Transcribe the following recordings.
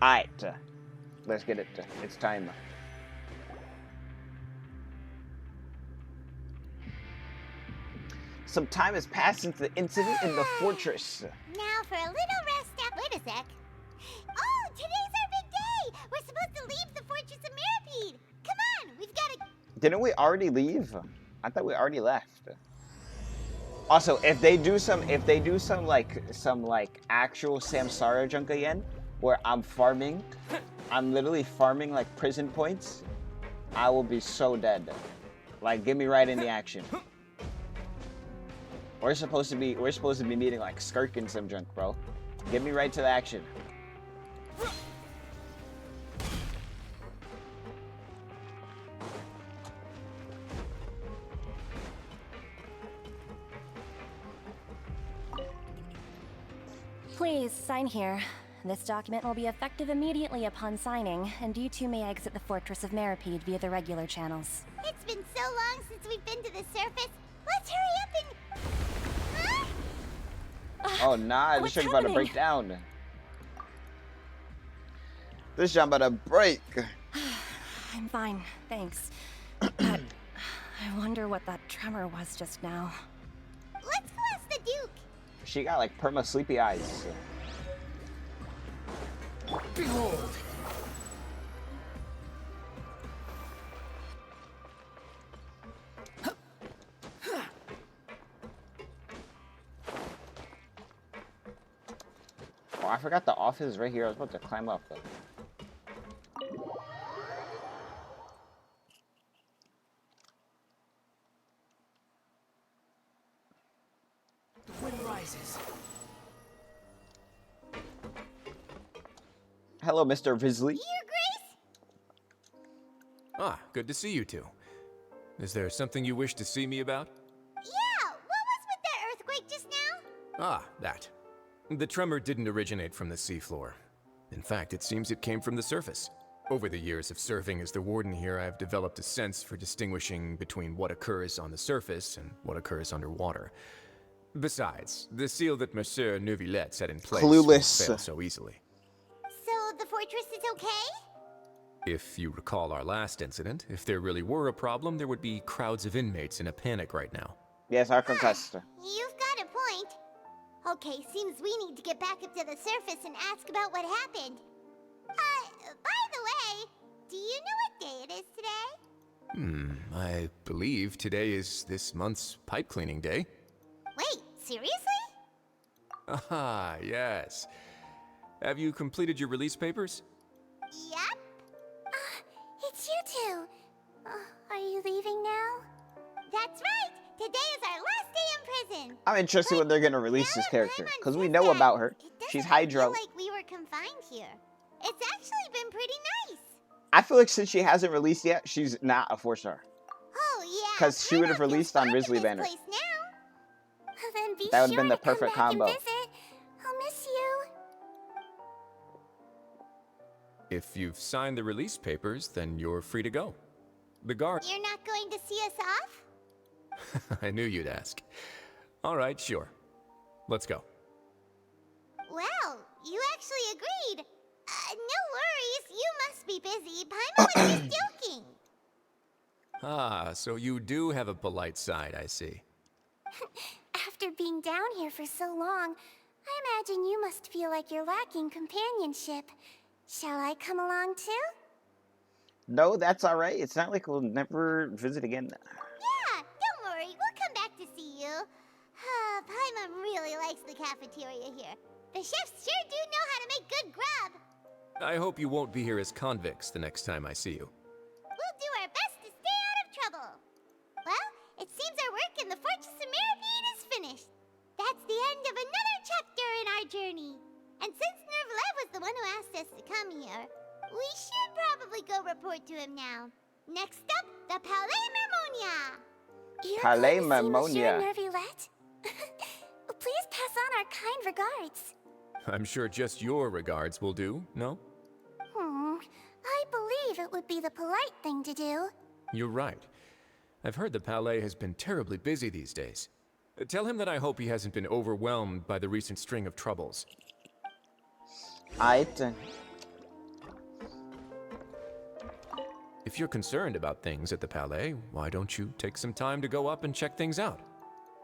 Alright. Let's get it. It's time. Some time has passed since the incident in the fortress. Now for a little rest up. Wait a sec. Oh, today's our big day! We're supposed to leave the fortress of Mirapede. Come on, we've got to... Didn't we already leave? I thought we already left. Also, if they do some like actual Samsara junk again, where I'm literally farming like prison points, I will be so dead. Like, get me right in the action. We're supposed to be meeting like Skirk and some junk, bro. Get me right to the action. Please, sign here. This document will be effective immediately upon signing, and you two may exit the Fortress of Mirapede via the regular channels. It's been so long since we've been to the surface. Let's hurry up and... Huh? Oh nah, this junk about to break down. This junk about to break. I'm fine, thanks. But I wonder what that tremor was just now. Let's go ask the Duke. She got like perma sleepy eyes. Behold! Oh, I forgot the office is right here. I was about to climb up. But... The wind rises. Hello, Mr. Risley. Your Grace? Ah, good to see you two. Is there something you wish to see me about? Yeah, what was with that earthquake just now? Ah, that. The tremor didn't originate from the seafloor. In fact, it seems it came from the surface. Over the years of serving as the warden here, I've developed a sense for distinguishing between what occurs on the surface and what occurs underwater. Besides, the seal that Monsieur Neuvillette set in place won't fail so easily. So the fortress is okay? If you recall our last incident, if there really were a problem, there would be crowds of inmates in a panic right now. Yes, our contestant. You've got a point. Okay, seems we need to get back up to the surface and ask about what happened. By the way, do you know what day it is today? I believe today is this month's pipe cleaning day. Wait, seriously? Ah, yes. Have you completed your release papers? Yep. It's you two. Are you leaving now? That's right. Today is our last day in prison. I'm interested when they're gonna release this character, because we know about her. She's Hydro. Feel like we were confined here. It's actually been pretty nice. I feel like since she hasn't released yet, she's not a 4-star. Oh yeah. Because she would have released on Risley Banner. Then be That would have sure been the to come perfect back and combo. visit. I'll miss you. If you've signed the release papers, then you're free to go. The guard... You're not going to see us off? I knew you'd ask. All right, sure. Let's go. Well, you actually agreed. No worries, you must be busy. Paimon was just joking. Ah, so you do have a polite side, I see. After being down here for so long, I imagine you must feel like you're lacking companionship. Shall I come along too? No, that's alright. It's not like we'll never visit again. Yeah, don't worry, we'll come back to see you. Paimon really likes the cafeteria here. The chefs sure do know how to make good grub. I hope you won't be here as convicts the next time I see you. We'll do our best to stay out of trouble. Well, it seems our work in the Fortress of Mirapede is finished. That's the end of another chapter in our journey. And since Neuvillette was the one who asked us to come here, we should probably go report to him now. Next up, the Palais Mermonia. Palais You're going to see Mermonia. Monsieur Neuvillette? Please pass on our kind regards. I'm sure just your regards will do, no? I believe it would be the polite thing to do. You're right. I've heard the Palais has been terribly busy these days. Tell him that I hope he hasn't been overwhelmed by the recent string of troubles. Alright. If you're concerned about things at the Palais, why don't you take some time to go up and check things out?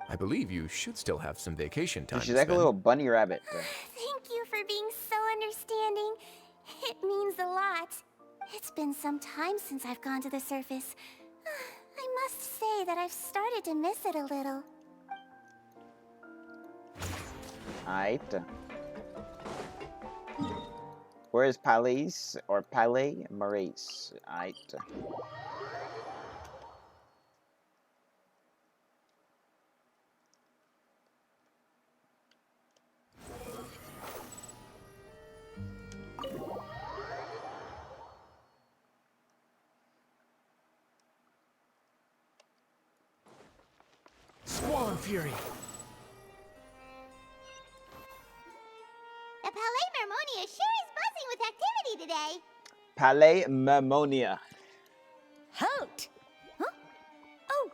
I believe you should still have some vacation time She's to like spend. a little bunny rabbit. Thank you for being so understanding. It means a lot. It's been some time since I've gone to the surface. I must say that I've started to miss it a little. Alright. Where is Palais or Palais Maurice? Alright. Squall and Fury. The Palais Mermonia sure is buzzing with activity today. Palais Mermonia. Halt! Huh? Oh,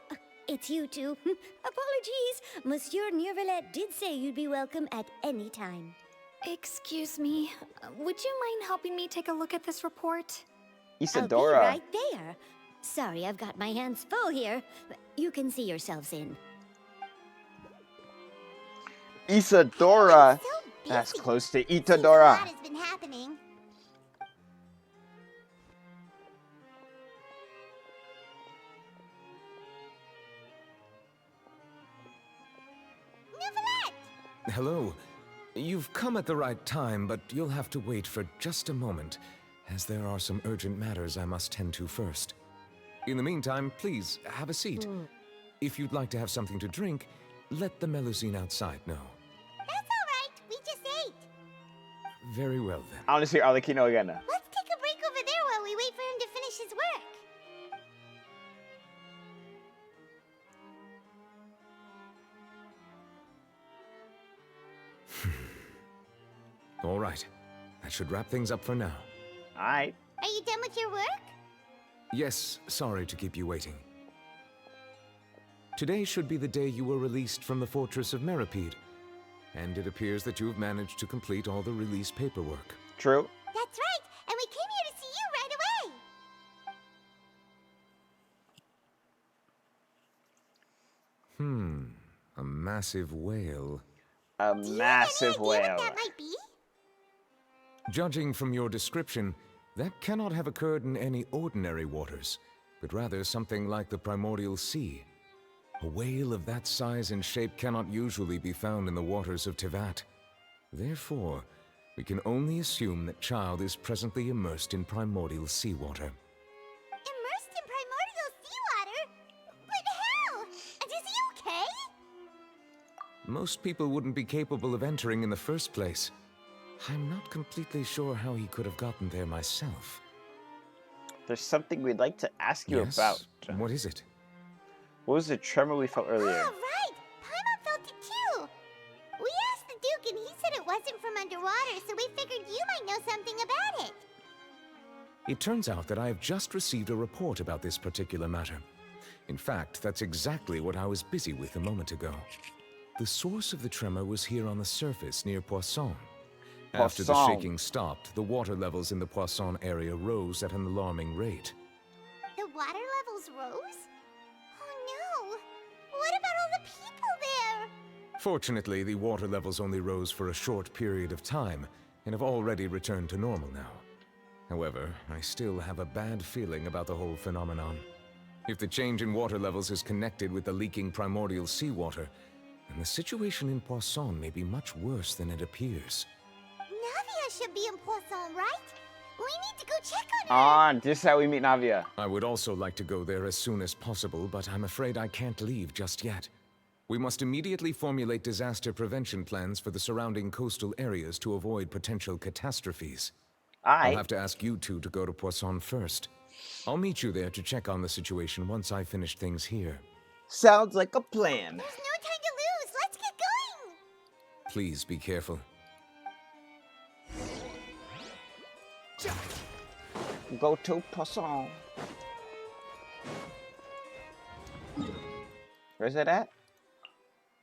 it's you two. Apologies. Monsieur Neuvillette did say you'd be welcome at any time. Excuse me, would you mind helping me take a look at this report? Isadora. I'll be right there. Sorry, I've got my hands full here. You can see yourselves in. Isadora. So busy. That's close to Seems Itadora. a lot has been happening. Neuvillette! Hello. You've come at the right time, but you'll have to wait for just a moment, as there are some urgent matters I must tend to first. In the meantime, please, have a seat. If you'd like to have something to drink, let the Melusine outside know. That's all right. We just ate. Very well, then. I want to see Arlecchino again. Let's take a break over there while we wait for him to finish his work. All right. That should wrap things up for now. Alright. Are you done with your work? Yes, sorry to keep you waiting. Today should be the day you were released from the Fortress of Meripede, and it appears that you have managed to complete all the release paperwork. True. That's right. And we came here to see you right away. A massive whale. A Do you have massive any idea whale. what that might be? Judging from your description, that cannot have occurred in any ordinary waters, but rather something like the primordial sea. A whale of that size and shape cannot usually be found in the waters of Tevat. Therefore, we can only assume that Child is presently immersed in primordial seawater. Immersed in primordial seawater? But how? And is he okay? Most people wouldn't be capable of entering in the first place. I'm not completely sure how he could have gotten there myself. There's something we'd like to ask you Yes? about. What is it? What was the tremor we felt earlier? Oh, right. Paimon felt it too. We asked the Duke and he said it wasn't from underwater, so we figured you might know something about it. It turns out that I have just received a report about this particular matter. In fact, that's exactly what I was busy with a moment ago. The source of the tremor was here on the surface near Poisson. After the Poisson. shaking stopped, the water levels in the Poisson area rose at an alarming rate. The water levels rose? Oh no. What about all the people there? Fortunately, the water levels only rose for a short period of time and have already returned to normal now. However, I still have a bad feeling about the whole phenomenon. If the change in water levels is connected with the leaking primordial seawater, then the situation in Poisson may be much worse than it appears. Navia should be in Poisson, right? We need to go check on her. Ah, this is how we meet Navia. I would also like to go there as soon as possible, but I'm afraid I can't leave just yet. We must immediately formulate disaster prevention plans for the surrounding coastal areas to avoid potential catastrophes. I'll Alright. have to ask you two to go to Poisson first. I'll meet you there to check on the situation once I finish things here. Sounds like a plan. There's no time to lose. Let's get going. Please be careful. Go to Poisson. Where's it at?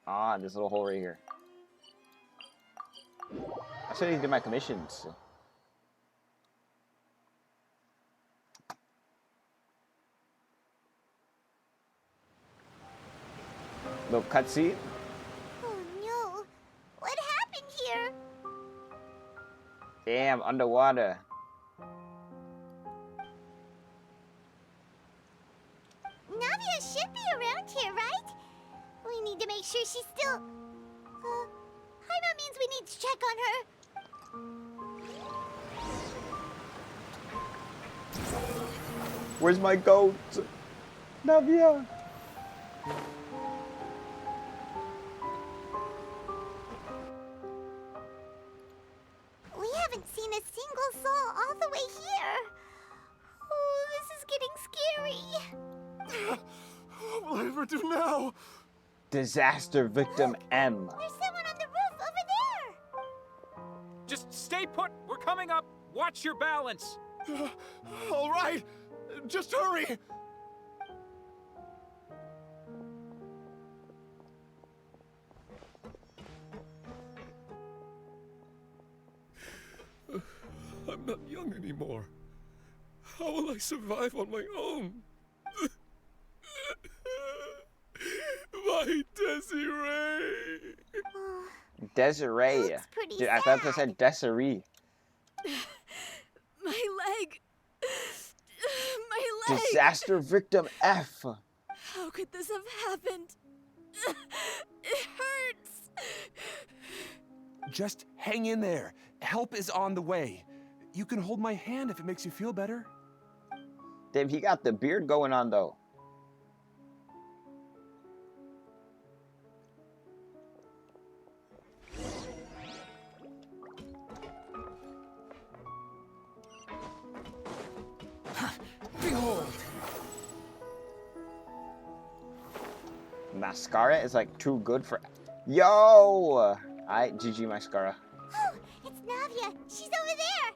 Ah, this little hole right here. I should do my commissions. Little cutscene. Oh no. What happened here? Damn, underwater. Navia should be around here, right? We need to make sure she's still... Paimon means we need to check on her. Where's my goat? Navia. We haven't seen a single soul all the way here. Oh, this is getting scary. What will I ever do now? Disaster victim M. There's someone on the roof over there. Just stay put. We're coming up. Watch your balance. All right, just hurry. I'm not young anymore. How will I survive on my own? My Desiree! Desiree. Looks pretty Dude, I thought they sad. said Desiree. My leg. My leg. Disaster victim F. How could this have happened? It hurts. Just hang in there. Help is on the way. You can hold my hand if it makes you feel better. Damn, he got the beard going on though. Behold! Mascara is like too good for. Yo! Alright, GG Mascara. Oh, it's Navia. She's over there.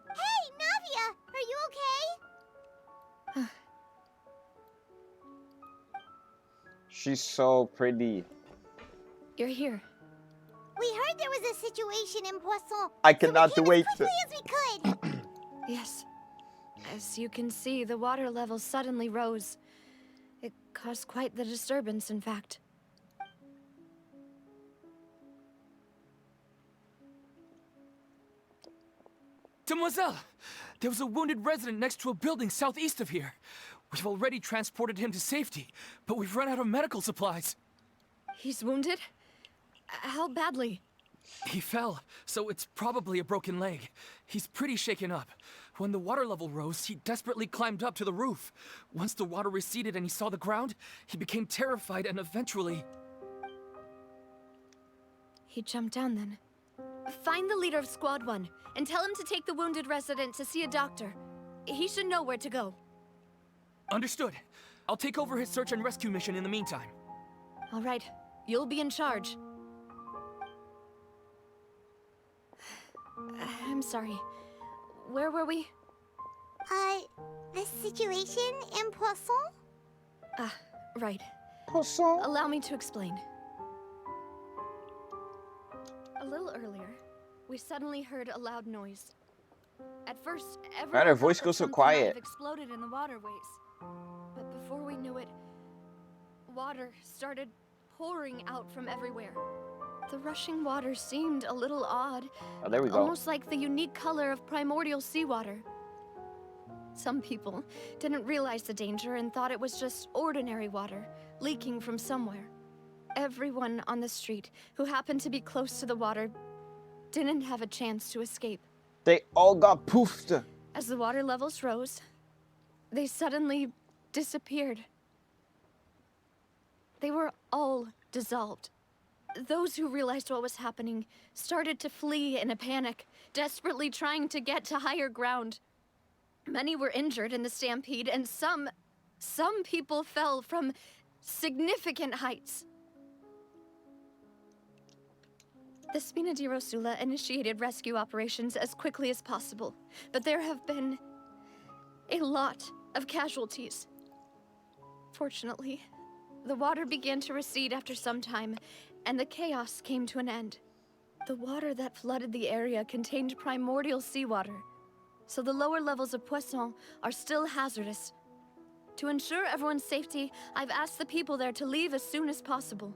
Hey, Navia, are you okay? She's so pretty. You're here. We heard there was a situation in Poisson. I so cannot we came wait as quickly as we could. Yes. As you can see, the water level suddenly rose. It caused quite the disturbance, in fact. Demoiselle! There was a wounded resident next to a building southeast of here. We've already transported him to safety, but we've run out of medical supplies. He's wounded? How badly? He fell, so it's probably a broken leg. He's pretty shaken up. When the water level rose, he desperately climbed up to the roof. Once the water receded and he saw the ground, he became terrified and eventually... He jumped down then. Find the leader of Squad 1 and tell him to take the wounded resident to see a doctor. He should know where to go. Understood. I'll take over his search and rescue mission in the meantime. All right, you'll be in charge. I'm sorry. Where were we? The situation in Poisson? Ah, right. Poisson. Allow me to explain. A little earlier, we suddenly heard a loud noise. At first, everyone her thought voice that goes so something might quiet. have exploded in the waterways. But before we knew it, water started pouring out from everywhere. The rushing water seemed a little odd. Oh, there we go. Almost like the unique color of primordial seawater. Some people didn't realize the danger and thought it was just ordinary water leaking from somewhere. Everyone on the street who happened to be close to the water didn't have a chance to escape. They all got poofed. As the water levels rose, they suddenly disappeared. They were all dissolved. Those who realized what was happening started to flee in a panic, desperately trying to get to higher ground. Many were injured in the stampede, and some people fell from significant heights. The Spina di Rosula initiated rescue operations as quickly as possible, but there have been a lot of casualties. Fortunately, the water began to recede after some time, and the chaos came to an end. The water that flooded the area contained primordial seawater, so the lower levels of Poisson are still hazardous. To ensure everyone's safety, I've asked the people there to leave as soon as possible.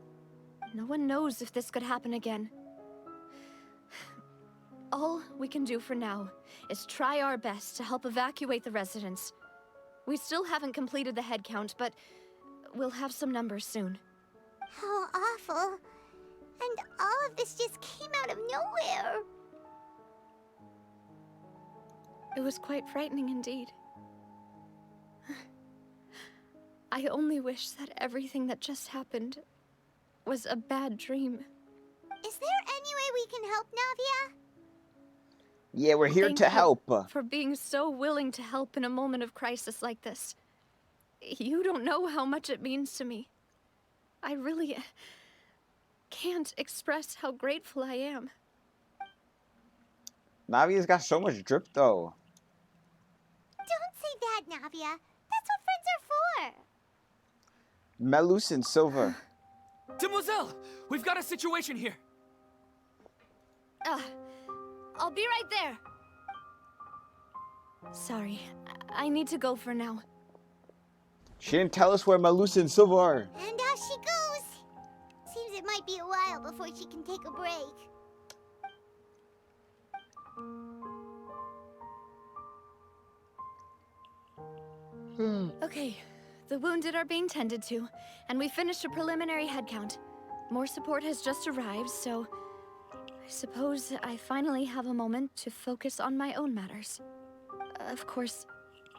No one knows if this could happen again. All we can do for now is try our best to help evacuate the residents. We still haven't completed the head count, but we'll have some numbers soon. How awful. And all of this just came out of nowhere. It was quite frightening indeed. I only wish that everything that just happened was a bad dream. Is there any way we can help, Navia? Yeah, we're here Thank to you help. for being so willing to help in a moment of crisis like this. You don't know how much it means to me. I really can't express how grateful I am. Navia's got so much drip, though. Don't say that, Navia. That's what friends are for. Melus and Silver. Demoiselle, we've got a situation here. I'll be right there. Sorry, I need to go for now. She didn't tell us where Melus and Silver are. And off she goes. Seems it might be a while before she can take a break. Okay, the wounded are being tended to, and we finished a preliminary head count. More support has just arrived, so I suppose I finally have a moment to focus on my own matters. Of course,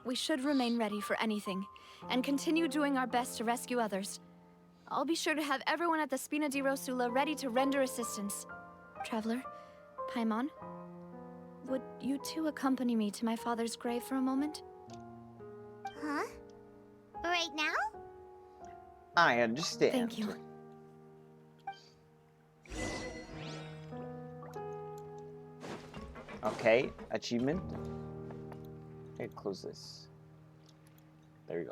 we should remain ready for anything, and continue doing our best to rescue others. I'll be sure to have everyone at the Spina di Rosula ready to render assistance. Traveler, Paimon, would you two accompany me to my father's grave for a moment? Huh? Right now? I understand. Thank you. Okay, achievement. Okay, close this. There you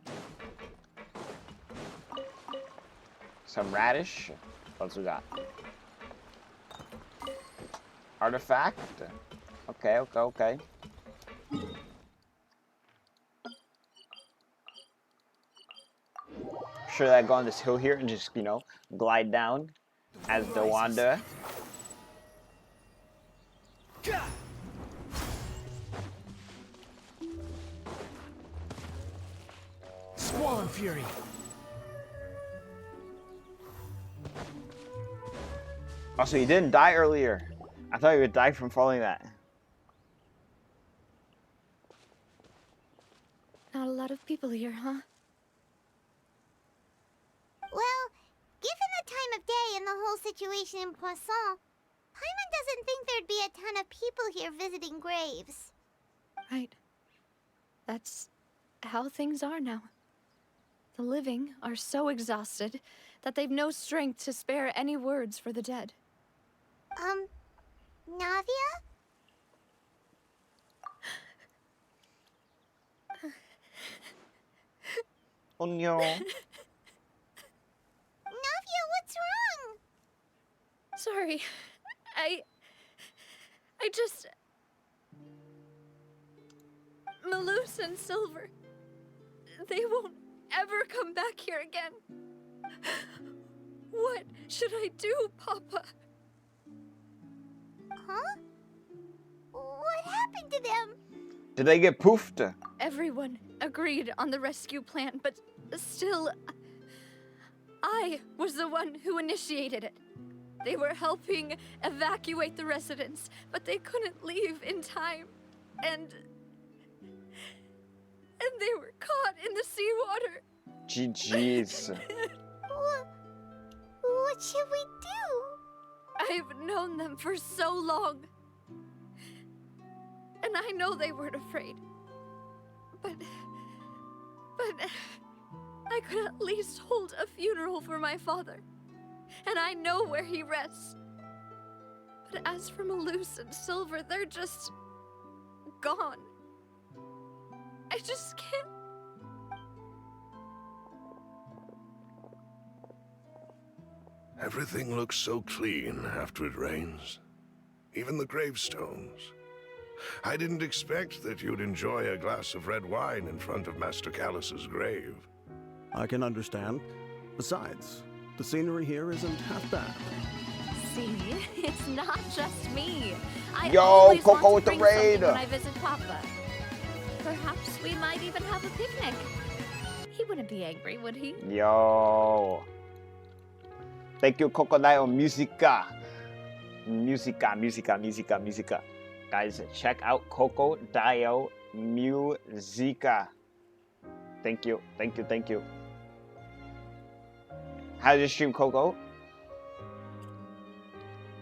go. Some radish. What else we got? Artifact. Okay, okay, okay. Sure that I go on this hill here and just, you know, glide down as the wanderer. Squall and Fury. Oh, so you didn't die earlier. I thought you would die from falling that. Not a lot of people here, huh? Well, given the time of day and the whole situation in Poisson, Paimon doesn't think there'd be a ton of people here visiting graves. Right. That's how things are now. The living are so exhausted that they've no strength to spare any words for the dead. Navia? Oh no. Navia, what's wrong? Sorry. I just... Melus and Silver, they won't ever come back here again. What should I do, Papa? Huh? What happened to them? Did they get poofed? Everyone agreed on the rescue plan, but still, I was the one who initiated it. They were helping evacuate the residents, but they couldn't leave in time, and they were caught in the seawater. GG's. What should we do? I've known them for so long, and I know they weren't afraid. But I could at least hold a funeral for my father, and I know where he rests. But as for Melus and Silver, they're just gone. I just can't. Everything looks so clean after it rains. Even the gravestones. I didn't expect that you'd enjoy a glass of red wine in front of Master Callus's grave. I can understand. Besides, the scenery here isn't half bad. See, it's not just me. I Yo, always Coco want with to the bring something raid. when I visit Papa. Perhaps we might even have a picnic. He wouldn't be angry, would he? Yo. Thank you, Crocodile Musica. Musica. Guys, check out Crocodile Musica. Thank you. How's your stream, Coco?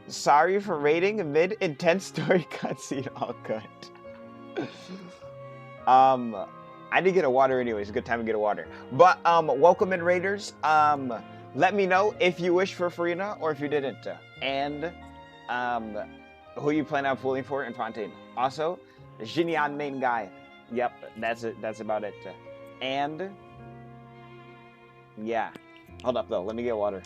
Sorry for raiding mid-intense story cutscene. All good. I did get a water anyway. It's a good time to get a water. But welcome in, raiders. Let me know if you wish for Furina or if you didn't, and who you plan on fooling for in Fontaine. Also, Xinyan main guy. Yep, that's it. That's about it. And yeah, hold up though. Let me get water.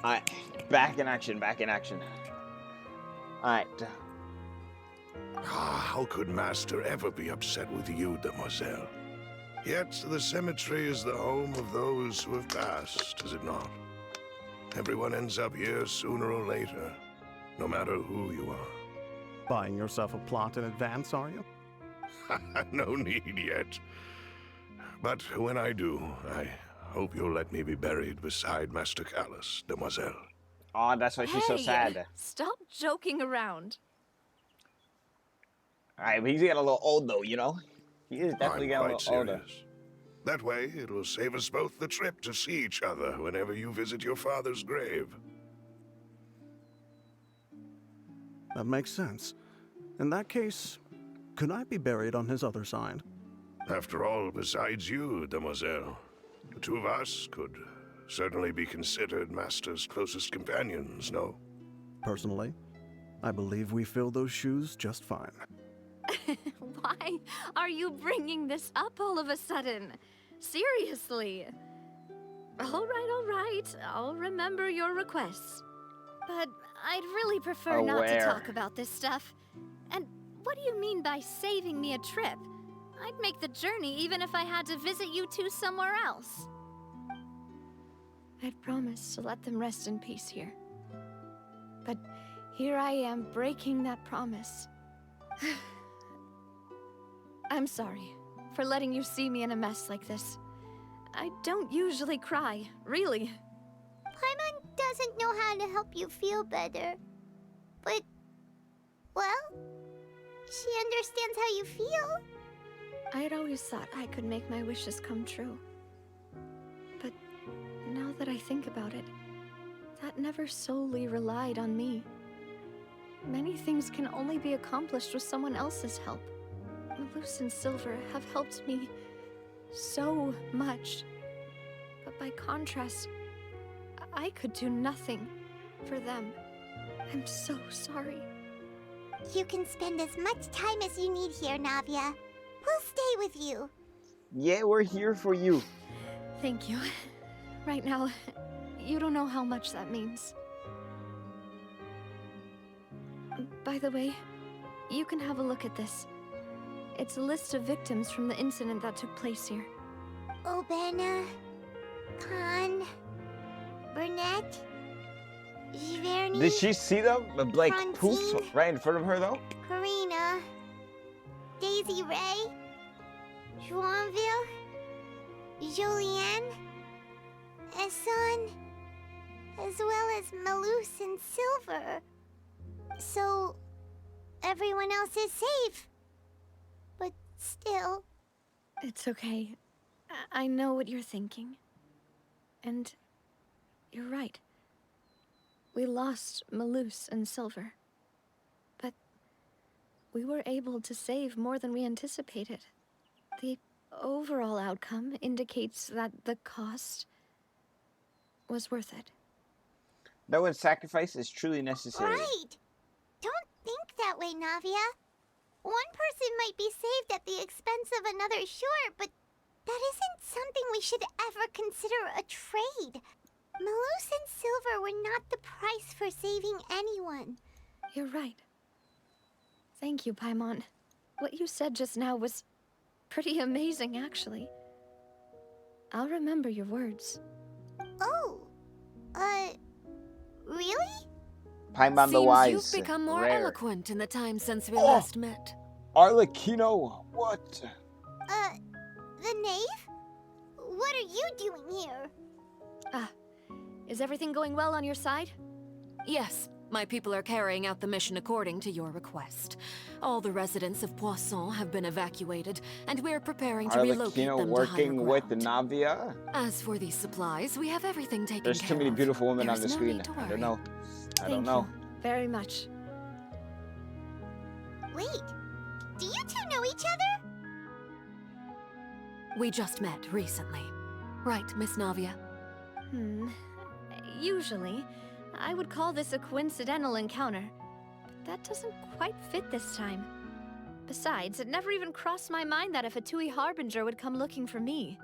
Alright, back in action. Alright. How could Master ever be upset with you, demoiselle? Yet the cemetery is the home of those who have passed, is it not? Everyone ends up here sooner or later, no matter who you are. Buying yourself a plot in advance, are you? No need yet. But when I do, I hope you'll let me be buried beside Master Callus, demoiselle. Oh, that's why she's so sad. Stop joking around. Alright, but he's getting a little old though, you know? He is definitely getting a little older. That way, it'll save us both the trip to see each other whenever you visit your father's grave. That makes sense. In that case, could I be buried on his other side? After all, besides you, demoiselle, the two of us could certainly be considered Master's closest companions, no? Personally, I believe we fill those shoes just fine. Why are you bringing this up all of a sudden? Seriously. All right. I'll remember your requests. But I'd really prefer not to talk about this stuff. And what do you mean by saving me a trip? I'd make the journey even if I had to visit you two somewhere else. I'd promised to let them rest in peace here. But here I am breaking that promise. I'm sorry for letting you see me in a mess like this. I don't usually cry, really. Paimon doesn't know how to help you feel better. But, well, she understands how you feel. I had always thought I could make my wishes come true. But now that I think about it, that never solely relied on me. Many things can only be accomplished with someone else's help. Malus and Silver have helped me so much. But by contrast, I could do nothing for them. I'm so sorry. You can spend as much time as you need here, Navia. We'll stay with you. Yeah, we're here for you. Thank you. Right now, you don't know how much that means. By the way, you can have a look at this. It's a list of victims from the incident that took place here. Obena, Khan, Burnett, Giverny, Did she see them? Like, poof, Francine, right in front of her, though? Karina, Daisy Ray, Joinville, Julianne, Esson, as well as Malus and Silver. So, everyone else is safe. But still... It's okay. I know what you're thinking. And you're right. We lost Malus and Silver. But we were able to save more than we anticipated. The overall outcome indicates that the cost was worth it. No one's sacrifice is truly necessary. Right! Don't think that way, Navia. One person might be saved at the expense of another, sure, but that isn't something we should ever consider a trade. Malus and Silver were not the price for saving anyone. You're right. Thank you, Paimon. What you said just now was pretty amazing, actually. I'll remember your words. Oh, really? Paimon the Wise. Seems you've become more rare. eloquent in the time since we last met. Arlecchino, what? The knave? What are you doing here? Is everything going well on your side? Yes, my people are carrying out the mission according to your request. All the residents of Poisson have been evacuated, and we're preparing to relocate Arlecchino them working to with higher ground. Navia? As for these supplies, we have everything taken There's care too many of. beautiful women on the There's no screen. need to I don't worry. know. I Thank don't know. you very much. Wait, do you two know each other? We just met recently. Right, Miss Navia? Usually, I would call this a coincidental encounter. But that doesn't quite fit this time. Besides, it never even crossed my mind that a Fatui Harbinger would come looking for me.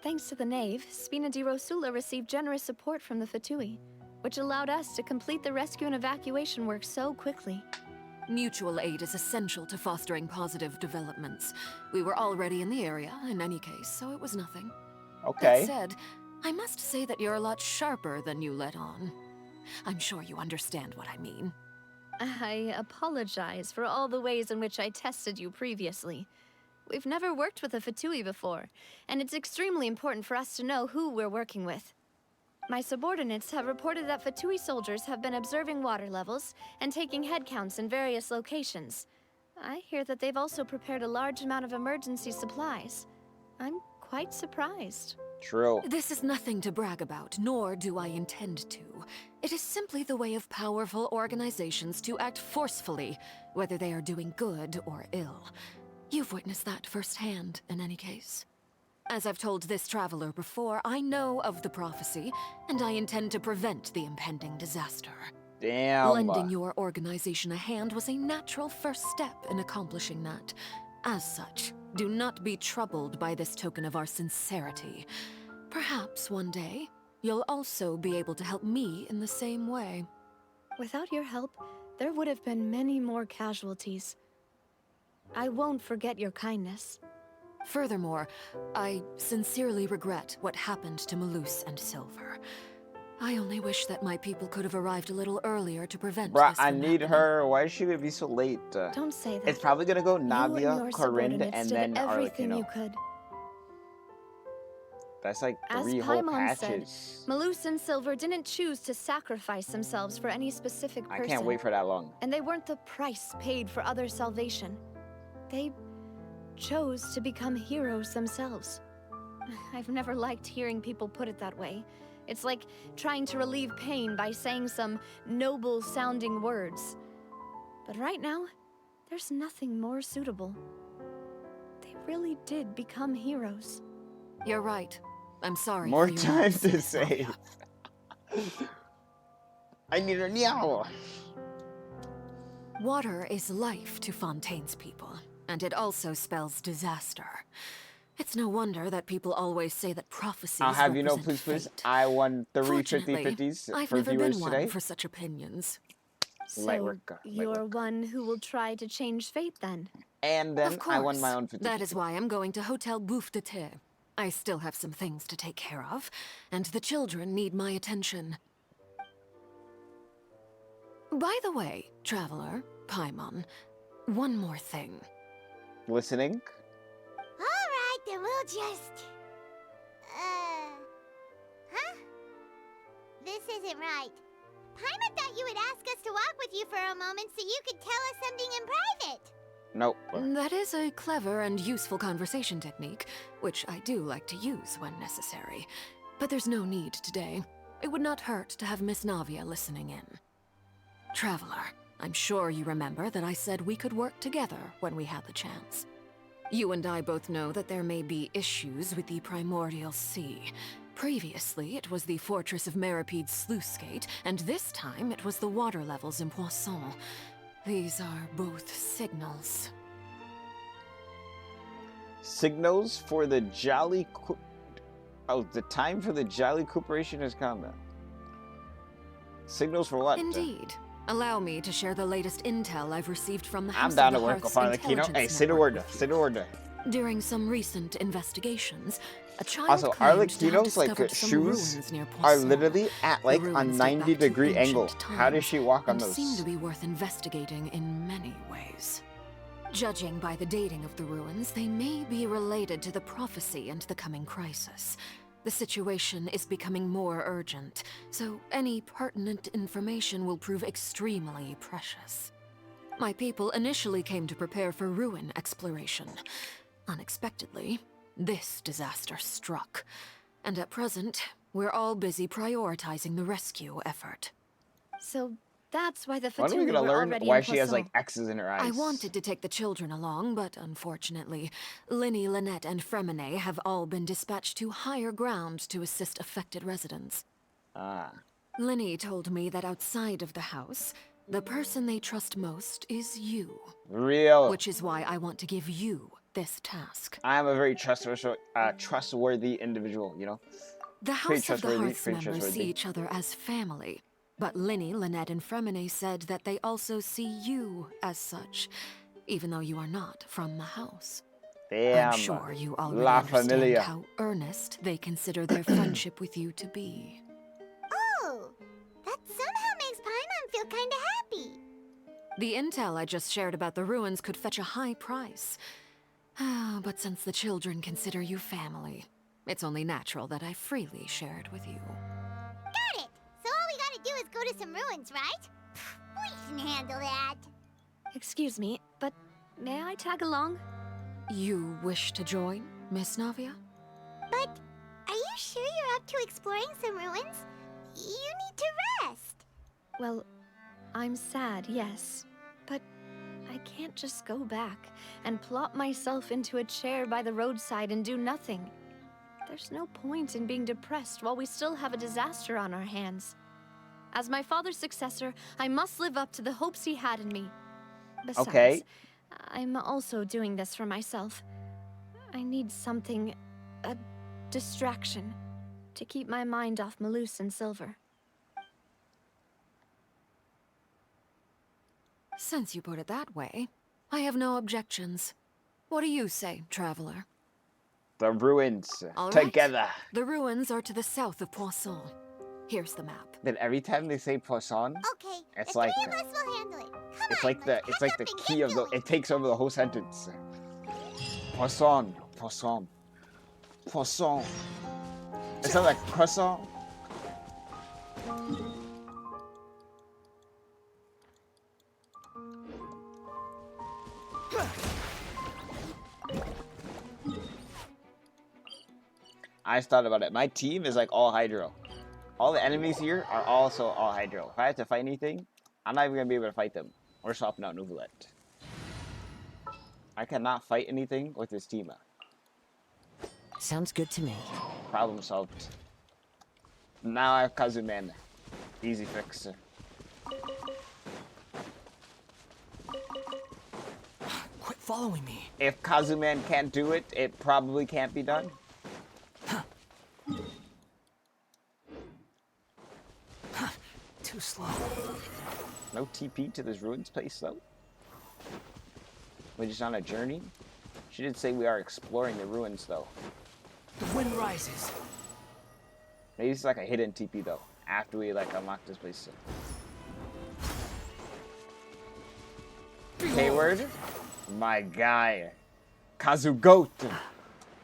Thanks to the Knave, Spina di Rosula received generous support from the Fatui, which allowed us to complete the rescue and evacuation work so quickly. Mutual aid is essential to fostering positive developments. We were already in the area, in any case, so it was nothing. Okay. That said, I must say that you're a lot sharper than you let on. I'm sure you understand what I mean. I apologize for all the ways in which I tested you previously. We've never worked with a Fatui before, and it's extremely important for us to know who we're working with. My subordinates have reported that Fatui soldiers have been observing water levels and taking head counts in various locations. I hear that they've also prepared a large amount of emergency supplies. I'm quite surprised. True. This is nothing to brag about, nor do I intend to. It is simply the way of powerful organizations to act forcefully, whether they are doing good or ill. You've witnessed that firsthand, in any case. As I've told this traveler before, I know of the prophecy, and I intend to prevent the impending disaster. Damn. Lending your organization a hand was a natural first step in accomplishing that. As such, do not be troubled by this token of our sincerity. Perhaps one day, you'll also be able to help me in the same way. Without your help, there would have been many more casualties. I won't forget your kindness. Furthermore, I sincerely regret what happened to Malus and Silver. I only wish that my people could have arrived a little earlier to prevent Bruh, this I from need happening. her. Why is she gonna be so late? Don't say that. It's probably gonna go You and Navia, your Corinne, subordinates and did then everything you Arlecchino. could. That's like As 3 whole Paimon said, patches. Malus and Silver didn't choose to sacrifice themselves for any specific person. I can't wait for that long. And they weren't the price paid for others' salvation. They chose to become heroes themselves. I've never liked hearing people put it that way. It's like trying to relieve pain by saying some noble-sounding words. But right now, there's nothing more suitable. They really did become heroes. You're right. I'm sorry. More for your time loss, to Miss save. Navia. I need her now. Water is life to Fontaine's people, and it also spells disaster. It's no wonder that people always say that prophecies I'll have you know, represent please, fate. I won 3 Fortunately, 50/50s I've for never viewers been one today. for such opinions. Light So, work, light you're work. one who will try to change fate then? And then Of course. I won my own 50. That is why I'm going to Hotel Bouffe de Thé. I still have some things to take care of, and the children need my attention. By the way, Traveler, Paimon, one more thing. Listening? Alright, then we'll just... Huh? This isn't right. Paimon thought you would ask us to walk with you for a moment so you could tell us something in private. Nope. That is a clever and useful conversation technique, which I do like to use when necessary. But there's no need today. It would not hurt to have Miss Navia listening in. Traveler, I'm sure you remember that I said we could work together when we had the chance. You and I both know that there may be issues with the Primordial Sea. Previously, it was the Fortress of Meripede's sluice gate, and this time it was the water levels in Poisson. These are both signals. Signals for the Jolly Oh, the time for the Jolly Corporation has come. Signals for what? Indeed. Allow me to share the latest intel I've received from the House I'm down of to the work with Hearth's Arlecchino. intelligence Hey, say the network word. with Say you. the word. During some recent investigations, a child Also, claimed to have Arlecchino's like discovered some shoes ruins near are Poisson. literally at like The a ruins date back to 90-degree angle. ancient How does times she walk on and those? seem to be worth investigating in many ways. Judging by the dating of the ruins, they may be related to the prophecy and the coming crisis. The situation is becoming more urgent, so any pertinent information will prove extremely precious. My people initially came to prepare for ruin exploration. Unexpectedly, this disaster struck, and at present, we're all busy prioritizing the rescue effort. So that's why the When are we Fatui gonna were learn already why in she has Poisson. like X's in her eyes? I wanted to take the children along, but unfortunately, Linny, Lynette, and Fremine have all been dispatched to higher ground to assist affected residents. Ah. Linny told me that outside of the house, the person they trust most is you. Real. Which is why I want to give you this task. I am a very trustworthy individual, you know? The Pretty House of the trustworthy, Hearth's pretty members see trustworthy. each other as family. But Linny, Lynette, and Fremine said that they also see you as such, even though you are not from the house. Damn. I'm sure you already La understand Familia. how earnest they consider their friendship with you to be. Oh, that somehow makes Paimon feel kinda happy. The intel I just shared about the ruins could fetch a high price. But since the children consider you family, it's only natural that I freely share it with you. Got it! So all we gotta do is go to some ruins, right? We can handle that. Excuse me, but may I tag along? You wish to join, Miss Navia? But are you sure you're up to exploring some ruins? You need to rest. Well, I'm sad, yes. But I can't just go back and plop myself into a chair by the roadside and do nothing. There's no point in being depressed while we still have a disaster on our hands. As my father's successor, I must live up to the hopes he had in me. Besides, Okay. I'm also doing this for myself. I need something, a distraction, to keep my mind off Malus and Silver. Since you put it that way, I have no objections. What do you say, Traveler? The ruins. All right. Together. The ruins are to the south of Poisson. Here's the map. Then every time they say Poisson, Okay, it's the like three of us will handle it. Come it's on, like the let's it's pack like up the and key get of the going. it takes over the whole sentence. Poisson, Poisson, Poisson. It sounds like croissant. I just thought about it. My team is like all hydro. All the enemies here are also all hydro. If I have to fight anything, I'm not even gonna be able to fight them. We're swapping out Neuvillette. I cannot fight anything with this team. Sounds good to me. Problem solved. Now I have Kazuman. Easy fix. Quit following me. If Kazuman can't do it, it probably can't be done. Too slow. No TP to this ruins place though. We're just on a journey. She did say we are exploring the ruins though. The wind rises. Maybe it's like a hidden TP though. After we like unlock this place. K-word? My guy. Kazugoat.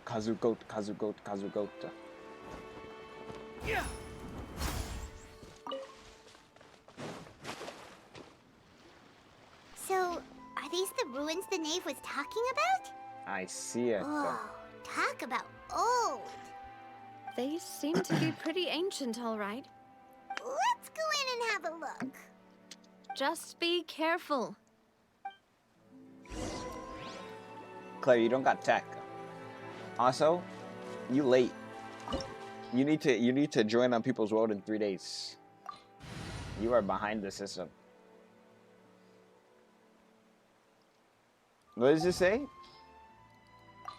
Kazugoat, Kazugoat, Kazugoat. Yeah. So, are these the ruins the knave was talking about? I see it. Oh, talk about old. They seem to be pretty ancient, all right. Let's go in and have a look. Just be careful. Claire, you don't got tech. Also, you late. You need to join on people's world in 3 days. You are behind the system. What does it say?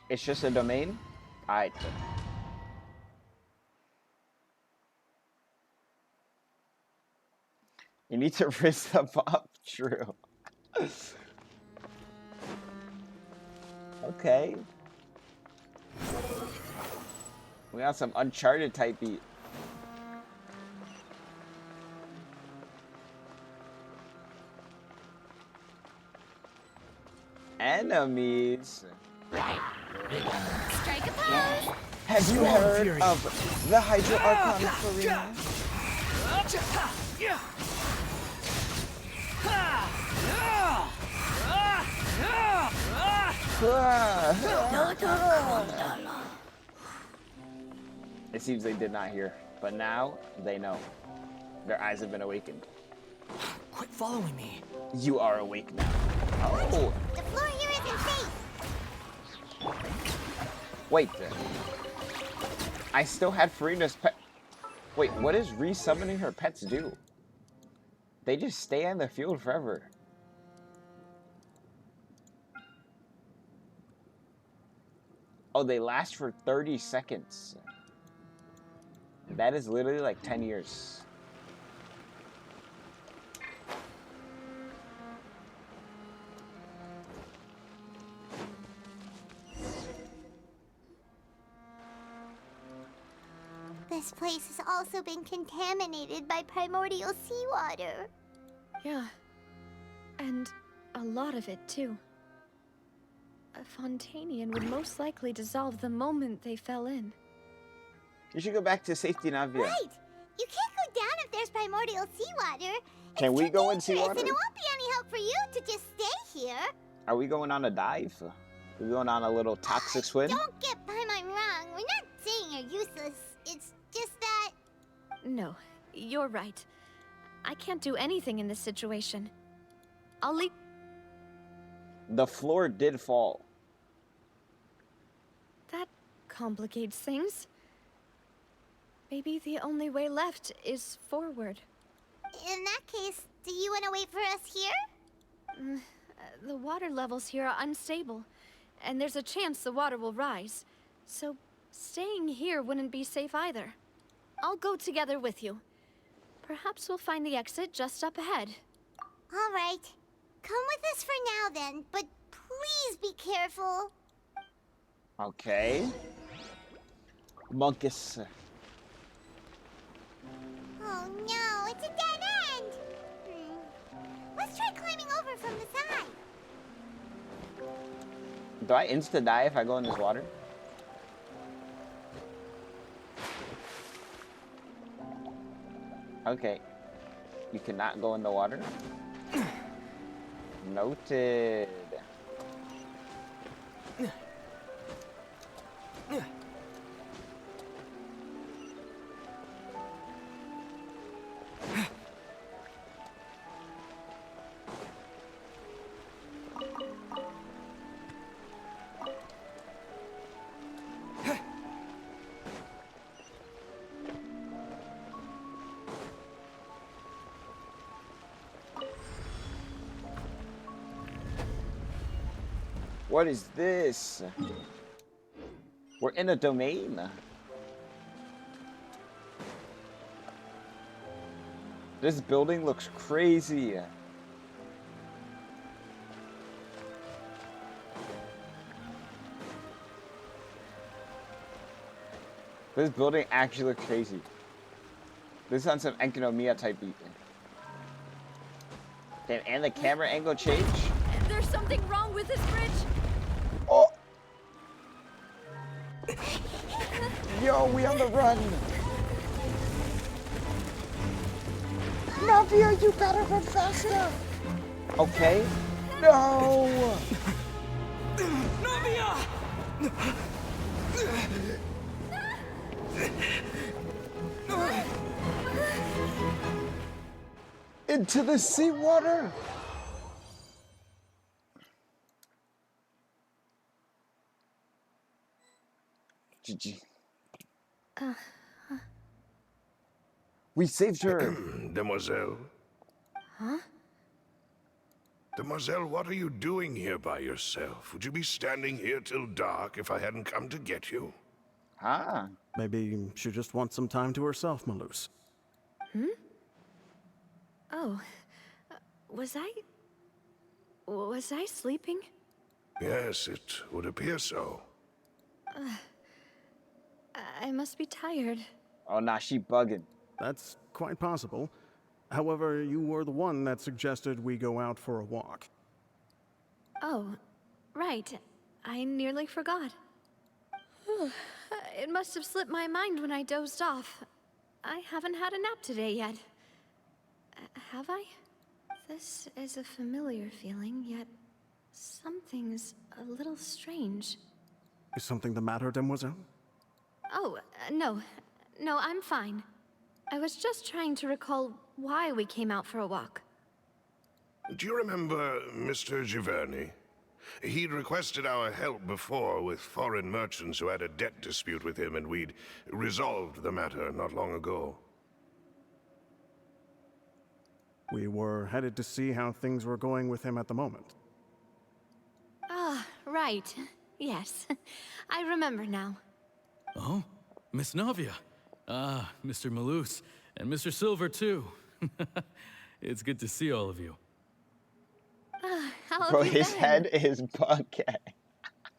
It's just a domain? Alright. You need to risk them up. True. Okay. We got some Uncharted type beat. Enemies. Strike a pose. Have you heard of the Hydro Archon Furina? It seems they did not hear, but now they know. Their eyes have been awakened. Quit following me. You are awake now. Oh. The floor here isn't safe. Wait. I still had Furina's pet. Wait, what does resummoning her pets do? They just stay on the field forever. Oh, they last for 30 seconds. That is literally like 10 years. This place has also been contaminated by primordial seawater. Yeah. And a lot of it, too. A Fontainian would most likely dissolve the moment they fell in. You should go back to safety, Navia. Right! You can't go down if there's primordial seawater. Can we go in And seawater? it won't be any help for you to just stay here. Are we going on a dive? Are we going on a little toxic swim? Don't get by my wrong. We're not saying you're useless. It's just that... No, you're right. I can't do anything in this situation. I'll leave... The floor did fall. That complicates things. Maybe the only way left is forward. In that case, do you want to wait for us here? The water levels here are unstable, and there's a chance the water will rise. So staying here wouldn't be safe either. I'll go together with you. Perhaps we'll find the exit just up ahead. All right. Come with us for now then, but please be careful. Okay. Monkus. Oh no, it's a dead end! Let's try climbing over from the side. Do I insta-die if I go in this water? Okay. You cannot go in the water? Noted. What is this? We're in a domain. This building looks crazy. This building actually looks crazy. This is on some Enkinomiya type beat. Damn, and the camera angle change? There's something wrong with this bridge. Oh! Yo, we on the run! Navia, you gotta run faster! Okay. No! Navia! Into the seawater! GG. We saved her. Demoiselle. Huh? Demoiselle, what are you doing here by yourself? Would you be standing here till dark if I hadn't come to get you? Ah. Maybe she just wants some time to herself, Malus. Hmm? Oh. Was I sleeping? Yes, it would appear so. I must be tired. Oh, nah, she bugging. That's quite possible. However, you were the one that suggested we go out for a walk. Oh, right. I nearly forgot. It must have slipped my mind when I dozed off. I haven't had a nap today yet. Have I? This is a familiar feeling, yet something's a little strange. Is something the matter, Demoiselle? Oh, no. No, I'm fine. I was just trying to recall why we came out for a walk. Do you remember Mr. Giverny? He'd requested our help before with foreign merchants who had a debt dispute with him, and we'd resolved the matter not long ago. We were headed to see how things were going with him at the moment. Ah, right. Yes. I remember now. Oh, Miss Navia. Ah, Mr. Malus, and Mr. Silver, too. It's good to see all of you. How Bro, have you his been? head is bugging.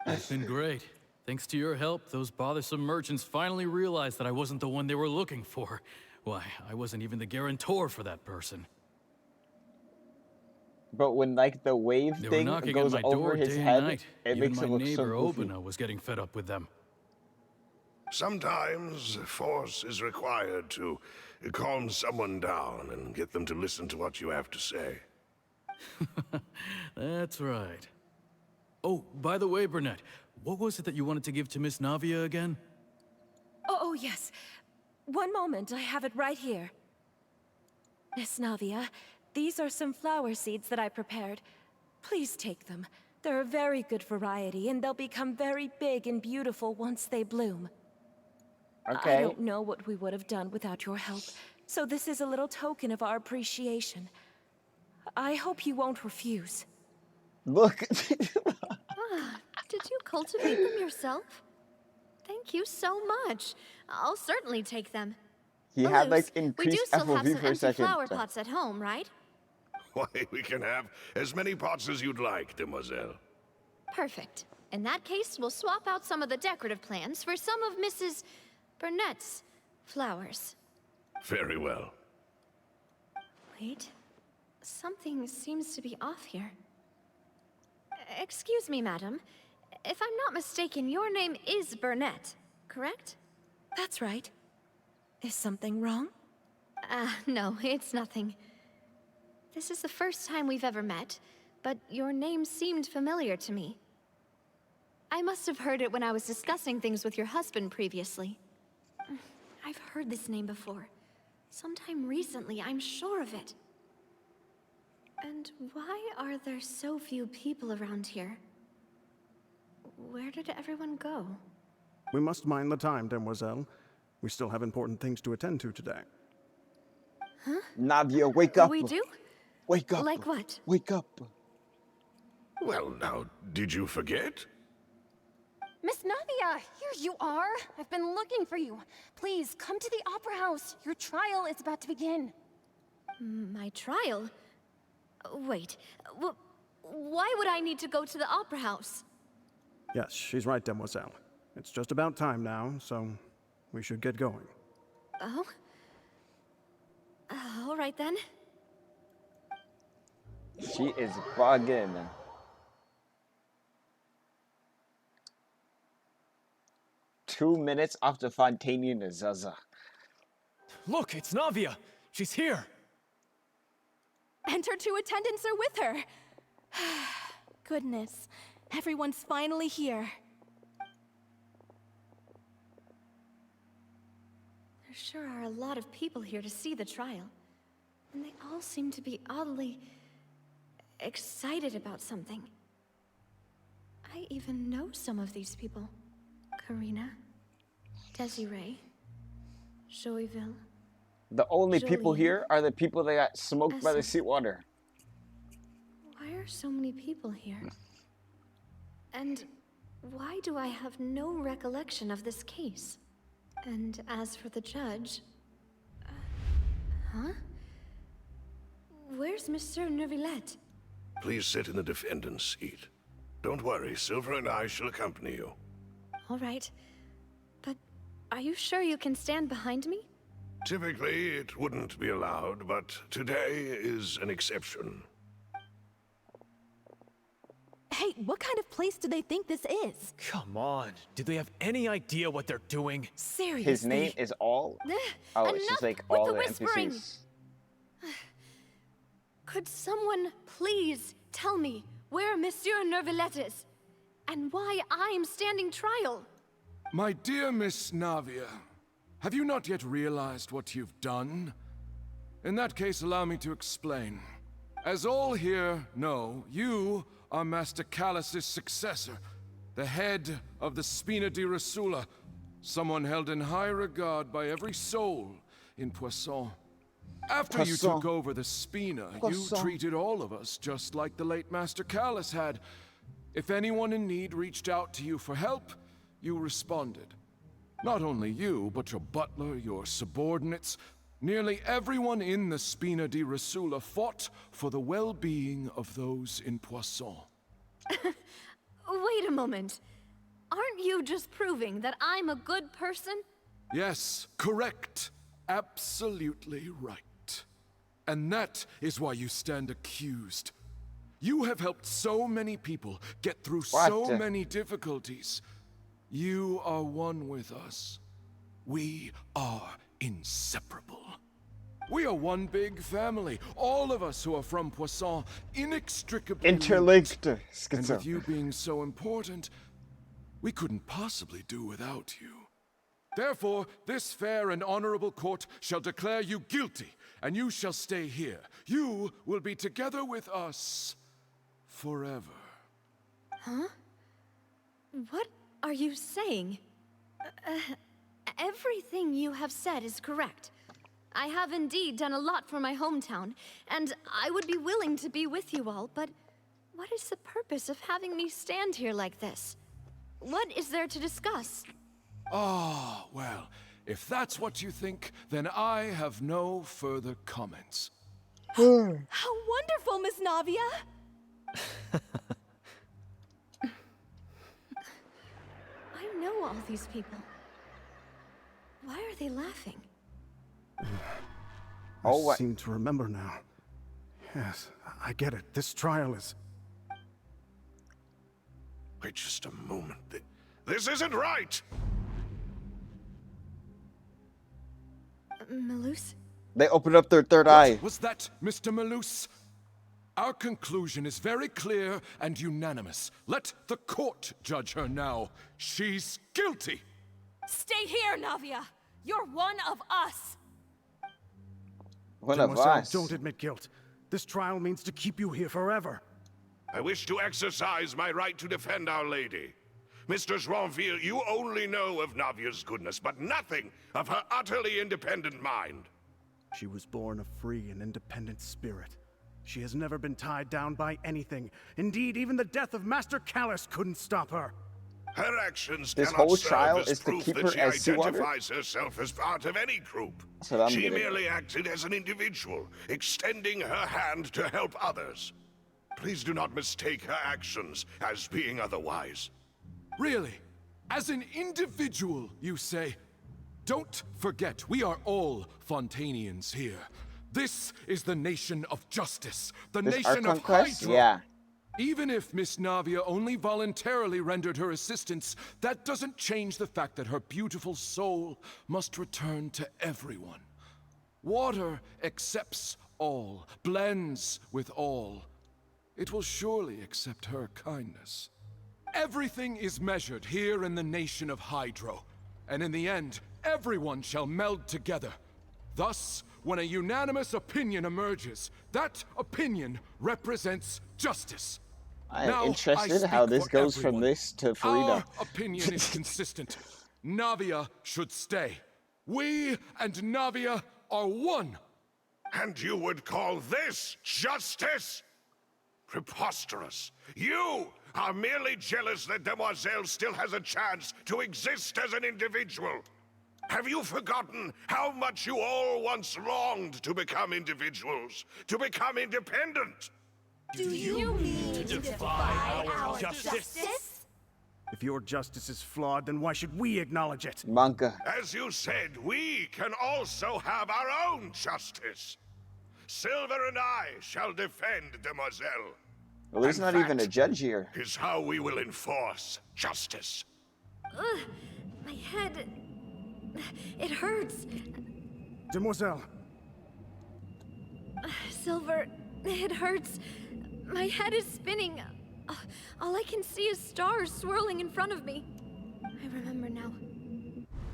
It's been great. Thanks to your help, those bothersome merchants finally realized that I wasn't the one they were looking for. Why, I wasn't even the guarantor for that person. But when, like, the wave They were thing knocking goes at my over door his day and head, night. it Even makes my him look so neighbor goofy. Obina was getting fed up with them. Sometimes force is required to calm someone down and get them to listen to what you have to say. That's right. Oh, by the way, Burnett, what was it that you wanted to give to Miss Navia again? Oh, yes. One moment, I have it right here. Miss Navia, these are some flower seeds that I prepared. Please take them. They're a very good variety, and they'll become very big and beautiful once they bloom. Okay. I don't know what we would have done without your help, so this is a little token of our appreciation. I hope you won't refuse. Look. Did you cultivate them yourself? Thank you so much. I'll certainly take them. He had, like, we do increased still have FOV some for a empty second. flower pots at home, right? Why, we can have as many pots as you'd like, Demoiselle. Perfect. In that case, we'll swap out some of the decorative plants for some of Mrs. Burnett's flowers. Very well. Wait. Something seems to be off here. Excuse me, madam. If I'm not mistaken, your name is Burnett, correct? That's right. Is something wrong? No, it's nothing. This is the first time we've ever met, but your name seemed familiar to me. I must have heard it when I was discussing things with your husband previously. I've heard this name before. Sometime recently, I'm sure of it. And why are there so few people around here? Where did everyone go? We must mind the time, demoiselle. We still have important things to attend to today. Huh? Navia, wake up. We do? Wake up. Like what? Wake up. Well, now, did you forget? Miss Navia, here you are. I've been looking for you. Please, come to the Opera House. Your trial is about to begin. My trial? Wait, why would I need to go to the Opera House? Yes, she's right, demoiselle. It's just about time now, so we should get going. Oh? All right then. She is bugging. Two minutes after Fontaine and Zaza. Look, it's Navia. She's here. And her two attendants are with her. Goodness, everyone's finally here. There sure are a lot of people here to see the trial. And they all seem to be oddly excited about something. I even know some of these people. Karina, Desiree, Joyville. The only people Jolene. here are the people that got smoked by the Essa. seawater. Why are so many people here? And why do I have no recollection of this case? And as for the judge... huh? Where's Monsieur Neuvillette? Please sit in the defendant's seat. Don't worry, Silver and I shall accompany you. All right. But are you sure you can stand behind me? Typically, it wouldn't be allowed, but today is an exception. Hey, what kind of place do they think this is? Come on. Do they have any idea what they're doing? Seriously. His name is all? Oh, it's just like all the whispering. NPCs. Could someone please tell me where Monsieur Neuvillette is? And why I'm standing trial? My dear Miss Navia, have you not yet realized what you've done? In that case, allow me to explain. As all here know, you are Master Callus's successor, the head of the Spina di Rosula, someone held in high regard by every soul in Poisson. After you took over the Spina, you treated all of us just like the late Master Callus had. If anyone in need reached out to you for help, you responded. Not only you, but your butler, your subordinates, nearly everyone in the Spina di Rosula fought for the well-being of those in Poisson. Wait a moment. Aren't you just proving that I'm a good person? Yes, correct. Absolutely right. And that is why you stand accused. You have helped so many people get through so many difficulties. You are one with us. We are inseparable. We are one big family. All of us who are from Poisson, inextricably interlinked. And with you being so important, we couldn't possibly do without you. Therefore, this fair and honorable court shall declare you guilty, and you shall stay here. You will be together with us forever. Huh? What are you saying? Everything you have said is correct. I have indeed done a lot for my hometown, and I would be willing to be with you all, but what is the purpose of having me stand here like this? What is there to discuss? Ah, well, if that's what you think, then I have no further comments. How wonderful, Miss Navia! I know all these people. Why are they laughing? Oh, I seem to remember now. Yes, I get it. This trial is... Wait just a moment. This isn't right! Malus? They opened up their third eye. Was that, Mr. Malus? Our conclusion is very clear and unanimous. Let the court judge her now. She's guilty! Stay here, Navia! You're one of us! One of Demoiselle, us. don't admit guilt. This trial means to keep you here forever. I wish to exercise my right to defend Our Lady. Mr. Joinville, you only know of Navia's goodness, but nothing of her utterly independent mind. She was born a free and independent spirit. She has never been tied down by anything. Indeed, even the death of Master Callus couldn't stop her. Her actions This cannot whole serve trial as is to proof keep that her she as sea water? identifies herself as part of any group. That's what I'm She getting. merely acted as an individual, extending her hand to help others. Please do not mistake her actions as being otherwise. Really? As an individual, you say? Don't forget, we are all Fontainians here. This is the nation of justice, the This nation Archon of quest? Hydra. Yeah. Even if Miss Navia only voluntarily rendered her assistance, that doesn't change the fact that her beautiful soul must return to everyone. Water accepts all, blends with all. It will surely accept her kindness. Everything is measured here in the nation of Hydro, and in the end, everyone shall meld together. Thus, when a unanimous opinion emerges, that opinion represents justice. I am Now, interested I how speak this for goes from everyone. this to Furina. Our opinion is consistent. Navia should stay. We and Navia are one. And you would call this justice? Preposterous. You are merely jealous that Demoiselle still has a chance to exist as an individual. Have you forgotten how much you all once longed to become individuals, to become independent? Do you mean to defy our justice? If your justice is flawed, then why should we acknowledge it? Manga. As you said, we can also have our own justice. Silver and I shall defend Demoiselle. Well, there's not even a judge here. Is how we will enforce justice. Ugh, my head... It hurts. Demoiselle. Silver, it hurts. My head is spinning. All I can see is stars swirling in front of me. I remember now.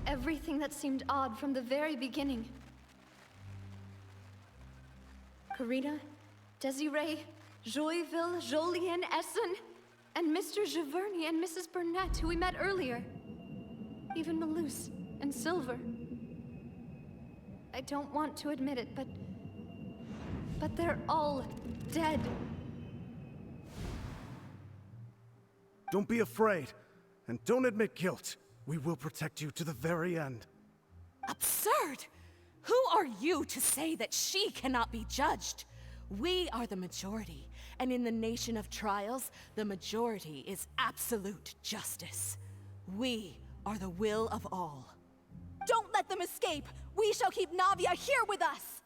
Everything that seemed odd from the very beginning. Karina, Desiree, Joyville, Jolien, Essen, and Mr. Giverny and Mrs. Burnett, who we met earlier. Even Malus and Silver. I don't want to admit it, but they're all dead. Don't be afraid, and don't admit guilt. We will protect you to the very end. Absurd! Who are you to say that she cannot be judged? We are the majority, and in the nation of trials, the majority is absolute justice. We are the will of all. Don't let them escape! We shall keep Navia here with us!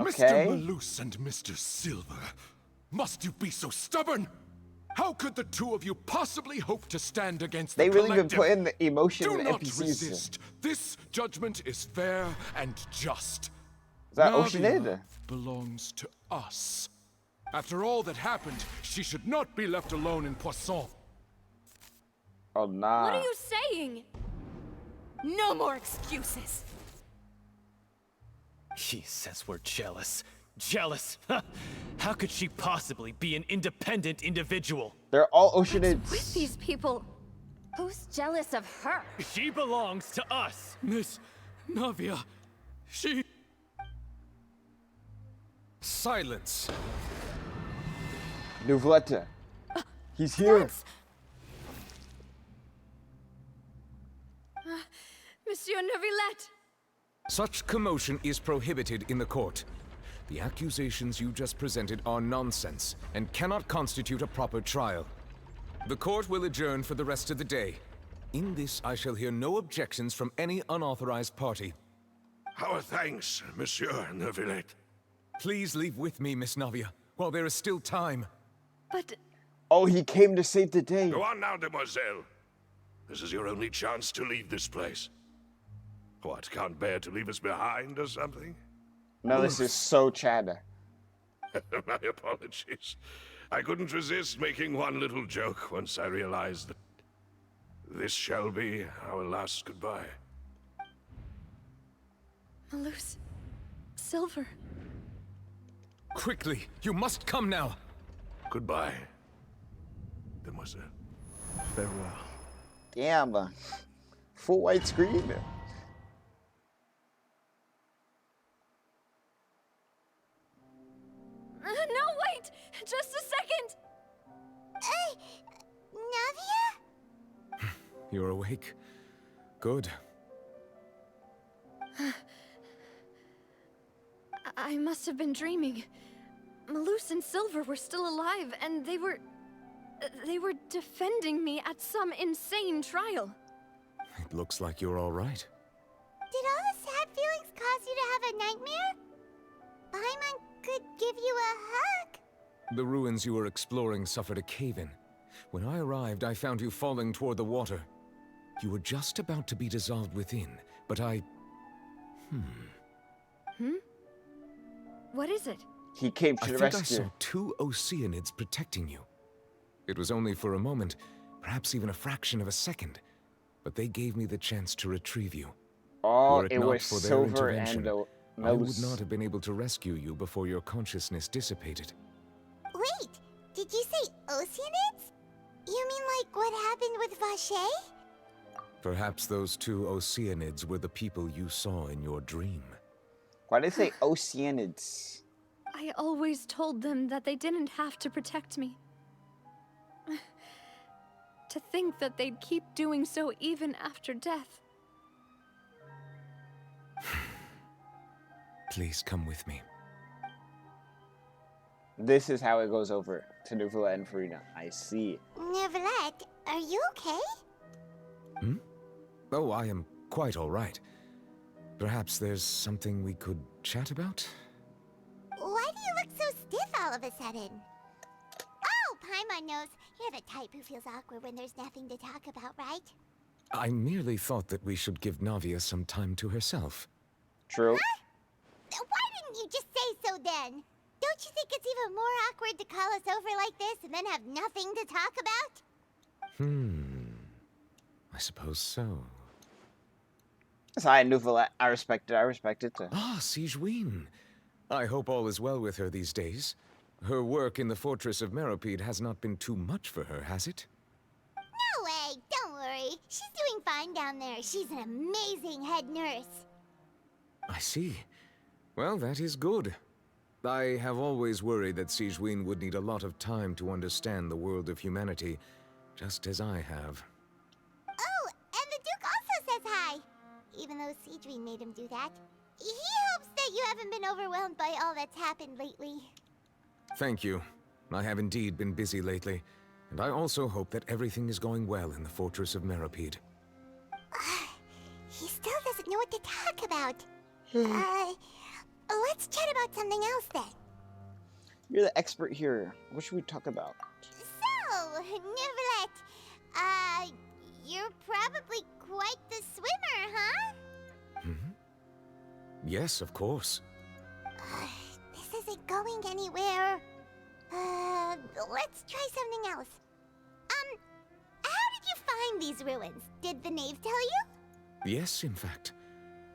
Mr. Malus and Mr. Silver, must you be so stubborn? How could the two of you possibly hope to stand against the They really been collective? putting the emotion Do in not NPCs. resist. This judgment is fair and just. Is that Navia Oceanid? belongs to us. After all that happened, she should not be left alone in Poisson. Oh, nah. What are you saying? No more excuses! She says we're jealous. Jealous? How could she possibly be an independent individual? They're all Oceanids. With these people. Who's jealous of her? She belongs to us. Miss Navia, she... Silence. Neuvillette. He's here. Monsieur Neuvillette! Such commotion is prohibited in the court. The accusations you just presented are nonsense and cannot constitute a proper trial. The court will adjourn for the rest of the day. In this, I shall hear no objections from any unauthorized party. Our thanks, Monsieur Neuvillette. Please leave with me, Miss Navia, while there is still time. But... Oh, he came to save the day. Go on now, demoiselle. This is your only chance to leave this place. What, can't bear to leave us behind or something? No, this is so Chad. My apologies. I couldn't resist making one little joke once I realized that this shall be our last goodbye. Malus... Silver... Quickly, you must come now. Goodbye, demoiselle. Farewell. Damn. Full widescreen. No, wait! Just a second! Navia? You're awake. Good. I must have been dreaming. Malus and Silver were still alive, and they were defending me at some insane trial. It looks like you're all right. Did all the sad feelings cause you to have a nightmare? Paimon could give you a hug. The ruins you were exploring suffered a cave-in. When I arrived, I found you falling toward the water. You were just about to be dissolved within, but I... What is it? He came to the rescue. I saw 2 Oceanids protecting you. It was only for a moment, perhaps even a fraction of a second, but they gave me the chance to retrieve you. Oh, Were it not was for their Silver intervention, and I would not have been able to rescue you before your consciousness dissipated. Wait, did you say Oceanids? You mean like what happened with Vache? Perhaps those 2 Oceanids were the people you saw in your dream. Why did they say Oceanids? I always told them that they didn't have to protect me. To think that they'd keep doing so even after death. Please come with me. This is how it goes over to Neuvillette and Furina. I see. Neuvillette, are you okay? Oh, I am quite all right. Perhaps there's something we could chat about? Why do you look so stiff all of a sudden? Oh, Paimon knows. You're the type who feels awkward when there's nothing to talk about, right? I merely thought that we should give Navia some time to herself. True. Huh? Why didn't you just say so then? Don't you think it's even more awkward to call us over like this and then have nothing to talk about? I suppose so. Sorry, Neuvillette. I respect it. Ah, Sigewinne. I hope all is well with her these days. Her work in the Fortress of Meropide has not been too much for her, has it? No way, don't worry. She's doing fine down there. She's an amazing head nurse. I see. Well, that is good. I have always worried that Sigewinne would need a lot of time to understand the world of humanity, just as I have. Oh, and the Duke also says hi. Even though Sigewinne made him do that. He hopes that you haven't been overwhelmed by all that's happened lately. Thank you. I have indeed been busy lately, and I also hope that everything is going well in the Fortress of Meropide. He still doesn't know what to talk about. Let's chat about something else then. You're the expert here. What should we talk about? So, Neuvillette, you're probably quite the swimmer, huh? Yes, of course. This isn't going anywhere. Let's try something else. How did you find these ruins? Did the knave tell you? Yes, in fact.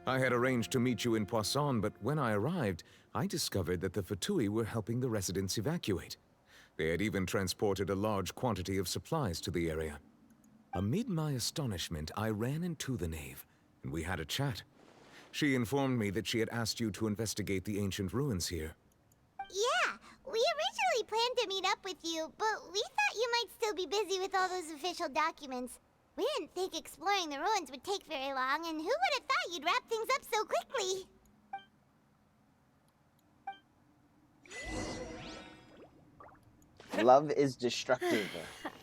I had arranged to meet you in Poisson, but when I arrived, I discovered that the Fatui were helping the residents evacuate. They had even transported a large quantity of supplies to the area. Amid my astonishment, I ran into the knave, and we had a chat. She informed me that she had asked you to investigate the ancient ruins here. Yeah, we originally planned to meet up with you, but we thought you might still be busy with all those official documents. We didn't think exploring the ruins would take very long, and who would have thought you'd wrap things up so quickly? Love is destructive.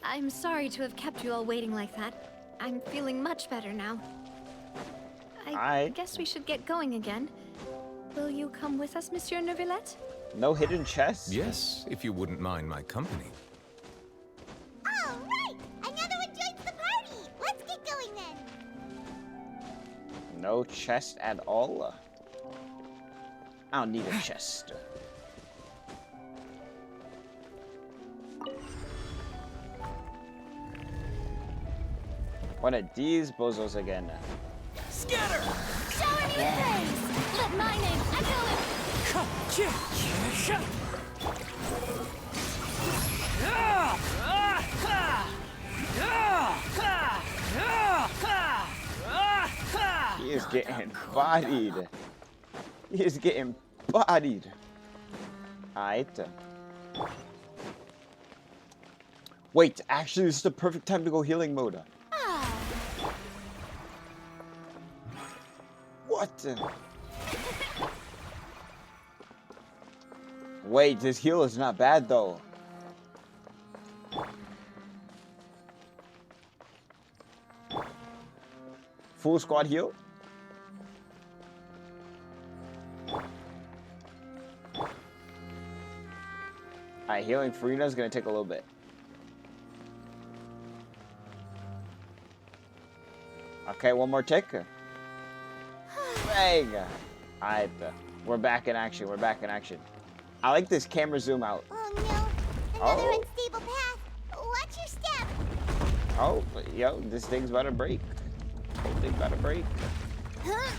I'm sorry to have kept you all waiting like that. I'm feeling much better now. I I guess we should get going again. Will you come with us, Monsieur Neuvillette? No hidden chests? Yes, if you wouldn't mind my company. All right! Another one joins the party! Let's get going then! No chest at all? I don't need a chest. What are these bozos again? Scatter! Show him your face! Let my name echo it! He is getting bodied. He is getting bodied. Alright. Wait, actually this is the perfect time to go healing mode. What? Wait, this heal is not bad though. Full squad heal? Alright, healing Furina is gonna take a little bit. Okay, one more tick. Bang! Alright, we're back in action. We're back in action. I like this camera zoom out. Oh no, another unstable path. Watch your step. Oh, yo, this thing's about to break. Whole thing about to break. Huh?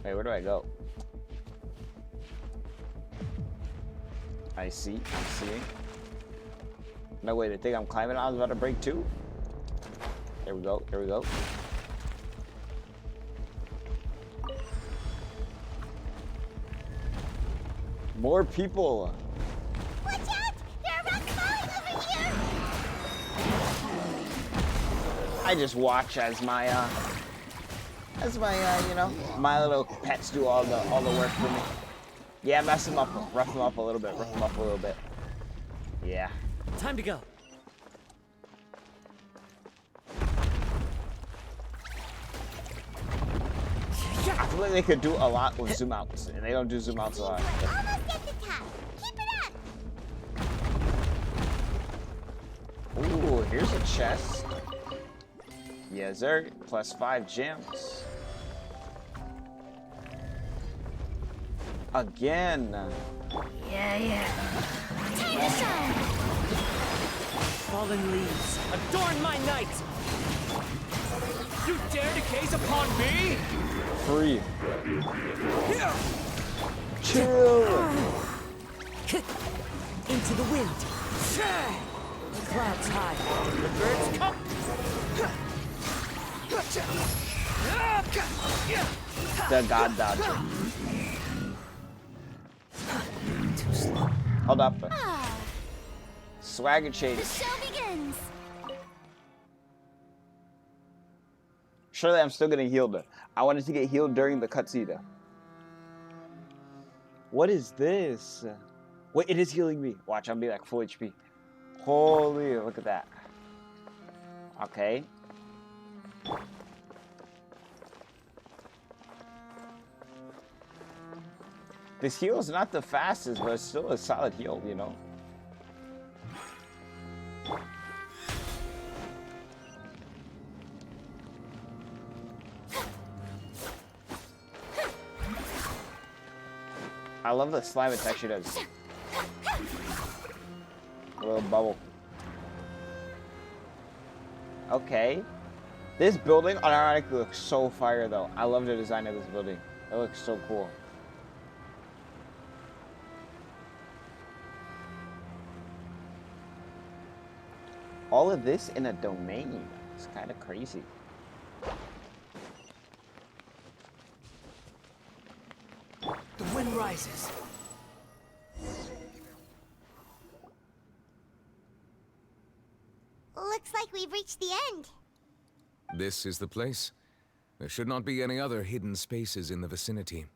Wait, where do I go? I see, I'm seeing. No, wait, the thing I'm climbing on is about to break too? There we go, there we go. More people! Watch out! There are rocks falling over here! I just watch as my, you know, my little pets do all the work for me. Yeah, mess them up, rough them up a little bit, rough them up a little bit. Yeah. Time to go. I feel like they could do a lot with zoom outs, and they don't do zoom outs a lot. Almost at the top. Keep it up! Ooh, here's a chest. Yes, sir. Plus 5 gems. Again. Yeah. Time to shine! Fallen leaves, adorn my night! You dare to gaze upon me? Free. Chill. Into the wind. The clouds high. The birds come. The god dodger. Too slow. Hold up. Ah, Swagger the chase. show begins. Surely I'm still gonna heal though. I wanted to get healed during the cutscene. What is this? Wait, it is healing me. Watch, I'll be like full HP. Holy, look at that. Okay. This heal is not the fastest, but it's still a solid heal, you know. I love the slime attack she does. A little bubble. Okay. This building unironically looks so fire though. I love the design of this building. It looks so cool. All of this in a domain. It's kind of crazy. The wind rises. Looks like we've reached the end. This is the place. There should not be any other hidden spaces in the vicinity.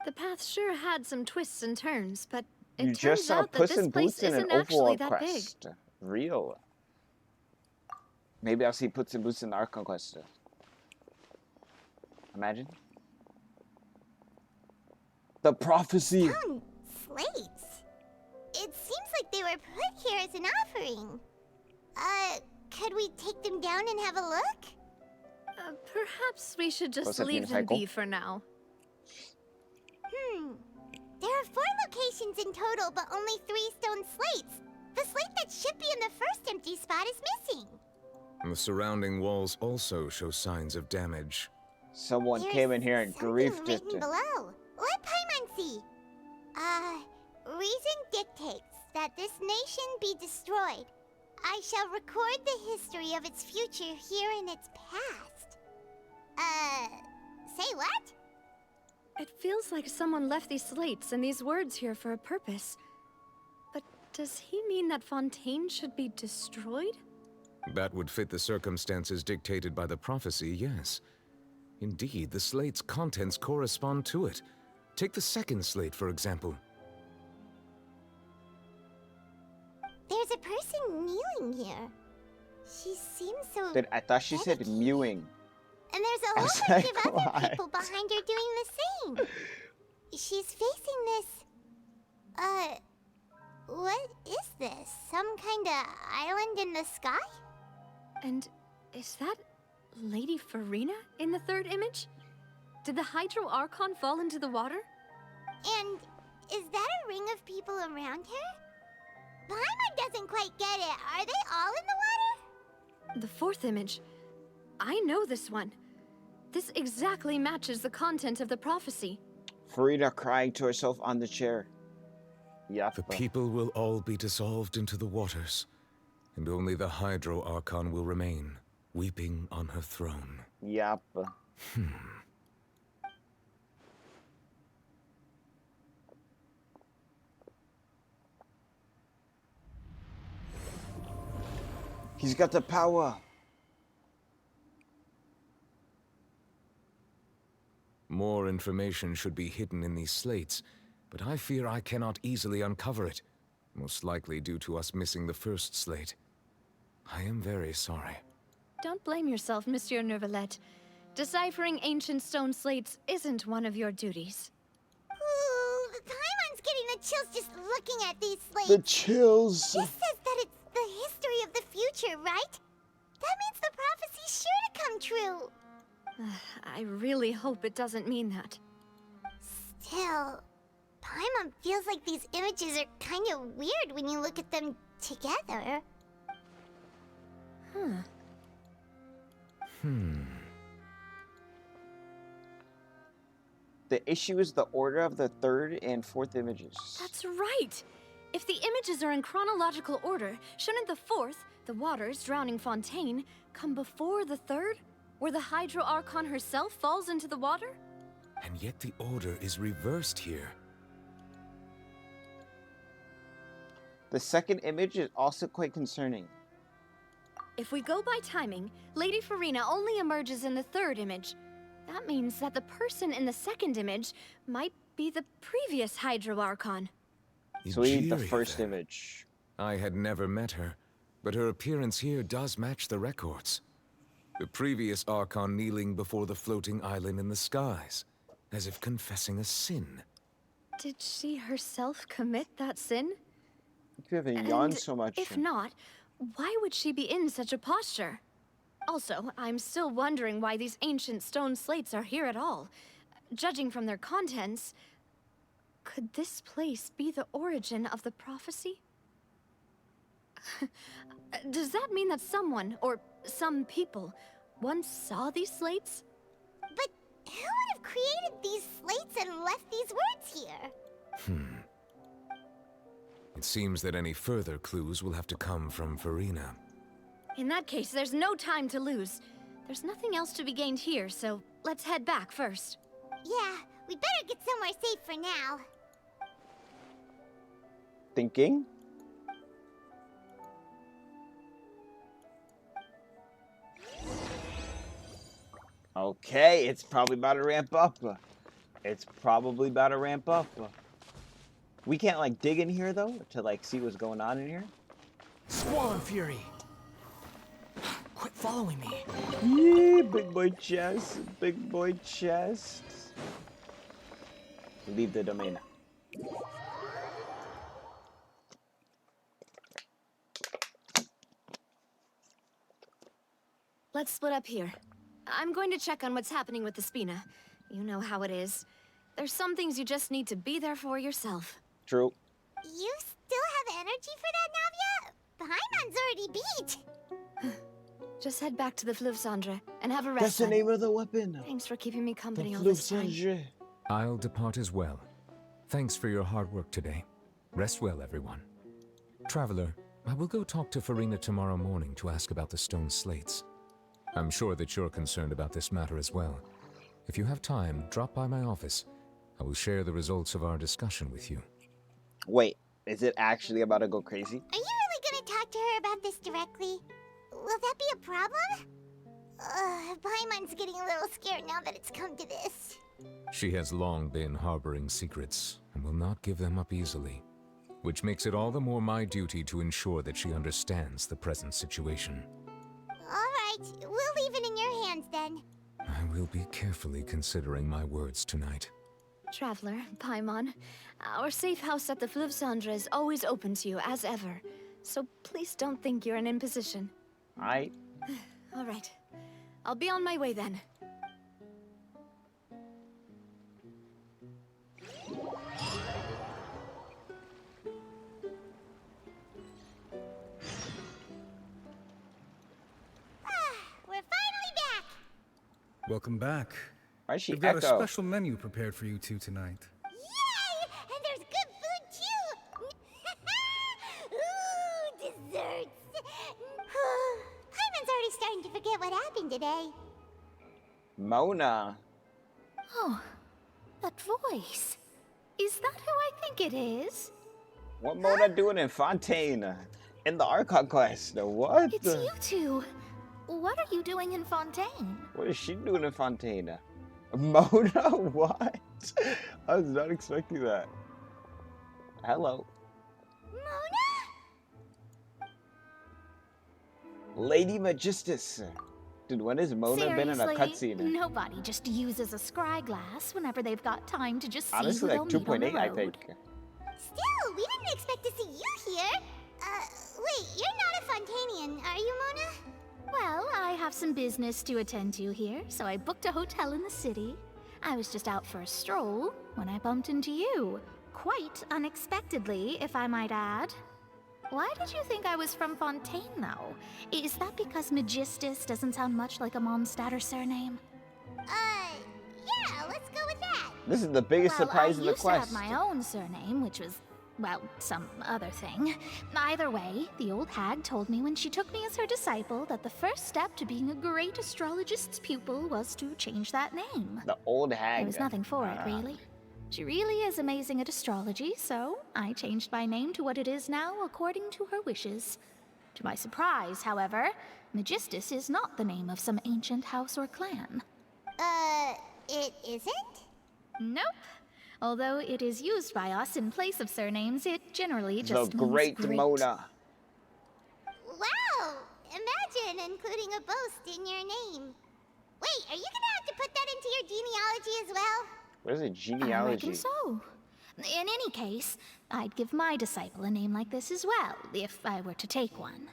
The path sure had some twists and turns, but it You turns just saw out that Puss this in place Boots in an isn't actually overall that big. quest. Real. Maybe I'll see Puts and Boots in the Archon quest. Imagine. The prophecy. Stone slates. It seems like they were put here as an offering. Could we take them down and have a look? Perhaps we should just Prosecution leave them cycle. be for now. There are 4 locations in total, but only 3 stone slates. The slate that should be in the first empty spot is missing. And the surrounding walls also show signs of damage. Someone came in here and griefed it. Written below. Let Paimon see. Reason dictates that this nation be destroyed. I shall record the history of its future here in its past. Say what? It feels like someone left these slates and these words here for a purpose. But does he mean that Fontaine should be destroyed? That would fit the circumstances dictated by the prophecy, yes. Indeed, the slate's contents correspond to it. Take the second slate, for example. There's a person kneeling here. She seems so... I thought she said mewing. And there's a whole bunch of other people behind her doing the same. She's facing this... what is this? Some kind of island in the sky? And is that Lady Furina in the third image? Did the Hydro Archon fall into the water? And is that a ring of people around her? Paimon doesn't quite get it. Are they all in the water? The fourth image. I know this one. This exactly matches the content of the prophecy. Furina crying to herself on the chair. Yep. The people will all be dissolved into the waters, and only the Hydro Archon will remain, weeping on her throne. Yep. He's got the power. More information should be hidden in these slates, but I fear I cannot easily uncover it, most likely due to us missing the first slate. I am very sorry. Don't blame yourself, Monsieur Neuvillette. Deciphering ancient stone slates isn't one of your duties. Ooh, Paimon's getting the chills just looking at these slates. The chills. This says that it's the history of the future, right? That means the prophecy's sure to come true. I really hope it doesn't mean that. Still, Paimon feels like these images are kind of weird when you look at them together. The issue is the order of the third and fourth images. That's right! If the images are in chronological order, shouldn't the fourth, the waters drowning Fontaine, come before the third, where the Hydro Archon herself falls into the water? And yet the order is reversed here. The second image is also quite concerning. If we go by timing, Lady Furina only emerges in the third image. That means that the person in the second image might be the previous Hydro Archon. So we need the Egeria, first then. image. I had never met her, but her appearance here does match the records. The previous Archon kneeling before the floating island in the skies, as if confessing a sin. Did she herself commit that sin? You haven't yawned so much. If not, why would she be in such a posture? Also, I'm still wondering why these ancient stone slates are here at all. Judging from their contents, could this place be the origin of the prophecy? Does that mean that someone, or some people, once saw these slates? But who would have created these slates and left these words here? It seems that any further clues will have to come from Furina. In that case, there's no time to lose. There's nothing else to be gained here, so let's head back first. Yeah, we better get somewhere safe for now. Thinking? Okay, it's probably about to ramp up. It's probably about to ramp up. We can't like dig in here though to like see what's going on in here. Squall and Fury! Quit following me. Yeah, big boy chest. Big boy chest. Leave the domain. Let's split up here. I'm going to check on what's happening with the Spina. You know how it is. There's some things you just need to be there for yourself. True. You still have energy for that, Navia? Paimon's already beat. Just head back to the Fleuve Cendre and have a rest. That's the name of the weapon. Thanks for keeping me company The all this time. Fleuve Cendre. I'll depart as well. Thanks for your hard work today. Rest well, everyone. Traveler, I will go talk to Furina tomorrow morning to ask about the stone slates. I'm sure that you're concerned about this matter as well. If you have time, drop by my office. I will share the results of our discussion with you. Wait, is it actually about to go crazy? Are you really gonna talk to her about this directly? Will that be a problem? Paimon's getting a little scared now that it's come to this. She has long been harboring secrets and will not give them up easily, which makes it all the more my duty to ensure that she understands the present situation. Alright, we'll leave it in your hands then. I will be carefully considering my words tonight. Traveler, Paimon, our safe house at the Fleuve Cendre is always open to you as ever, so please don't think you're an imposition. Alright. Alright, I'll be on my way then. We're finally back! Welcome back. Why is she We've got Echo? a special menu prepared for you two tonight. Yay! And there's good food too! Ooh, desserts! Paimon's already starting to forget what happened today. Mona. Oh, that voice. Is that who I think it is? What Mona doing in Fontaine? In the Archon quest? What? It's you two. What are you doing in Fontaine? What is she doing in Fontaine? Mona? What? I was not expecting that. Hello. Mona? Lady Magistus. Dude, when has Mona been in a Seriously, cutscene? nobody just uses a scryglass whenever they've got time to just see Honestly, who like they'll meet on the 2.8, I road. think. Still, we didn't expect to see you here. Wait, you're not a Fontainian, are you, Mona? Well, I have some business to attend to here, so I booked a hotel in the city. I was just out for a stroll when I bumped into you. Quite unexpectedly, if I might add. Why did you think I was from Fontaine, though? Is that because Magistus doesn't sound much like a Mondstadt surname? Yeah, let's go with that. This is the biggest surprise of the I used quest. to have my own surname, which was, well, some other thing. Either way, the old hag told me when she took me as her disciple that the first step to being a great astrologist's pupil was to change that name. The old hag. There was nothing for it, really. She really is amazing at astrology, so I changed my name to what it is now according to her wishes. To my surprise, however, Magistus is not the name of some ancient house or clan. It isn't? Nope. Although it is used by us in place of surnames, it generally just The means Great great. Mona. Wow! Imagine including a boast in your name. Wait, are you gonna have to put that into your genealogy as well? What is it? I Genealogy. reckon so. In any case, I'd give my disciple a name like this as well, if I were to take one.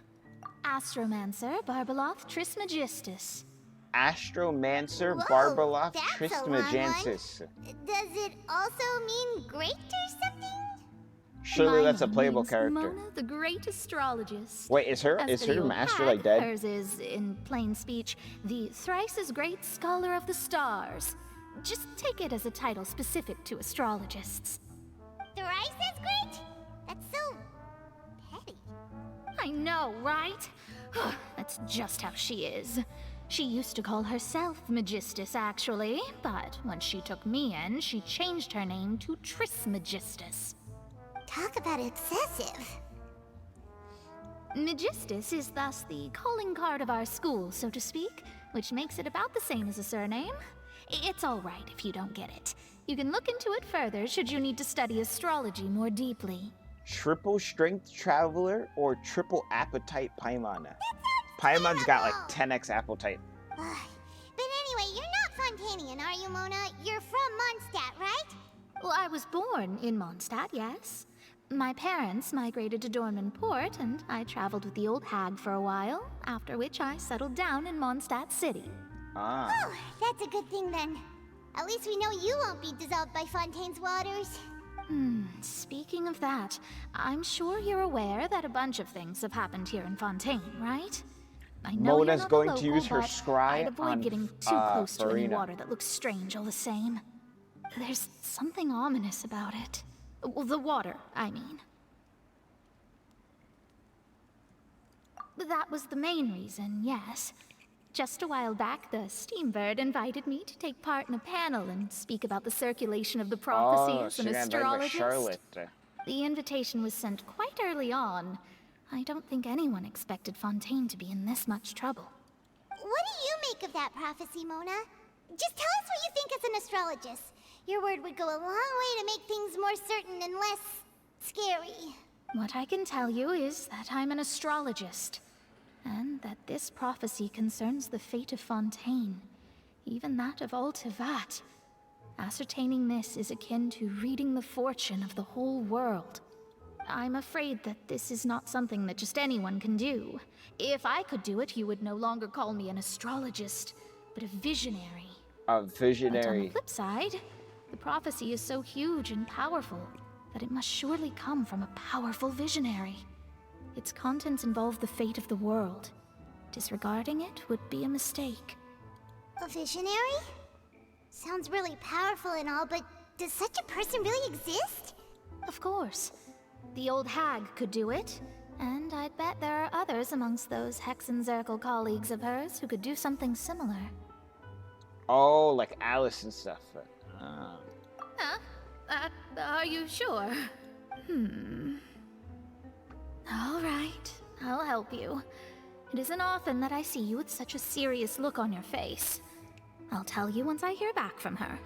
Astromancer Barbeloth Trismegistus. Astromancer Whoa, Barbeloth that's a long one. Trismegistus. Does it also mean great or something? Surely My that's a name playable means character. Mona, the great astrologist. Wait, is her As for the old master hag, like dead? Hers is, in plain speech, the thrice as great scholar of the stars. Just take it as a title specific to astrologists. Thrice as great? That's so petty. I know, right? That's just how she is. She used to call herself Magistus, actually, but when she took me in, she changed her name to Trismegistus. Talk about excessive. Magistus is thus the calling card of our school, so to speak, which makes it about the same as a surname. It's all right if you don't get it. You can look into it further should you need to study astrology more deeply. Triple strength traveler or triple appetite Paimon? Paimon's got like 10x appetite. But anyway, you're not Fontainian, are you, Mona? You're from Mondstadt, right? Well, I was born in Mondstadt, yes. My parents migrated to Dornman Port, and I traveled with the old hag for a while, after which I settled down in Mondstadt City. Ah. Oh, that's a good thing then. At least we know you won't be dissolved by Fontaine's waters. Speaking of that, I'm sure you're aware that a bunch of things have happened here in Fontaine, right? I know Mona's you're not going a to local, use her but scry I'd avoid on getting too close to any Furina. water that looks strange all the same. There's something ominous about it. Well, the water, I mean. That was the main reason, yes. Just a while back, the Steambird invited me to take part in a panel and speak about the circulation of the prophecies and astrologists. The invitation was sent quite early on. I don't think anyone expected Fontaine to be in this much trouble. What do you make of that prophecy, Mona? Just tell us what you think as an astrologist. Your word would go a long way to make things more certain and less scary. What I can tell you is that I'm an astrologist, and that this prophecy concerns the fate of Fontaine, even that of all Tevat. Ascertaining this is akin to reading the fortune of the whole world. I'm afraid that this is not something that just anyone can do. If I could do it, you would no longer call me an astrologist, but a visionary. A visionary. But on the flip side, the prophecy is so huge and powerful that it must surely come from a powerful visionary. Its contents involve the fate of the world. Disregarding it would be a mistake. A visionary? Sounds really powerful and all, but does such a person really exist? Of course. The old hag could do it, and I'd bet there are others amongst those Hexenzirkel colleagues of hers who could do something similar. Oh, like Alice and stuff. Are you sure? All right, I'll help you. It isn't often that I see you with such a serious look on your face. I'll tell you once I hear back from her.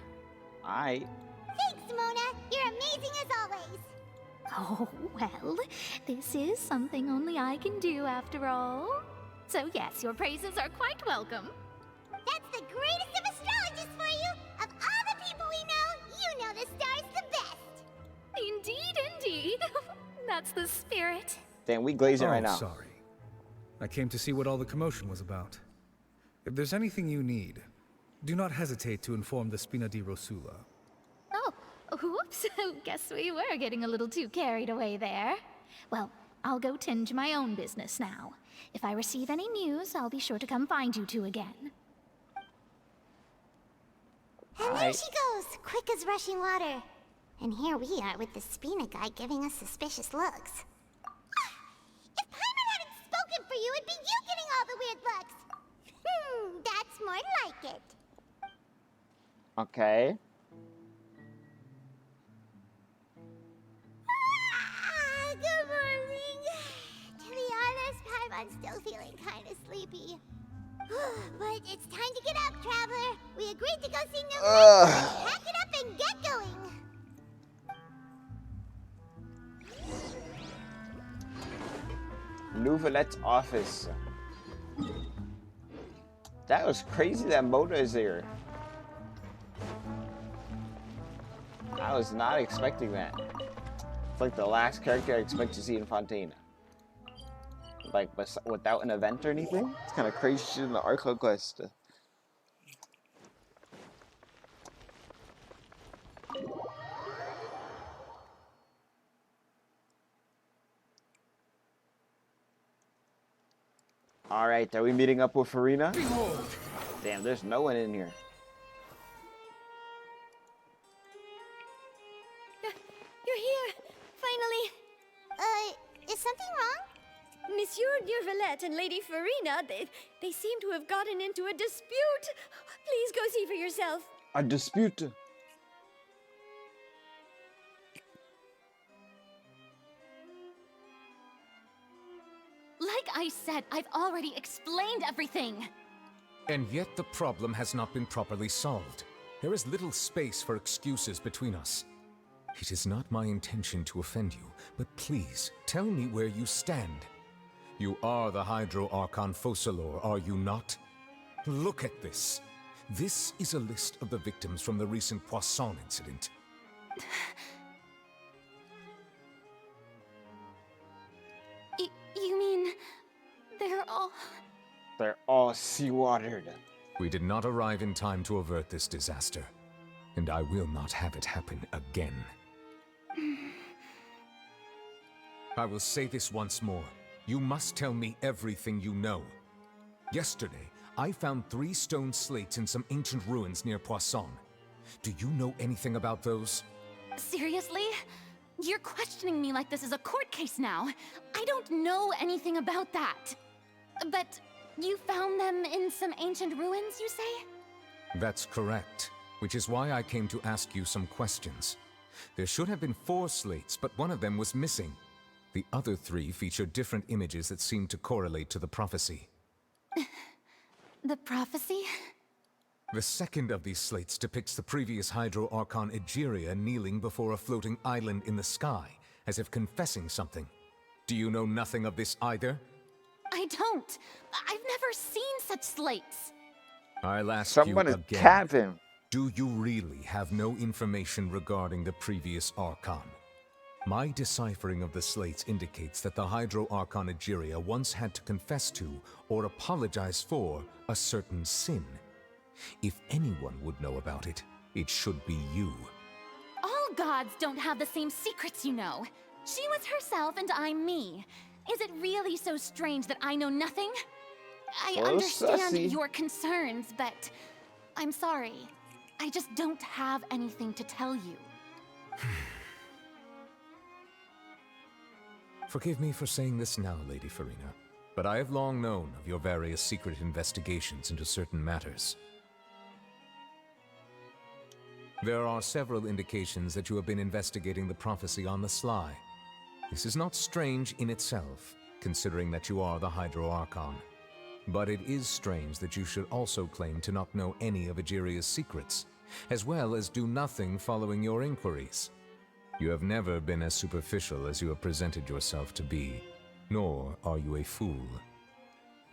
Aight. Thanks, Mona. You're amazing as always. Oh, well, this is something only I can do after all. So yes, your praises are quite welcome. That's the greatest of astrologists for you! Of all the people we know, you know the star's the best! Indeed. That's the spirit. Damn, we glazing right now. Sorry. I came to see what all the commotion was about. If there's anything you need, do not hesitate to inform the Spina di Rosula. Oh, whoops. Guess we were getting a little too carried away there. Well, I'll go tend to my own business now. If I receive any news, I'll be sure to come find you two again. And there she goes, quick as rushing water. And here we are with the Spina guy giving us suspicious looks. If Paimon hadn't spoken for you, it'd be you getting all the weird looks. That's more like it. Okay. Good morning. To be honest, Paimon's still feeling kind of sleepy. But it's time to get up, Traveler. We agreed to go see Neuvillette, so let's pack it up and get going. Neuvillette's office. That was crazy that Mona is there. I was not expecting that. It's like the last character I expect to see in Fontaine. Like, without an event or anything? It's kind of crazy shit in the Archon quest. Alright, are we meeting up with Furina? Damn, there's no one in here. You're here! Finally! Is something wrong? Monsieur Neuvillette and Lady Furina, they seem to have gotten into a dispute. Please go see for yourself. A dispute? Like I said, I've already explained everything. And yet the problem has not been properly solved. There is little space for excuses between us. It is not my intention to offend you, but please, tell me where you stand. You are the Hydro Archon Focalor, are you not? Look at this. This is a list of the victims from the recent Poisson incident. You mean... they're all... They're all seawatered. We did not arrive in time to avert this disaster, and I will not have it happen again. I will say this once more. You must tell me everything you know. Yesterday, I found 3 stone slates in some ancient ruins near Poisson. Do you know anything about those? Seriously? You're questioning me like this is a court case now. I don't know anything about that. But you found them in some ancient ruins, you say? That's correct, which is why I came to ask you some questions. There should have been 4 slates, but one of them was missing. The other 3 feature different images that seem to correlate to the prophecy. The prophecy? The second of these slates depicts the previous Hydro Archon Egeria kneeling before a floating island in the sky, as if confessing something. Do you know nothing of this either? I don't. I've never seen such slates. I'll ask Someone you is again. capping. Do you really have no information regarding the previous Archon? My deciphering of the slates indicates that the Hydro Archon Egeria once had to confess to, or apologize for, a certain sin. If anyone would know about it, it should be you. All gods don't have the same secrets, you know. She was herself and I'm me. Is it really so strange that I know nothing? I understand sussy. your concerns, but I'm sorry. I just don't have anything to tell you. Forgive me for saying this now, Lady Furina, but I have long known of your various secret investigations into certain matters. There are several indications that you have been investigating the prophecy on the sly. This is not strange in itself, considering that you are the Hydro Archon. But it is strange that you should also claim to not know any of Egeria's secrets, as well as do nothing following your inquiries. You have never been as superficial as you have presented yourself to be, nor are you a fool.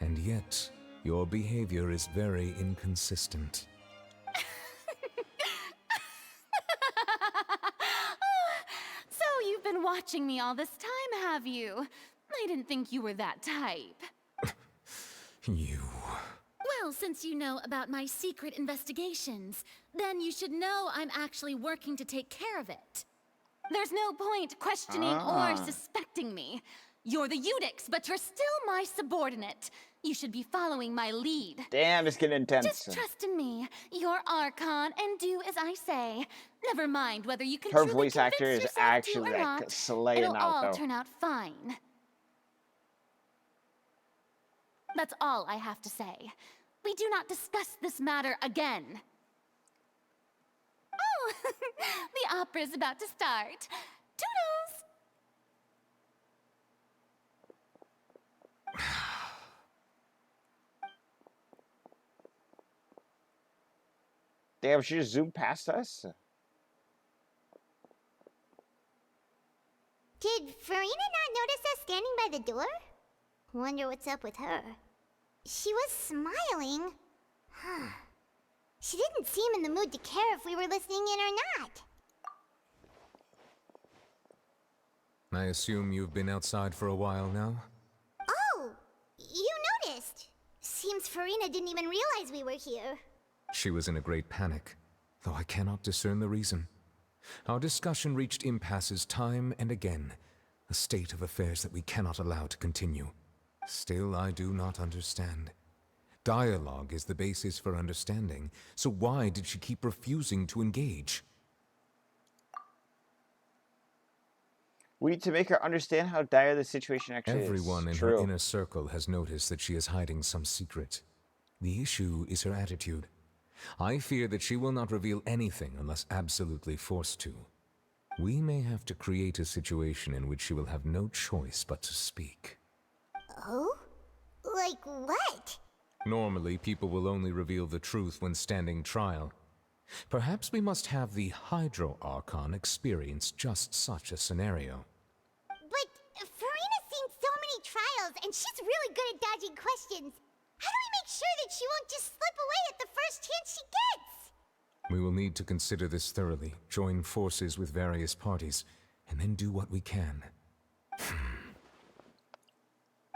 And yet, your behavior is very inconsistent. So you've been watching me all this time, have you? I didn't think you were that type. You... Well, since you know about my secret investigations, then you should know I'm actually working to take care of it. There's no point questioning or suspecting me. You're the Eudix, but you're still my subordinate. You should be following my lead. Damn, it's getting intense. Just trust in me. You're Archon, and do as I say. Never mind whether you can Her truly voice actor convince is yourself to actually or like not. slaying It'll out all though. turn out fine. That's all I have to say. We do not discuss this matter again. Oh, the opera's about to start. Toodles! Damn, she just zoomed past us. Did Furina not notice us standing by the door? Wonder what's up with her. She was smiling. Huh. She didn't seem in the mood to care if we were listening in or not. I assume you've been outside for a while now? Oh, you noticed. Seems Furina didn't even realize we were here. She was in a great panic, though I cannot discern the reason. Our discussion reached impasses time and again, a state of affairs that we cannot allow to continue. Still, I do not understand. Dialogue is the basis for understanding, so why did she keep refusing to engage? We need to make her understand how dire the situation actually is. Everyone in her inner circle has noticed that she is hiding some secret. The issue is her attitude. I fear that she will not reveal anything unless absolutely forced to. We may have to create a situation in which she will have no choice but to speak. Oh? Like what? Normally, people will only reveal the truth when standing trial. Perhaps we must have the Hydro Archon experience just such a scenario. But Furina's seen so many trials, and she's nagging questions. How do we make sure that she won't just slip away at the first chance she gets? We will need to consider this thoroughly, join forces with various parties, and then do what we can.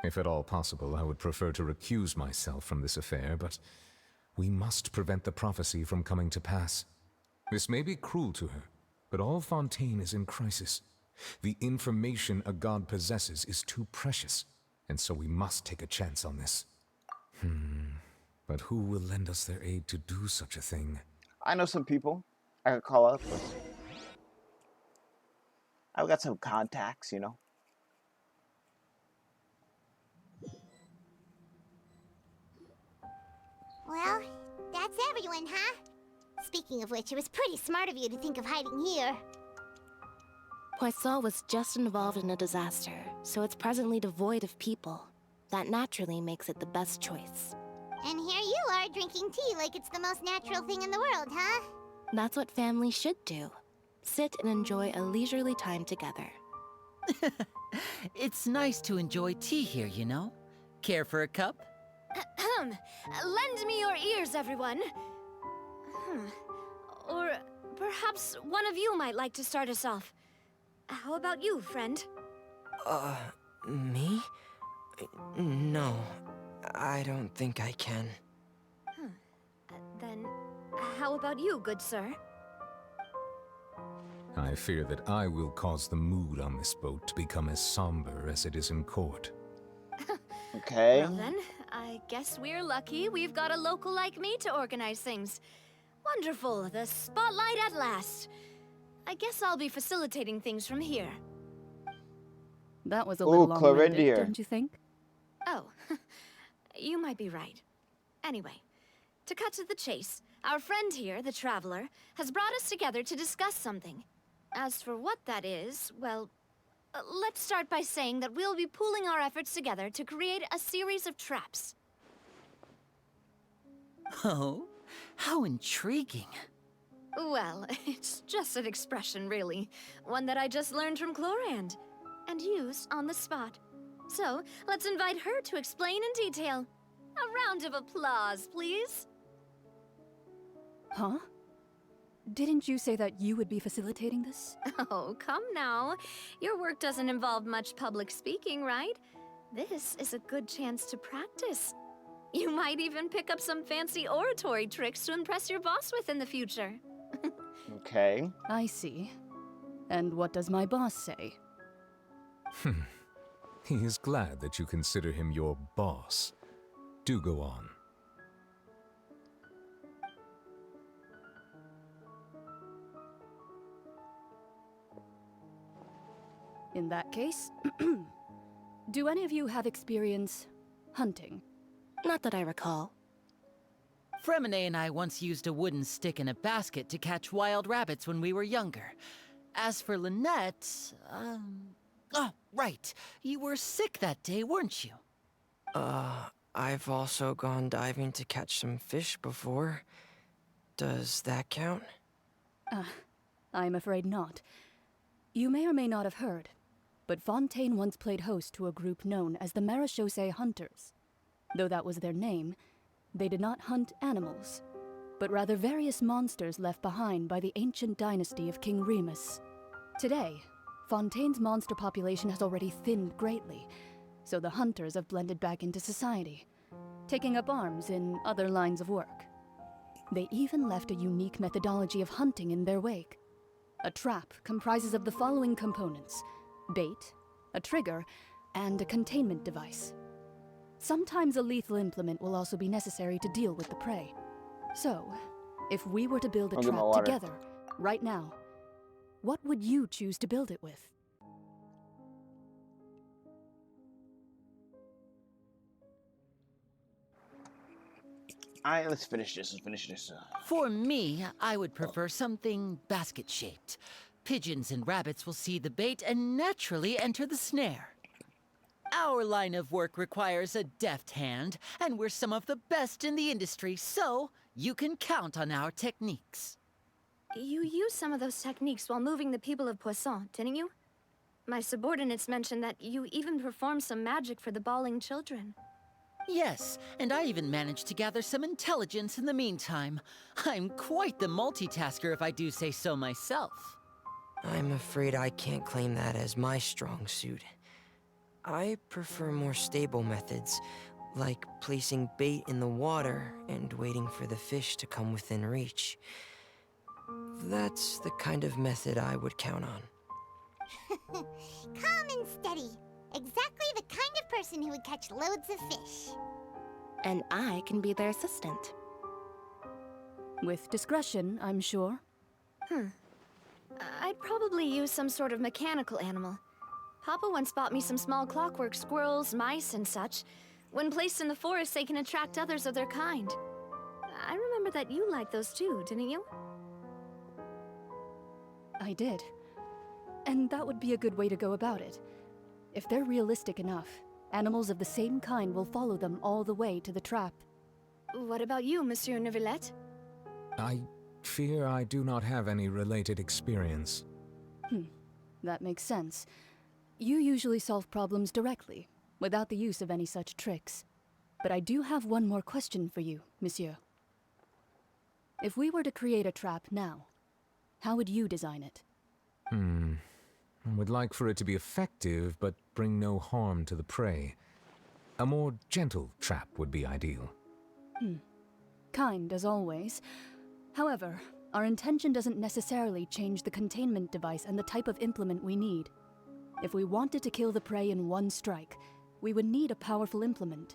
If at all possible, I would prefer to recuse myself from this affair, but we must prevent the prophecy from coming to pass. This may be cruel to her, but all Fontaine is in crisis. The information a god possesses is too precious, and so we must take a chance on this. But who will lend us their aid to do such a thing? I know some people I could call up. I've got some contacts, you know. Well, that's everyone, huh? Speaking of which, it was pretty smart of you to think of hiding here. Poisson was just involved in a disaster, so it's presently devoid of people. That naturally makes it the best choice. And here you are drinking tea like it's the most natural thing in the world, huh? That's what families should do. Sit and enjoy a leisurely time together. It's nice to enjoy tea here, you know? Care for a cup? Lend me your ears, everyone. Or perhaps one of you might like to start us off. How about you, friend? Me? No, I don't think I can. Then, how about you, good sir? I fear that I will cause the mood on this boat to become as somber as it is in court. Okay. Well then, I guess we're lucky we've got a local like me to organize things. Wonderful, the spotlight at last. I guess I'll be facilitating things from here. That was a little long-winded, Clarindier. don't you think? Oh, you might be right. Anyway, to cut to the chase, our friend here, the Traveler, has brought us together to discuss something. As for what that is, well, let's start by saying that we'll be pooling our efforts together to create a series of traps. Oh, how intriguing. Well, it's just an expression, really. One that I just learned from Chlorand, and used on the spot. So, let's invite her to explain in detail. A round of applause, please. Huh? Didn't you say that you would be facilitating this? Oh, come now. Your work doesn't involve much public speaking, right? This is a good chance to practice. You might even pick up some fancy oratory tricks to impress your boss with in the future. Okay. I see. And what does my boss say? He is glad that you consider him your boss. Do go on. In that case, do any of you have experience hunting? Not that I recall. Fremine and I once used a wooden stick in a basket to catch wild rabbits when we were younger. As for Lynette, oh, right. You were sick that day, weren't you? I've also gone diving to catch some fish before. Does that count? I'm afraid not. You may or may not have heard, but Fontaine once played host to a group known as the Marechaussee Hunters. Though that was their name, they did not hunt animals, but rather various monsters left behind by the ancient dynasty of King Remus. Today, Fontaine's monster population has already thinned greatly, so the hunters have blended back into society, taking up arms in other lines of work. They even left a unique methodology of hunting in their wake. A trap comprises of the following components: bait, a trigger, and a containment device. Sometimes a lethal implement will also be necessary to deal with the prey. So, if we were to build a trap together, right now, what would you choose to build it with? Alright, let's finish this. For me, I would prefer something basket-shaped. Pigeons and rabbits will see the bait and naturally enter the snare. Our line of work requires a deft hand, and we're some of the best in the industry, so you can count on our techniques. You used some of those techniques while moving the people of Poisson, didn't you? My subordinates mentioned that you even performed some magic for the bawling children. Yes, and I even managed to gather some intelligence in the meantime. I'm quite the multitasker if I do say so myself. I'm afraid I can't claim that as my strong suit. I prefer more stable methods, like placing bait in the water and waiting for the fish to come within reach. That's the kind of method I would count on. Calm and steady. Exactly the kind of person who would catch loads of fish. And I can be their assistant. With discretion, I'm sure. I'd probably use some sort of mechanical animal. Papa once bought me some small clockwork squirrels, mice, and such. When placed in the forest, they can attract others of their kind. I remember that you liked those too, didn't you? I did. And that would be a good way to go about it. If they're realistic enough, animals of the same kind will follow them all the way to the trap. What about you, Monsieur Neuvillette? I fear I do not have any related experience. That makes sense. You usually solve problems directly, without the use of any such tricks. But I do have one more question for you, Monsieur. If we were to create a trap now, how would you design it? I would like for it to be effective, but bring no harm to the prey. A more gentle trap would be ideal. Kind, as always. However, our intention doesn't necessarily change the containment device and the type of implement we need. If we wanted to kill the prey in one strike, we would need a powerful implement.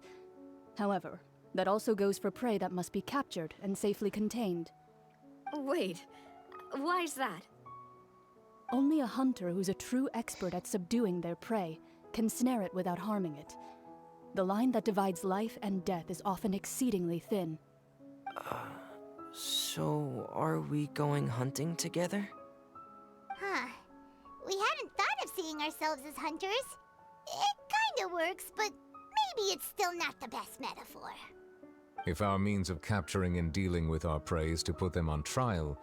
However, that also goes for prey that must be captured and safely contained. Wait, why's that? Only a hunter who's a true expert at subduing their prey can snare it without harming it. The line that divides life and death is often exceedingly thin. So are we going hunting together? Huh. We hadn't thought of seeing ourselves as hunters. It kinda works, but maybe it's still not the best metaphor. If our means of capturing and dealing with our prey is to put them on trial,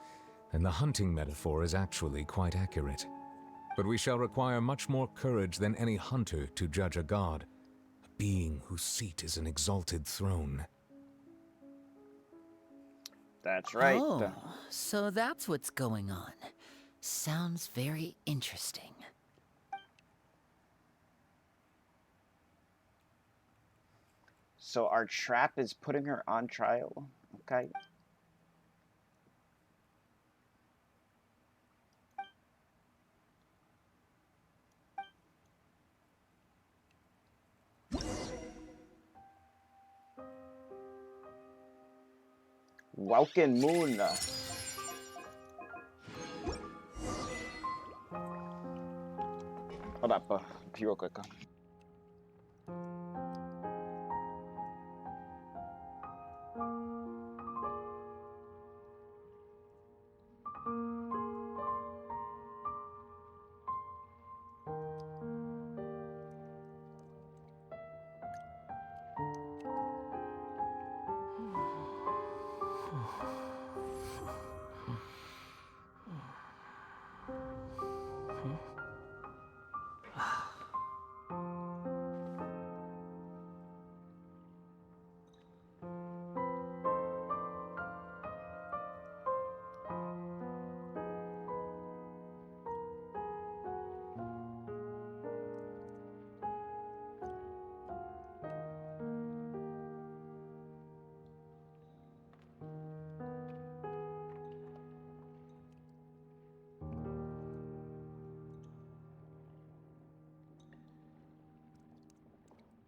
then the hunting metaphor is actually quite accurate. But we shall require much more courage than any hunter to judge a god, a being whose seat is an exalted throne. That's right. Oh, so that's what's going on. Sounds very interesting. So our trap is putting her on trial. Okay. Welcome Moon. Hold up, real quick.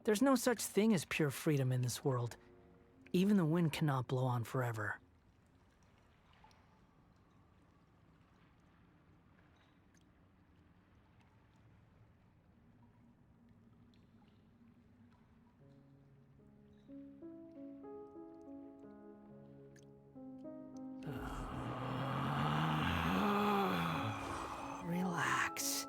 There's no such thing as pure freedom in this world. Even the wind cannot blow on forever. Relax.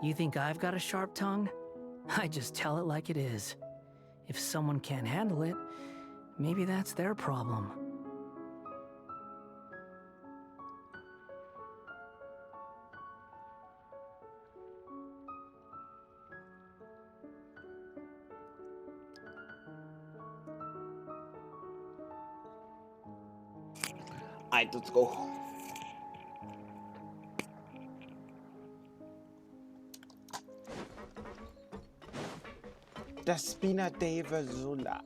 You think I've got a sharp tongue? I just tell it like it is. If someone can't handle it, maybe that's their problem. Alright, let's go. The Spina de Verzula.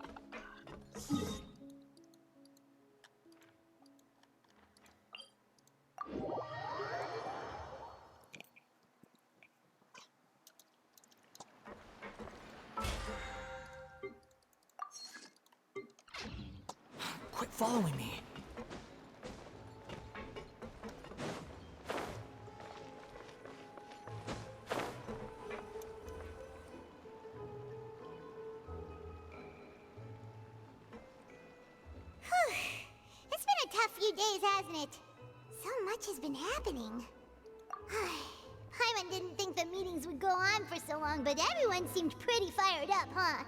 Quit following me. It's been a tough few days, hasn't it? So much has been happening. Paimon didn't think the meetings would go on for so long, but everyone seemed pretty fired up, huh?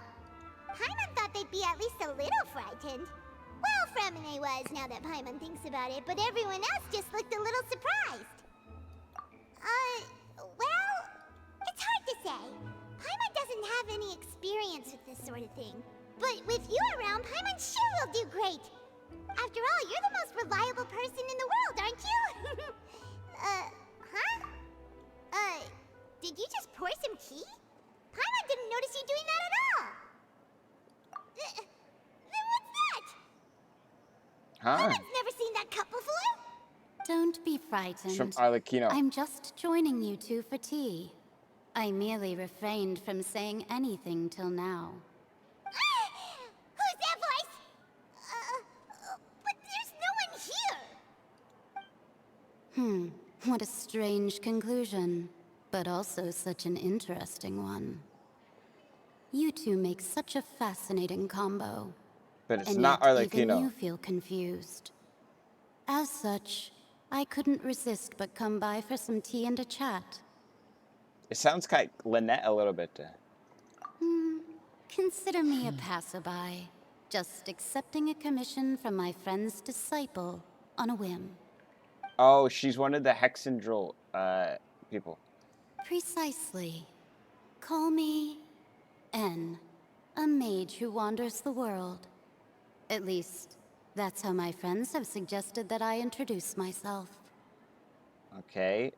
Paimon thought they'd be at least a little frightened. Well, Fremine was, now that Paimon thinks about it, but everyone else just looked a little surprised. Well, it's hard to say. Paimon doesn't have any experience with this sort of thing. But with you around, Paimon sure will do great. After all, you're the most reliable person in the world, aren't you? Did you just pour some tea? Paimon didn't notice you doing that at all. Then what's that? Huh? Paimon's never seen that cup before. Don't be frightened. From Arlecchino. I'm just joining you two for tea. I merely refrained from saying anything till now. Who's that voice? But there's no one here. What a strange conclusion, but also such an interesting one. You two make such a fascinating combo. But it's and not yet Arlecchino. Even you feel confused. As such, I couldn't resist but come by for some tea and a chat. It sounds like Lynette a little bit. Consider me a passerby, just accepting a commission from my friend's disciple on a whim. Oh, she's one of the Hexendril people. Precisely. Call me N, a mage who wanders the world. At least, that's how my friends have suggested that I introduce myself. Okay.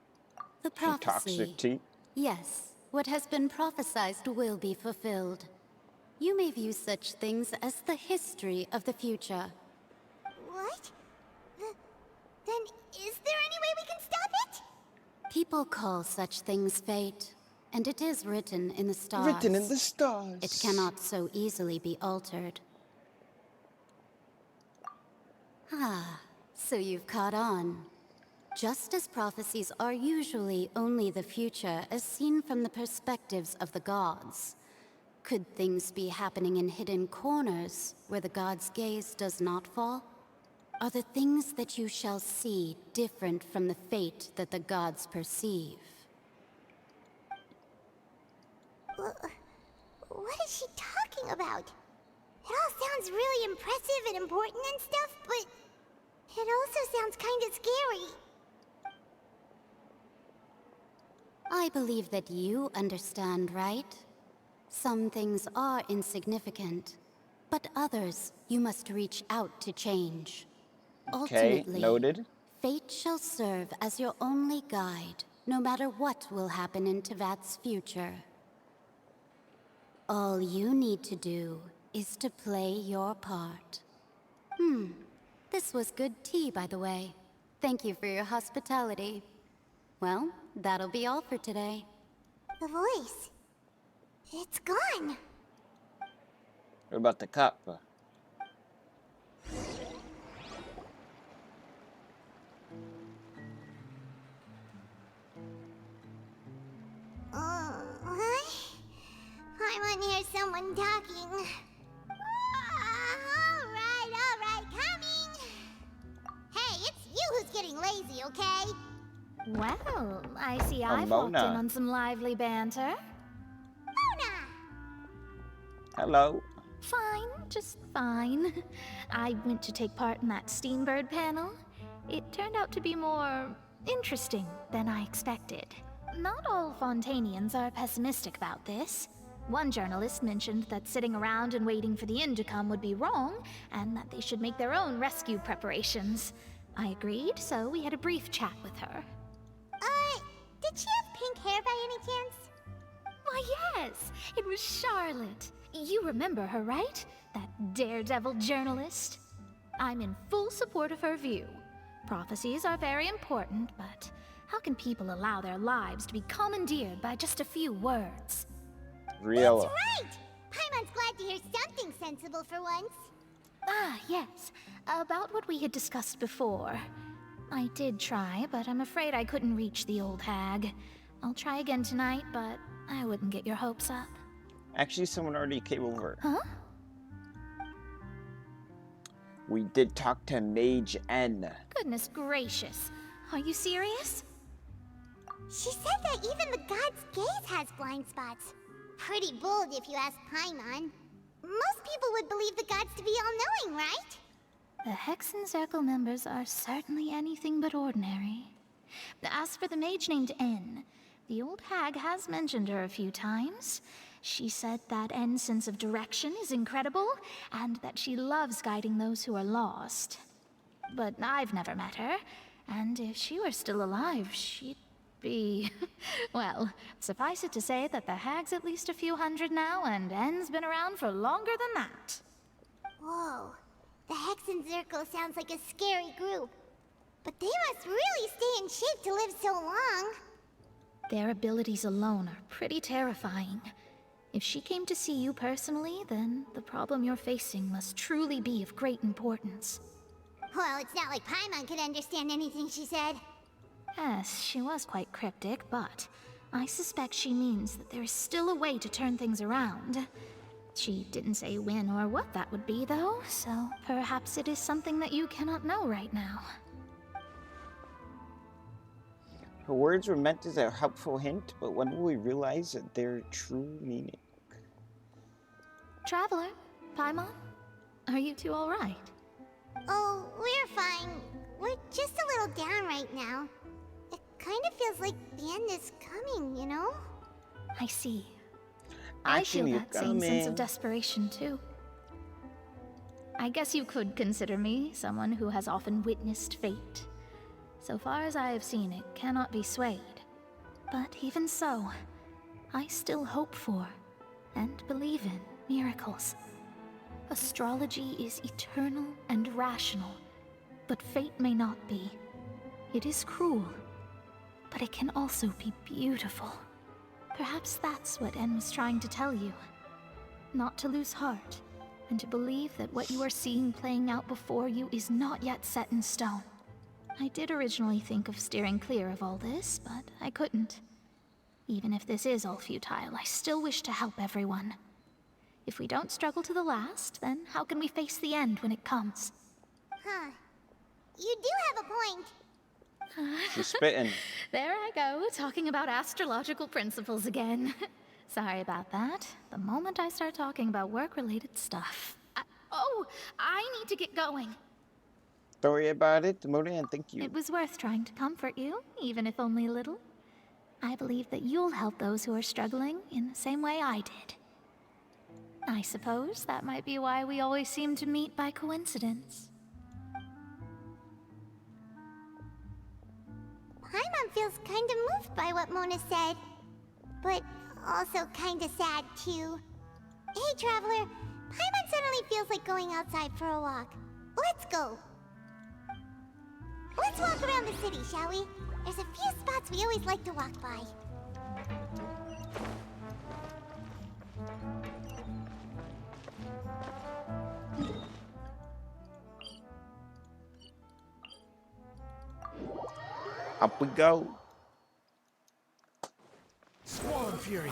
The Some prophecy. toxic tea. Yes, what has been prophesized will be fulfilled. You may view such things as the history of the future. What? Then is there any way we can stop it? People call such things fate, and it is written in the stars. Written in the stars. It cannot so easily be altered. Ah, so you've caught on. Just as prophecies are usually only the future as seen from the perspectives of the gods, could things be happening in hidden corners where the gods' gaze does not fall? Are the things that you shall see different from the fate that the gods perceive? What is she talking about? It all sounds really impressive and important and stuff, but it also sounds kind of scary. I believe that you understand, right? Some things are insignificant, but others you must reach out to change. Okay, Ultimately, noted. fate shall serve as your only guide, no matter what will happen in Tevat's future. All you need to do is to play your part. This was good tea, by the way. Thank you for your hospitality. Well, that'll be all for today. The voice. It's gone. What about the cup? I want to hear someone talking. All right, coming. Hey, it's you who's getting lazy, okay? Well, I see I've walked in Mona. on some lively banter. Mona! Hello. Fine, just fine. I went to take part in that Steambird panel. It turned out to be more interesting than I expected. Not all Fontainians are pessimistic about this. One journalist mentioned that sitting around and waiting for the end to come would be wrong, and that they should make their own rescue preparations. I agreed, so we had a brief chat with her. Did she have pink hair by any chance? Why, yes! It was Charlotte. You remember her, right? That daredevil journalist? I'm in full support of her view. Prophecies are very important, but how can people allow their lives to be commandeered by just a few words? Real. That's right! Paimon's glad to hear something sensible for once. Ah, yes. About what we had discussed before. I did try, but I'm afraid I couldn't reach the old hag. I'll try again tonight, but I wouldn't get your hopes up. Actually, someone already came over. Huh? We did talk to Mage N. Goodness gracious. Are you serious? She said that even the god's gaze has blind spots. Pretty bold if you ask Paimon. Most people would believe the gods to be all-knowing, right? The Hexen Circle members are certainly anything but ordinary. As for the mage named N, the old hag has mentioned her a few times. She said that N's sense of direction is incredible, and that she loves guiding those who are lost. But I've never met her, and if she were still alive, she'd be... well, suffice it to say that the hag's at least a few hundred now, and N's been around for longer than that. Whoa. The Hexen Circle sounds like a scary group. But they must really stay in shape to live so long. Their abilities alone are pretty terrifying. If she came to see you personally, then the problem you're facing must truly be of great importance. Well, it's not like Paimon could understand anything she said. Yes, she was quite cryptic, but I suspect she means that there is still a way to turn things around. She didn't say when or what that would be, though, so perhaps it is something that you cannot know right now. Her words were meant as a helpful hint, but when will we realize their true meaning? Traveler, Paimon, are you two all right? Oh, we're fine. We're just a little down right now. It kind of feels like the end is coming, you know? I see. I feel that same sense of desperation, too. I guess you could consider me someone who has often witnessed fate. So far as I have seen, it cannot be swayed. But even so, I still hope for, and believe in, miracles. Astrology is eternal and rational, but fate may not be. It is cruel, but it can also be beautiful. Perhaps that's what N was trying to tell you. Not to lose heart, and to believe that what you are seeing playing out before you is not yet set in stone. I did originally think of steering clear of all this, but I couldn't. Even if this is all futile, I still wish to help everyone. If we don't struggle to the last, then how can we face the end when it comes? Huh. You do have a point. She's spitting. There I go, talking about astrological principles again. Sorry about that. The moment I start talking about work-related stuff. I need to get going. Don't worry about it, Morian, thank you. It was worth trying to comfort you, even if only a little. I believe that you'll help those who are struggling in the same way I did. I suppose that might be why we always seem to meet by coincidence. Paimon feels kind of moved by what Mona said, but also kind of sad too. Hey, Traveler, Paimon suddenly feels like going outside for a walk. Let's go. Let's walk around the city, shall we? There's a few spots we always like to walk by. Up we go. Swarm Fury.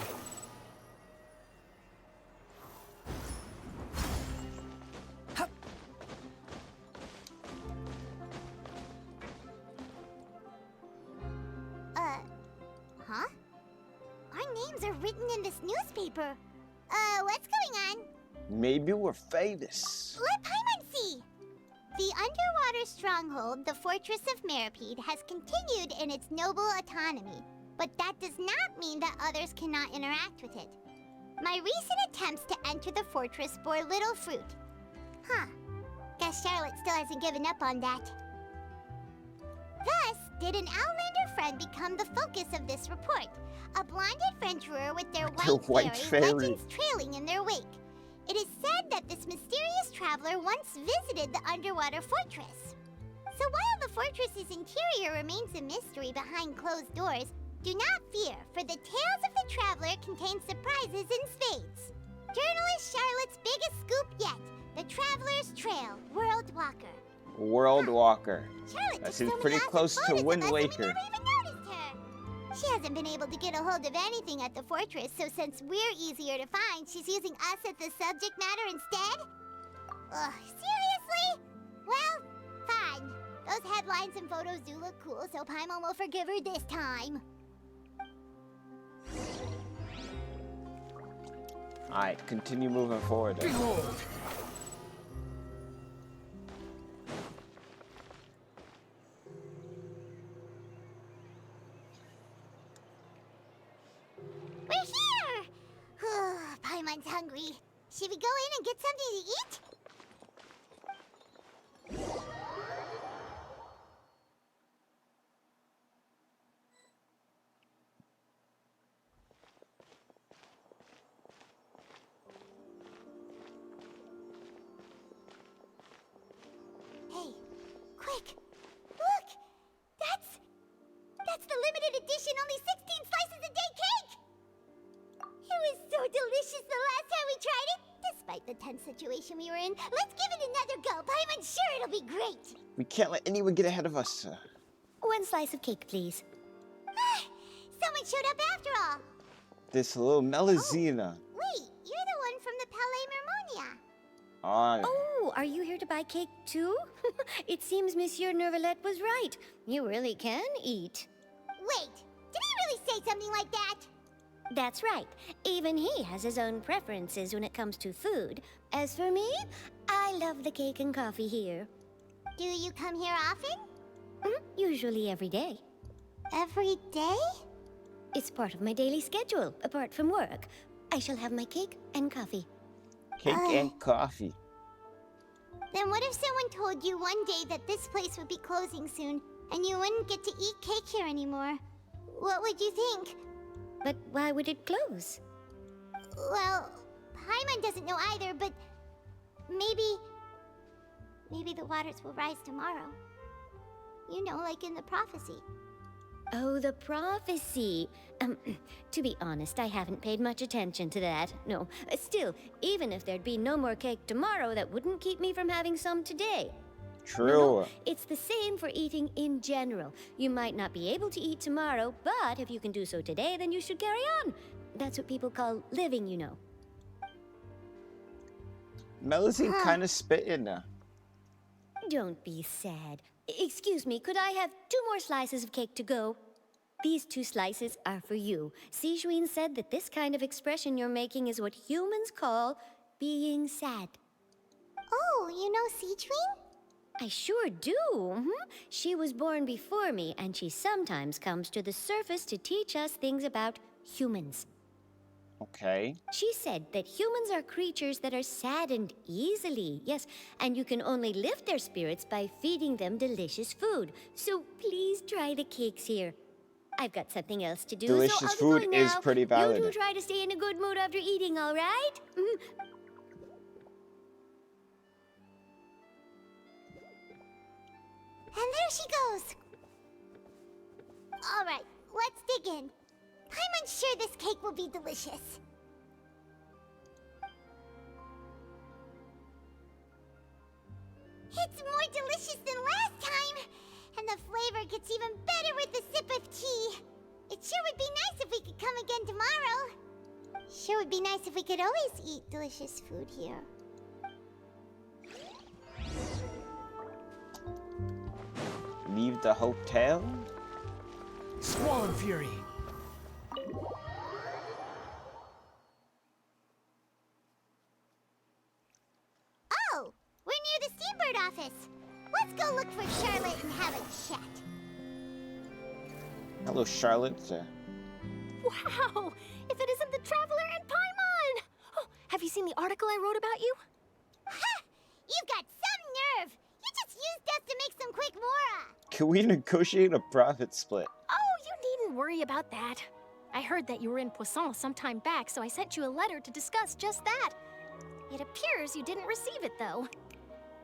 Huh? Our names are written in this newspaper. What's going on? Maybe we're famous. Let Paimon see! The underwater stronghold, the Fortress of Meripede, has continued in its noble autonomy, but that does not mean that others cannot interact with it. My recent attempts to enter the fortress bore little fruit. Huh. Guess Charlotte still hasn't given up on that. Thus, did an Outlander friend become the focus of this report. A blonde adventurer with their white fairy, legends trailing in their wake. It is said that this mysterious traveler once visited the underwater fortress. So while the fortress's interior remains a mystery behind closed doors, do not fear, for the tales of the traveler contain surprises in spades. Journalist Charlotte's biggest scoop yet, the Traveler's Trail, World Walker. World Walker. Charlotte That seems pretty close to Wind Waker. She hasn't been able to get a hold of anything at the fortress, so since we're easier to find, she's using us as the subject matter instead? Ugh, seriously? Well, fine. Those headlines and photos do look cool, so Paimon will forgive her this time. Alright, continue moving forward. Behold! We're here! Paimon's hungry. Should we go in and get something to eat? Hey, quick! Look! That's the limited edition, only 16 slices a day cake! It was so delicious the last time we tried it. Despite the tense situation we were in, let's give it another go. Paimon's sure it'll be great. We can't let anyone get ahead of us. One slice of cake, please. Someone showed up after all. This little Melazina. Wait, you're the one from the Palais Mermonia. Oh, are you here to buy cake too? It seems Monsieur Neuvillette was right. You really can eat. Wait, did he really say something like that? That's right. Even he has his own preferences when it comes to food. As for me, I love the cake and coffee here. Do you come here often? Usually every day. Every day? It's part of my daily schedule, apart from work. I shall have my cake and coffee. Cake and coffee. Then what if someone told you one day that this place would be closing soon, and you wouldn't get to eat cake here anymore? What would you think? But why would it close? Well, Paimon doesn't know either, but maybe the waters will rise tomorrow. You know, like in the prophecy. Oh, the prophecy. To be honest, I haven't paid much attention to that. No, still, even if there'd be no more cake tomorrow, that wouldn't keep me from having some today. True. No, it's the same for eating in general. You might not be able to eat tomorrow, but if you can do so today, then you should carry on. That's what people call living, you know. Melazine kind of spitting now. Don't be sad. Excuse me, could I have 2 more slices of cake to go? These 2 slices are for you. Sijuin said that this kind of expression you're making is what humans call being sad. Oh, you know Sijuin? I sure do. She was born before me, and she sometimes comes to the surface to teach us things about humans. Okay. She said that humans are creatures that are saddened easily, yes, and you can only lift their spirits by feeding them delicious food. So please try the cakes here. I've got something else to do, Delicious so I'll food be going is now. pretty valid. You do try to stay in a good mood after eating, all right? And there she goes. All right, let's dig in. Paimon's sure this cake will be delicious. It's more delicious than last time, and the flavor gets even better with a sip of tea. It sure would be nice if we could come again tomorrow. Sure would be nice if we could always eat delicious food here. Leave the hotel? Squall and Fury. Gamebird office. Let's go look for Charlotte and have a chat. Hello, Charlotte. Wow! If it isn't the Traveler and Paimon! Oh, have you seen the article I wrote about you? Ha! You've got some nerve! You just used us to make some quick mora! Can we negotiate a profit split? Oh, you needn't worry about that. I heard that you were in Poisson some time back, so I sent you a letter to discuss just that. It appears you didn't receive it, though.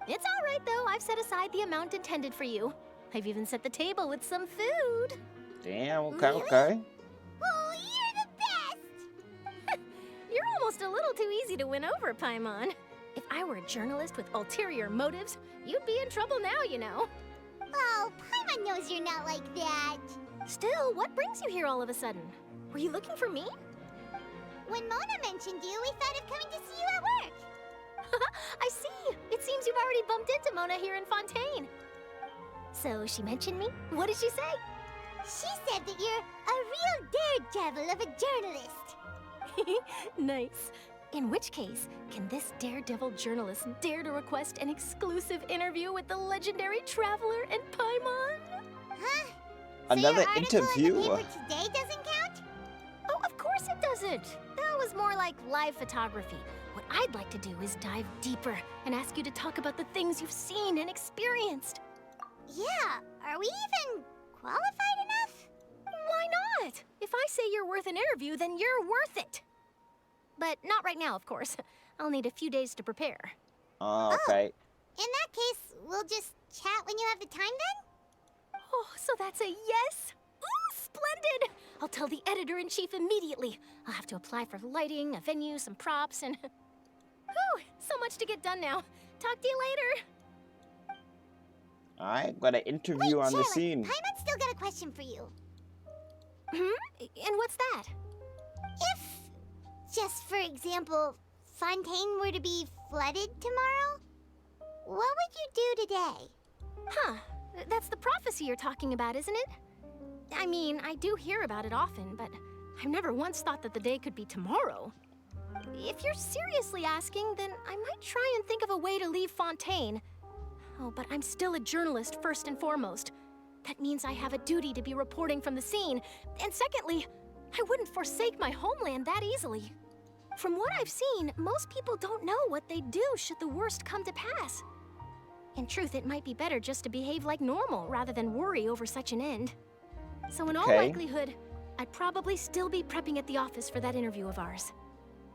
It's all right, though. I've set aside the amount intended for you. I've even set the table with some food. Damn, okay. Oh, you're the best! You're almost a little too easy to win over, Paimon. If I were a journalist with ulterior motives, you'd be in trouble now, you know. Oh, Paimon knows you're not like that. Still, what brings you here all of a sudden? Were you looking for me? When Mona mentioned you, we thought of coming to see you at work. I see. It seems you've already bumped into Mona here in Fontaine. So she mentioned me? What did she say? She said that you're a real daredevil of a journalist. Nice. In which case, can this daredevil journalist dare to request an exclusive interview with the legendary Traveler and Paimon? Huh? Another so interview? For today doesn't count? Oh, of course it doesn't. That was more like live photography. What I'd like to do is dive deeper and ask you to talk about the things you've seen and experienced. Yeah, are we even qualified enough? Why not? If I say you're worth an interview, then you're worth it. But not right now, of course. I'll need a few days to prepare. Oh, okay. In that case, we'll just chat when you have the time then? Oh, so that's a yes? Ooh, splendid! I'll tell the editor-in-chief immediately. I'll have to apply for lighting, a venue, some props, and... Whew, so much to get done now. Talk to you later. Alright, got an interview on the scene. Paimon's still got a question for you. And what's that? If, just for example, Fontaine were to be flooded tomorrow, what would you do today? Huh. That's the prophecy you're talking about, isn't it? I mean, I do hear about it often, but I've never once thought that the day could be tomorrow. If you're seriously asking, then I might try and think of a way to leave Fontaine. Oh, but I'm still a journalist first and foremost. That means I have a duty to be reporting from the scene. And secondly, I wouldn't forsake my homeland that easily. From what I've seen, most people don't know what they'd do should the worst come to pass. In truth, it might be better just to behave like normal rather than worry over such an end. So in all likelihood, I'd probably still be prepping at the office for that interview of ours.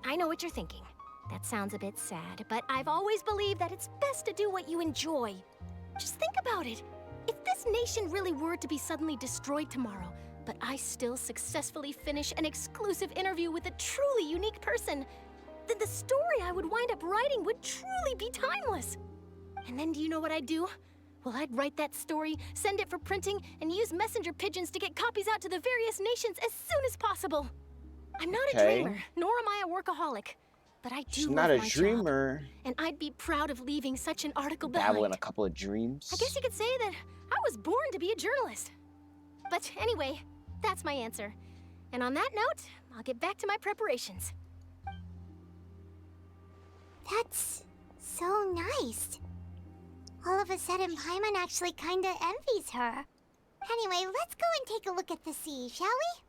I know what you're thinking. That sounds a bit sad, but I've always believed that it's best to do what you enjoy. Just think about it. If this nation really were to be suddenly destroyed tomorrow, but I still successfully finish an exclusive interview with a truly unique person, then the story I would wind up writing would truly be timeless. And then do you know what I'd do? Well, I'd write that story, send it for printing, and use messenger pigeons to get copies out to the various nations as soon as possible. I'm not a dreamer, nor am I a workaholic. But I do love my dreamer. job, and I'd be proud of leaving such an article Dabble behind. in a couple of dreams. I guess you could say that I was born to be a journalist. But anyway, that's my answer. And on that note, I'll get back to my preparations. That's so nice. All of a sudden, Paimon actually kinda envies her. Anyway, let's go and take a look at the sea, shall we?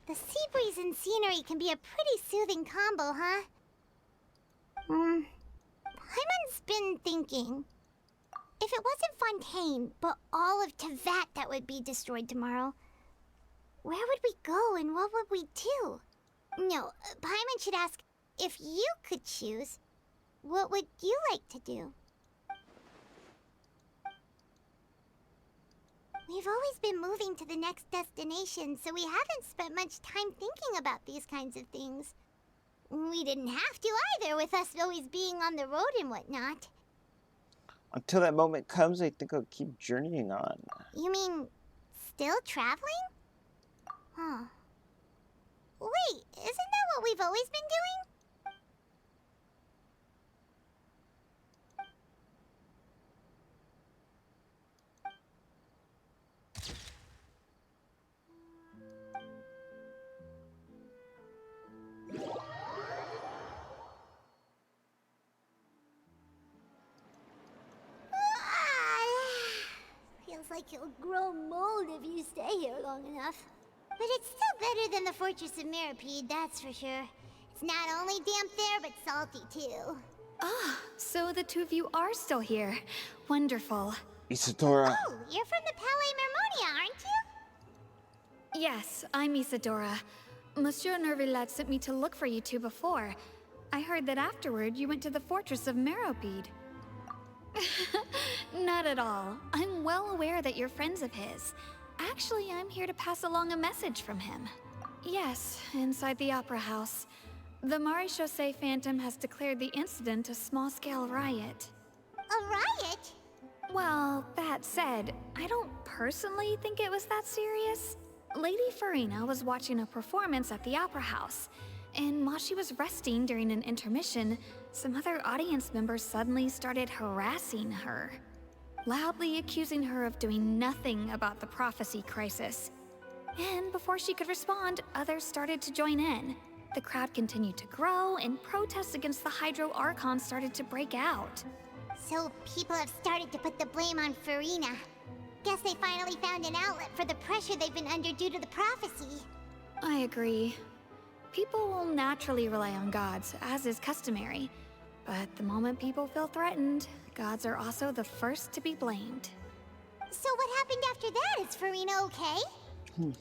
The sea breeze and scenery can be a pretty soothing combo, huh? Paimon's been thinking. If it wasn't Fontaine, but all of Tevat that would be destroyed tomorrow, where would we go and what would we do? No, Paimon should ask, if you could choose, what would you like to do? We've always been moving to the next destination, so we haven't spent much time thinking about these kinds of things. We didn't have to either, with us always being on the road and whatnot. Until that moment comes, I think I'll keep journeying on. You mean, still traveling? Huh. Wait, isn't that what we've always been doing? Sounds like you'll grow mold if you stay here long enough. But it's still better than the Fortress of Mirapede, that's for sure. It's not only damp there, but salty too. Ah, so the two of you are still here. Wonderful. Isadora. Oh, you're from the Palais Mermonia, aren't you? Yes, I'm Isadora. Monsieur Neuvillette sent me to look for you two before. I heard that afterward you went to the Fortress of Mirapede. Not at all. I'm well aware that you're friends of his. Actually, I'm here to pass along a message from him. Yes, inside the Opera House. The Maréchaussée Phantom has declared the incident a small-scale riot. A riot? Well, that said, I don't personally think it was that serious. Lady Furina was watching a performance at the Opera House, and while she was resting during an intermission, some other audience members suddenly started harassing her, loudly accusing her of doing nothing about the prophecy crisis. And before she could respond, others started to join in. The crowd continued to grow, and protests against the Hydro Archon started to break out. So people have started to put the blame on Furina. Guess they finally found an outlet for the pressure they've been under due to the prophecy. I agree. People will naturally rely on gods, as is customary. But the moment people feel threatened, gods are also the first to be blamed. So what happened after that? Is Furina okay?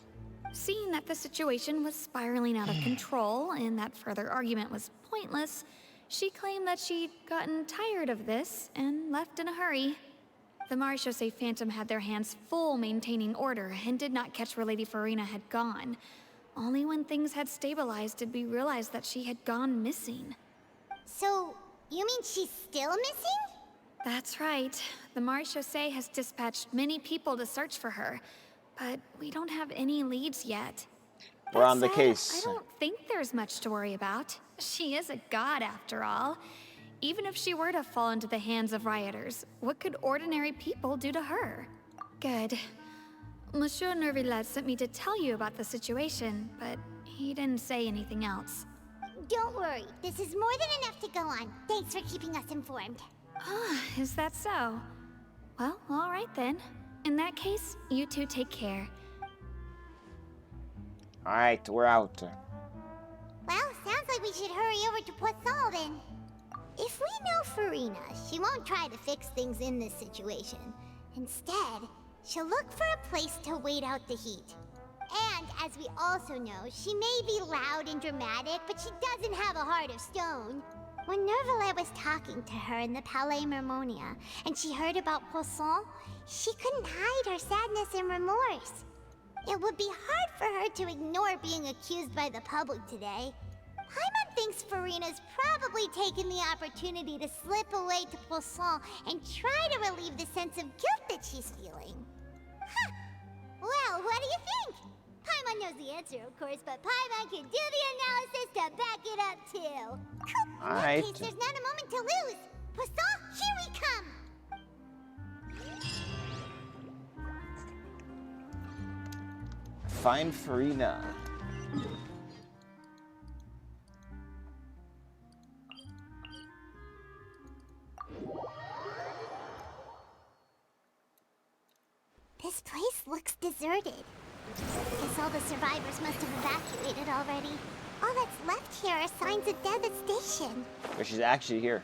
Seeing that the situation was spiraling out of control and that further argument was pointless, she claimed that she'd gotten tired of this and left in a hurry. The Maréchaussée Phantom had their hands full maintaining order and did not catch where Lady Furina had gone. Only when things had stabilized did we realize that she had gone missing. So, you mean she's still missing? That's right. The Maréchaussée has dispatched many people to search for her, but we don't have any leads yet. We're on the That said, case. I don't think there's much to worry about. She is a god after all. Even if she were to fall into the hands of rioters, what could ordinary people do to her? Good. Monsieur Neuvillette sent me to tell you about the situation, but he didn't say anything else. Don't worry, this is more than enough to go on. Thanks for keeping us informed. Ah, is that so? Well, all right then. In that case, you two take care. Alright, we're out. Well, sounds like we should hurry over to Poisson then. If we know Furina, she won't try to fix things in this situation. Instead, she'll look for a place to wait out the heat. And, as we also know, she may be loud and dramatic, but she doesn't have a heart of stone. When Neuvillette was talking to her in the Palais Mermonia, and she heard about Poisson, she couldn't hide her sadness and remorse. It would be hard for her to ignore being accused by the public today. Paimon thinks Furina's probably taken the opportunity to slip away to Poisson and try to relieve the sense of guilt that she's feeling. Huh! Well, what do you think? Paimon knows the answer, of course, but Paimon can do the analysis to back it up, too. Cool. In that case, there's not a moment to lose. Poisson, here we come! Find Furina. This place looks deserted. Guess all the survivors must have evacuated already. All that's left here are signs of death at station. But she's actually here.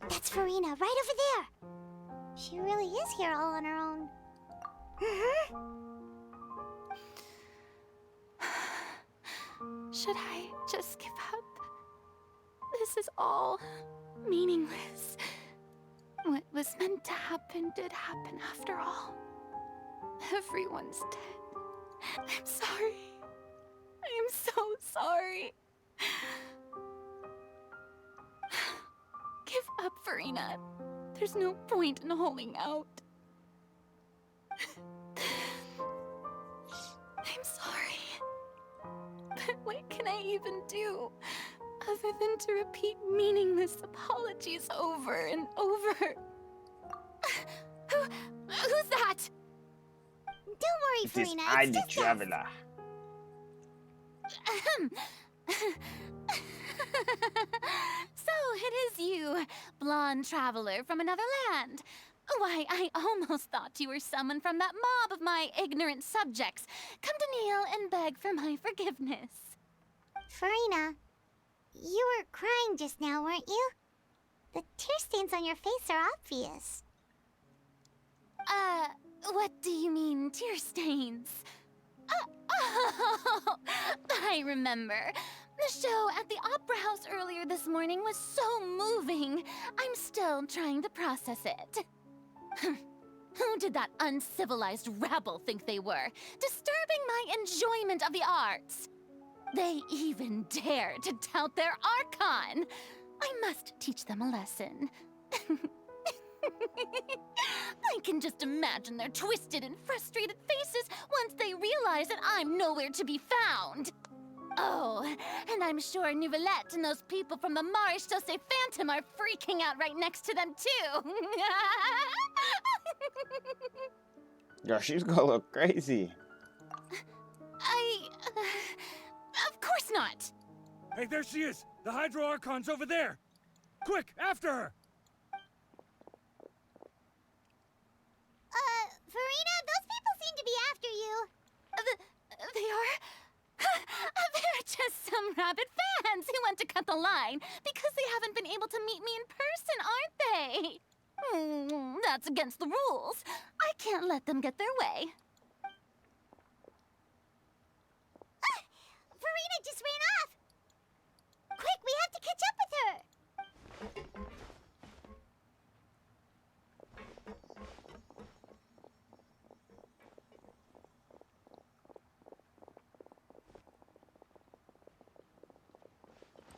That's Furina, right over there. She really is here all on her own. Should I just give up? This is all meaningless. What was meant to happen did happen after all. Everyone's dead. I'm sorry. I am so sorry. Give up, Furina. There's no point in holding out. I'm sorry. But what can I even do other than to repeat meaningless apologies over and over? Who's that? Don't worry, It is Furina. I, It's the just us. traveler. So it is you, blonde traveler from another land. Why, I almost thought you were someone from that mob of my ignorant subjects, come to kneel and beg for my forgiveness. Furina, you were crying just now, weren't you? The tear stains on your face are obvious. What do you mean, tear stains? Oh, I remember. The show at the Opera House earlier this morning was so moving. I'm still trying to process it. Who did that uncivilized rabble think they were, disturbing my enjoyment of the arts? They even dare to tout their Archon. I must teach them a lesson. I can just imagine their twisted and frustrated faces once they realize that I'm nowhere to be found. Oh, and I'm sure Neuvillette and those people from the Maréchaussée Phantom are freaking out right next to them, too. Yo, she's gonna look crazy. Of course not. Hey, there she is! The Hydro Archon's over there! Quick, after her! Furina, those people seem to be after you. They are? They're just some rabid fans who want to cut the line because they haven't been able to meet me in person, aren't they? That's against the rules. I can't let them get their way. Furina just ran off! Quick, we have to catch up with her!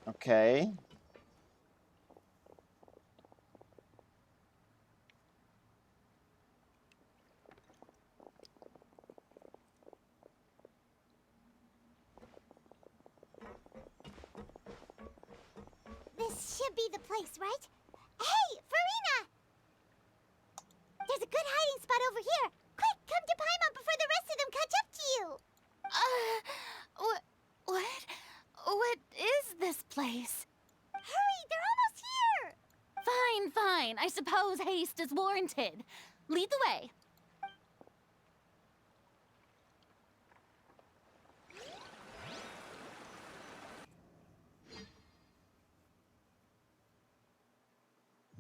Okay. This should be the place, right? Hey, Furina! There's a good hiding spot over here. Quick, come to Paimon before the rest of them catch up to you. What is this place? Hurry, they're almost here! Fine. I suppose haste is warranted. Lead the way.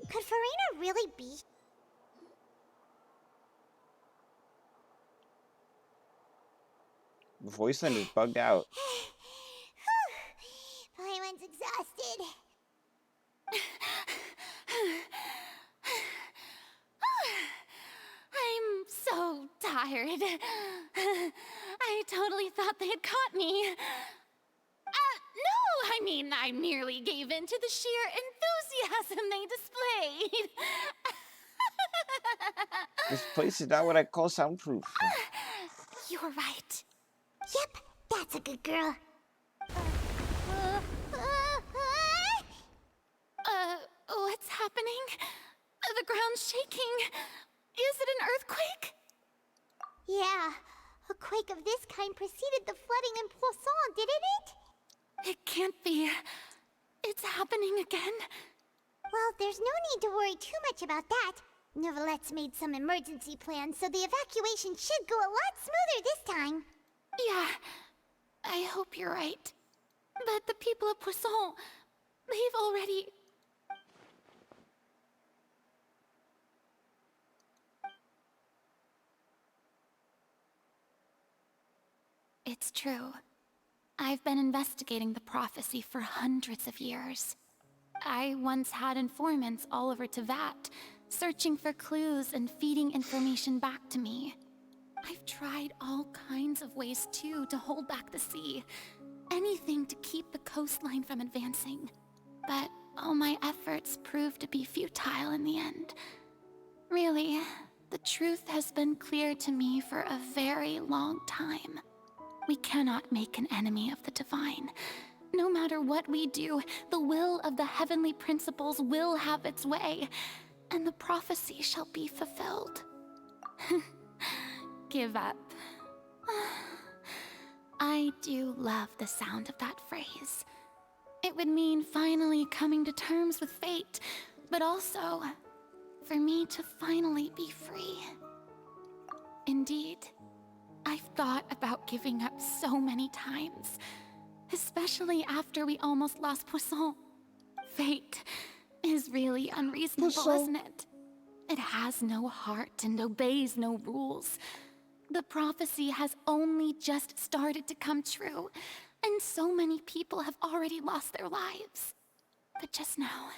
Could Furina really be? The voice line is bugged out. Paimon's exhausted. I'm so tired. I totally thought they had caught me. No, I mean, I merely gave in to the sheer enthusiasm they displayed. This place is not what I call soundproof. You were right. Yep, that's a good girl. What's happening? The ground's shaking. Is it an earthquake? Yeah, a quake of this kind preceded the flooding in Poisson, didn't it? It can't be. It's happening again. Well, there's no need to worry too much about that. Neuvillette's made some emergency plans, so the evacuation should go a lot smoother this time. Yeah, I hope you're right. But the people of Poisson, they've already... It's true. I've been investigating the prophecy for hundreds of years. I once had informants all over Tevat, searching for clues and feeding information back to me. I've tried all kinds of ways, too, to hold back the sea. Anything to keep the coastline from advancing. But all my efforts proved to be futile in the end. Really, the truth has been clear to me for a very long time. We cannot make an enemy of the divine. No matter what we do, the will of the heavenly principles will have its way, and the prophecy shall be fulfilled. Give up. I do love the sound of that phrase. It would mean finally coming to terms with fate, but also for me to finally be free. Indeed, I've thought about giving up so many times, especially after we almost lost Poisson. Fate is really unreasonable, Poisson. isn't it? It has no heart and obeys no rules. The prophecy has only just started to come true, and so many people have already lost their lives. But just now,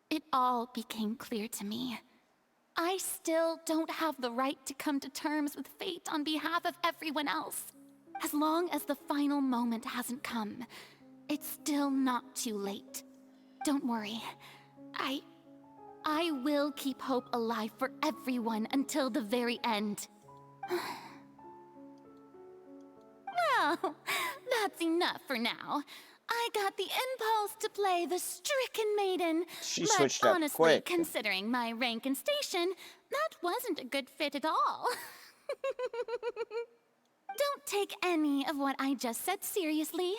it all became clear to me. I still don't have the right to come to terms with fate on behalf of everyone else. As long as the final moment hasn't come, it's still not too late. Don't worry. I will keep hope alive for everyone until the very end. Well, that's enough for now. I got the impulse to play the stricken maiden, She but switched up honestly, quick. considering my rank and station, that wasn't a good fit at all. Don't take any of what I just said seriously.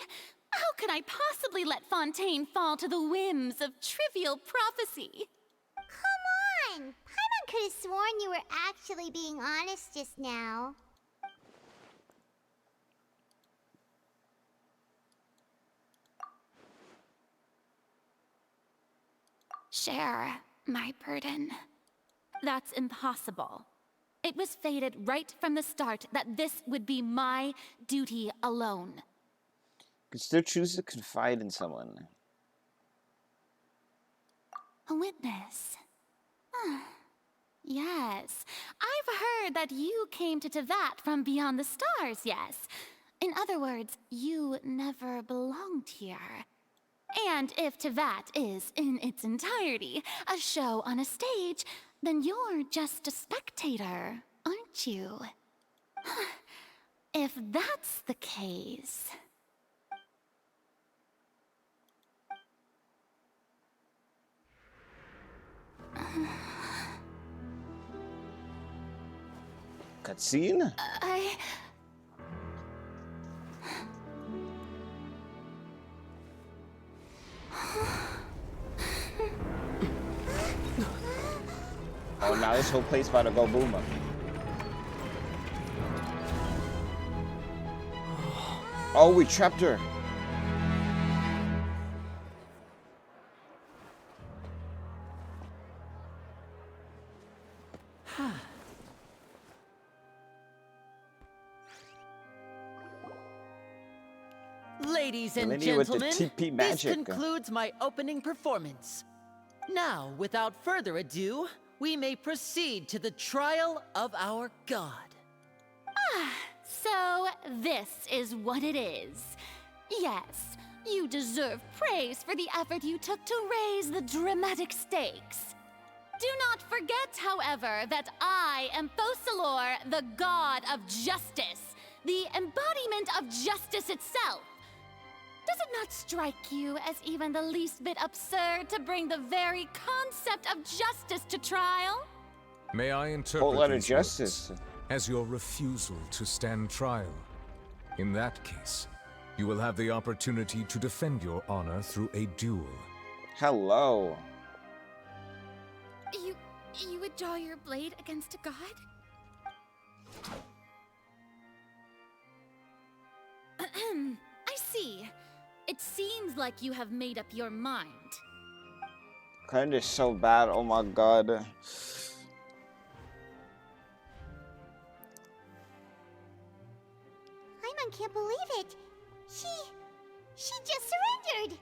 How could I possibly let Fontaine fall to the whims of trivial prophecy? Come on! Paimon could have sworn you were actually being honest just now. Share my burden. That's impossible. It was fated right from the start that this would be my duty alone. You can still choose to confide in someone. A witness. Yes, I've heard that you came to Tevat from beyond the stars, yes. In other words, you never belonged here. And if Tevat is, in its entirety, a show on a stage, then you're just a spectator, aren't you? If that's the case... Cutscene? Oh, now this whole place about to go boom up. Oh, we trapped her. Ladies and Divinity with the gentlemen, TP this magic. concludes my opening performance. Now, without further ado, we may proceed to the trial of our god. So this is what it is. Yes, you deserve praise for the effort you took to raise the dramatic stakes. Do not forget, however, that I am Focalor, the god of justice, the embodiment of justice itself. Does it not strike you as even the least bit absurd to bring the very concept of justice to trial? May I Whole interpret lot of these justice. words as your refusal to stand trial? In that case, you will have the opportunity to defend your honor through a duel. Hello. You would draw your blade against a god? I see. It seems like you have made up your mind. Kind of so bad. Oh my god. Paimon can't believe it. She just surrendered.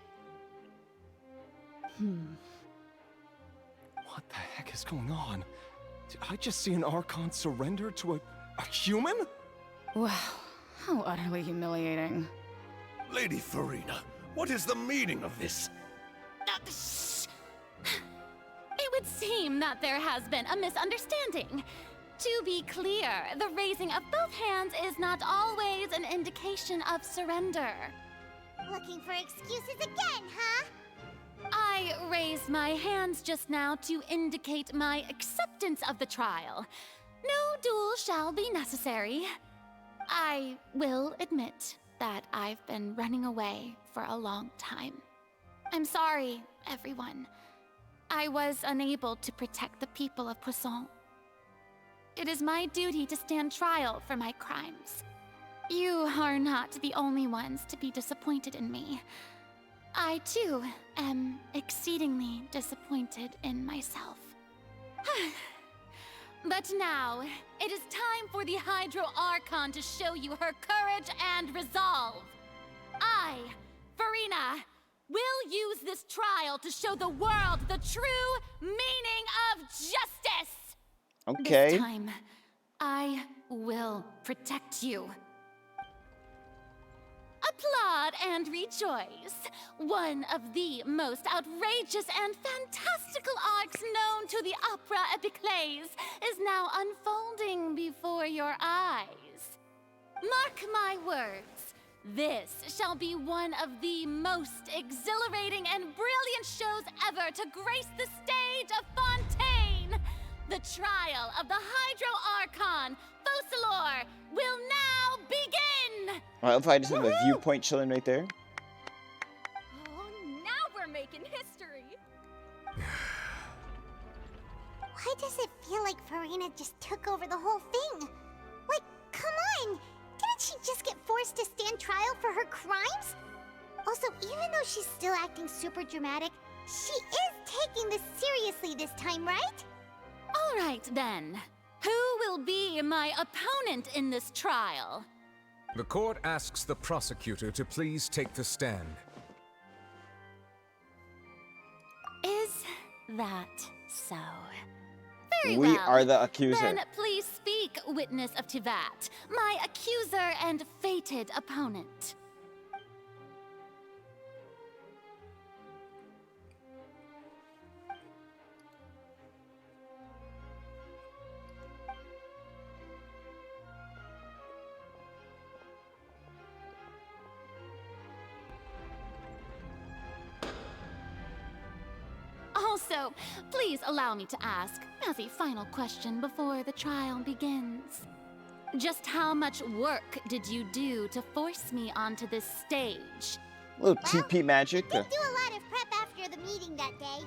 What the heck is going on? Did I just see an Archon surrender to a human? Wow, how utterly humiliating. Lady Furina, what is the meaning of this? It would seem that there has been a misunderstanding. To be clear, the raising of both hands is not always an indication of surrender. Looking for excuses again, huh? I raised my hands just now to indicate my acceptance of the trial. No duel shall be necessary. I will admit that I've been running away for a long time. I'm sorry, everyone. I was unable to protect the people of Poisson. It is my duty to stand trial for my crimes. You are not the only ones to be disappointed in me. I, too, am exceedingly disappointed in myself. But now, it is time for the Hydro Archon to show you her courage and resolve. I, Furina, will use this trial to show the world the true meaning of justice! Okay. This time, I will protect you. Applaud and rejoice. One of the most outrageous and fantastical arcs known to the opera epiclese is now unfolding before your eyes. Mark my words, this shall be one of the most exhilarating and brilliant shows ever to grace the stage of Fontaine. The trial of the Hydro Archon, Focalor, will now begin! Well, if I just have a viewpoint chilling right there. Oh, now we're making history. Why does it feel like Furina just took over the whole thing? Like, come on! Didn't she just get forced to stand trial for her crimes? Also, even though she's still acting super dramatic, she is taking this seriously this time, right? All right, then. Who will be my opponent in this trial? The court asks the prosecutor to please take the stand. Is that so? Very We well. are the accuser. Then please speak, witness of Tivat, my accuser and fated opponent. Also, please allow me to ask, as a final question before the trial begins. Just how much work did you do to force me onto this stage? A little TP magic. We did do a lot of prep after the meeting that day.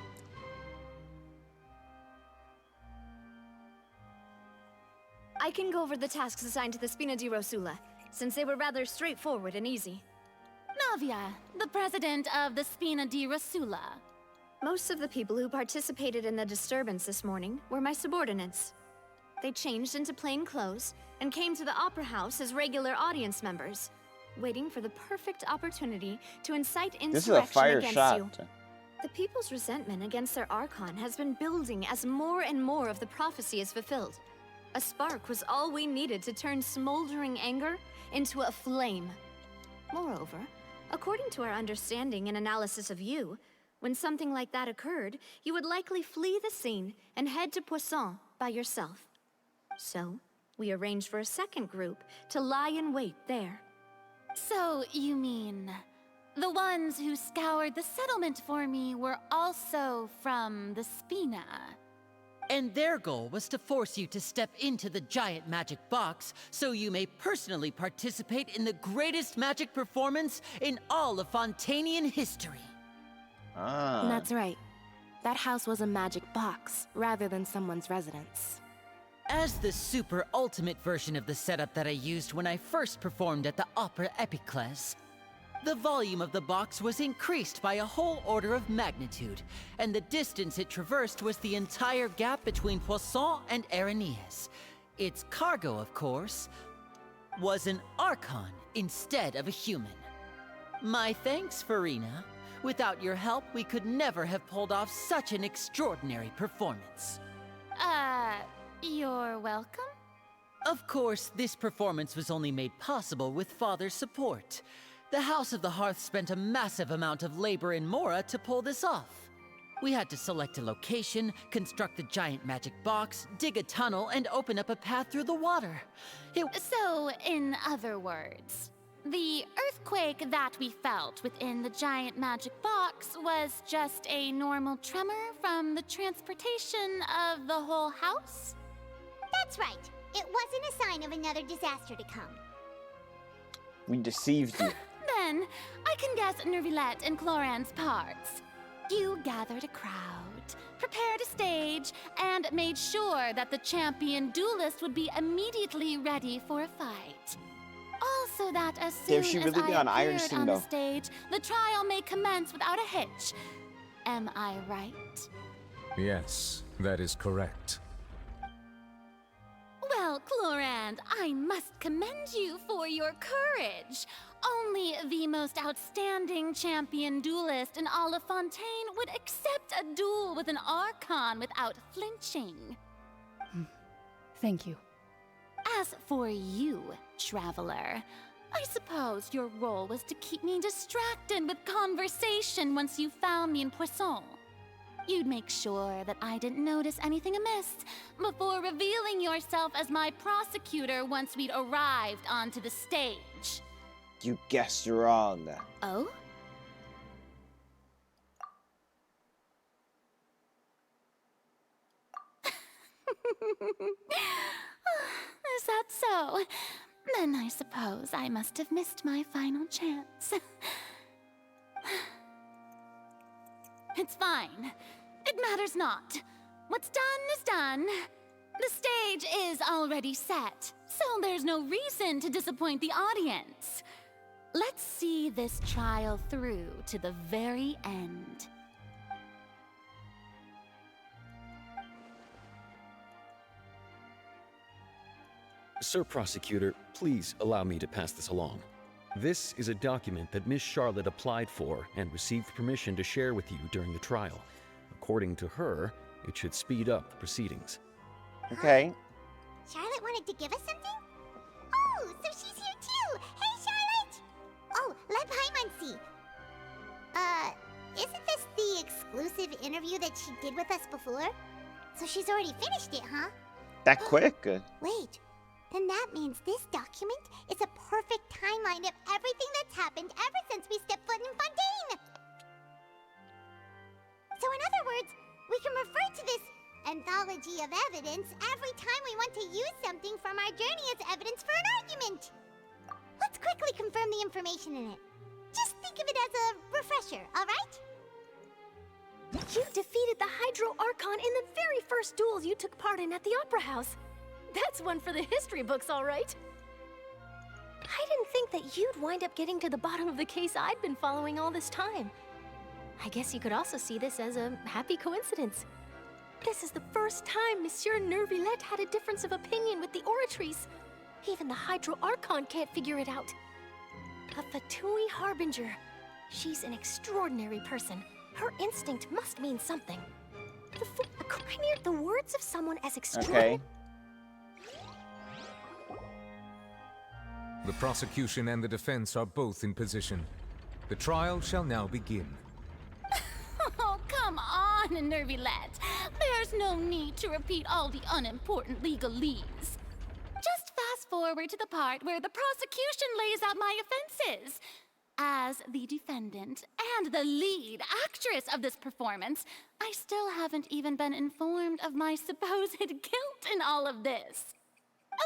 I can go over the tasks assigned to the Spina di Rosula, since they were rather straightforward and easy. Navia, the president of the Spina di Rosula. Most of the people who participated in the disturbance this morning were my subordinates. They changed into plain clothes and came to the Opera House as regular audience members, waiting for the perfect opportunity to incite insurrection This is a fire against shot. you. The people's resentment against their Archon has been building as more and more of the prophecy is fulfilled. A spark was all we needed to turn smoldering anger into a flame. Moreover, according to our understanding and analysis of you, when something like that occurred, you would likely flee the scene and head to Poisson by yourself. So, we arranged for a second group to lie in wait there. So, you mean, the ones who scoured the settlement for me were also from the Spina? And their goal was to force you to step into the giant magic box so you may personally participate in the greatest magic performance in all of Fontainian history. Ah. That's right. That house was a magic box, rather than someone's residence. As the super ultimate version of the setup that I used when I first performed at the Opera Epiclese, the volume of the box was increased by a whole order of magnitude, and the distance it traversed was the entire gap between Poisson and Areneas. Its cargo, of course, was an Archon instead of a human. My thanks, Furina. Without your help, we could never have pulled off such an extraordinary performance. You're welcome? Of course, this performance was only made possible with Father's support. The House of the Hearth spent a massive amount of labor in Mora to pull this off. We had to select a location, construct the giant magic box, dig a tunnel, and open up a path through the water. So, in other words, the earthquake that we felt within the giant magic box was just a normal tremor from the transportation of the whole house? That's right. It wasn't a sign of another disaster to come. We deceived you. Then, I can guess Neuvillette and Cloran's parts. You gathered a crowd, prepared a stage, and made sure that the champion duelist would be immediately ready for a fight. Also that as soon she as really be I on Iron appeared Steam, on the though? stage, the trial may commence without a hitch. Am I right? Yes, that is correct. Well, Clorand, I must commend you for your courage. Only the most outstanding champion duelist in all of Fontaine would accept a duel with an Archon without flinching. Thank you. As for you, Traveler, I suppose your role was to keep me distracted with conversation once you found me in Poisson. You'd make sure that I didn't notice anything amiss before revealing yourself as my prosecutor once we'd arrived onto the stage. You guessed wrong. Oh? Is that so? Then I suppose I must have missed my final chance. It's fine. It matters not. What's done is done. The stage is already set, so there's no reason to disappoint the audience. Let's see this trial through to the very end. Sir Prosecutor, please allow me to pass this along. This is a document that Miss Charlotte applied for and received permission to share with you during the trial. According to her, it should speed up the proceedings. Okay. Charlotte wanted to give us something? Oh, so she's here too! Hey, Charlotte! Oh, let Paimon see. Isn't this the exclusive interview that she did with us before? So she's already finished it, huh? That quick? Wait, then that means this document is a perfect timeline of everything that's happened ever since we stepped foot in Fontaine! So in other words, we can refer to this anthology of evidence every time we want to use something from our journey as evidence for an argument. Let's quickly confirm the information in it. Just think of it as a refresher, alright? You defeated the Hydro Archon in the very first duels you took part in at the Opera House. That's one for the history books, all right. I didn't think that you'd wind up getting to the bottom of the case I'd been following all this time. I guess you could also see this as a happy coincidence. This is the first time Monsieur Neuvillette had a difference of opinion with the Oratrice. Even the Hydro Archon can't figure it out. A Fatui Harbinger. She's an extraordinary person. Her instinct must mean something. The words of someone as extraordinary. Okay. The prosecution and the defense are both in position. The trial shall now begin. Oh, come on, Neuvillette. There's no need to repeat all the unimportant legalese. Just fast forward to the part where the prosecution lays out my offenses. As the defendant and the lead actress of this performance, I still haven't even been informed of my supposed guilt in all of this.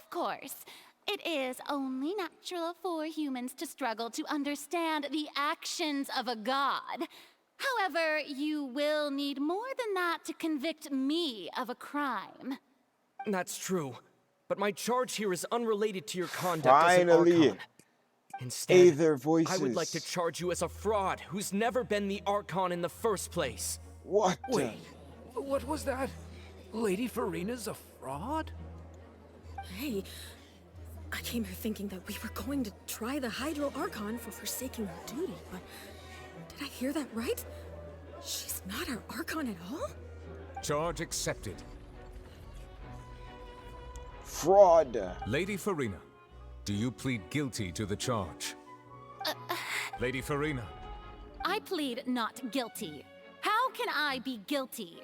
Of course, it is only natural for humans to struggle to understand the actions of a god. However, you will need more than that to convict me of a crime. That's true, but my charge here is unrelated to your conduct as an Finally. Archon. Instead, Their voices. I would like to charge you as a fraud who's never been the Archon in the first place. What? Wait, what was that? Lady Furina's a fraud? Hey, I came here thinking that we were going to try the Hydro Archon for forsaking her duty, but did I hear that right? She's not our Archon at all? Charge accepted. Fraud. Lady Furina, do you plead guilty to the charge? Lady Furina. I plead not guilty. How can I be guilty?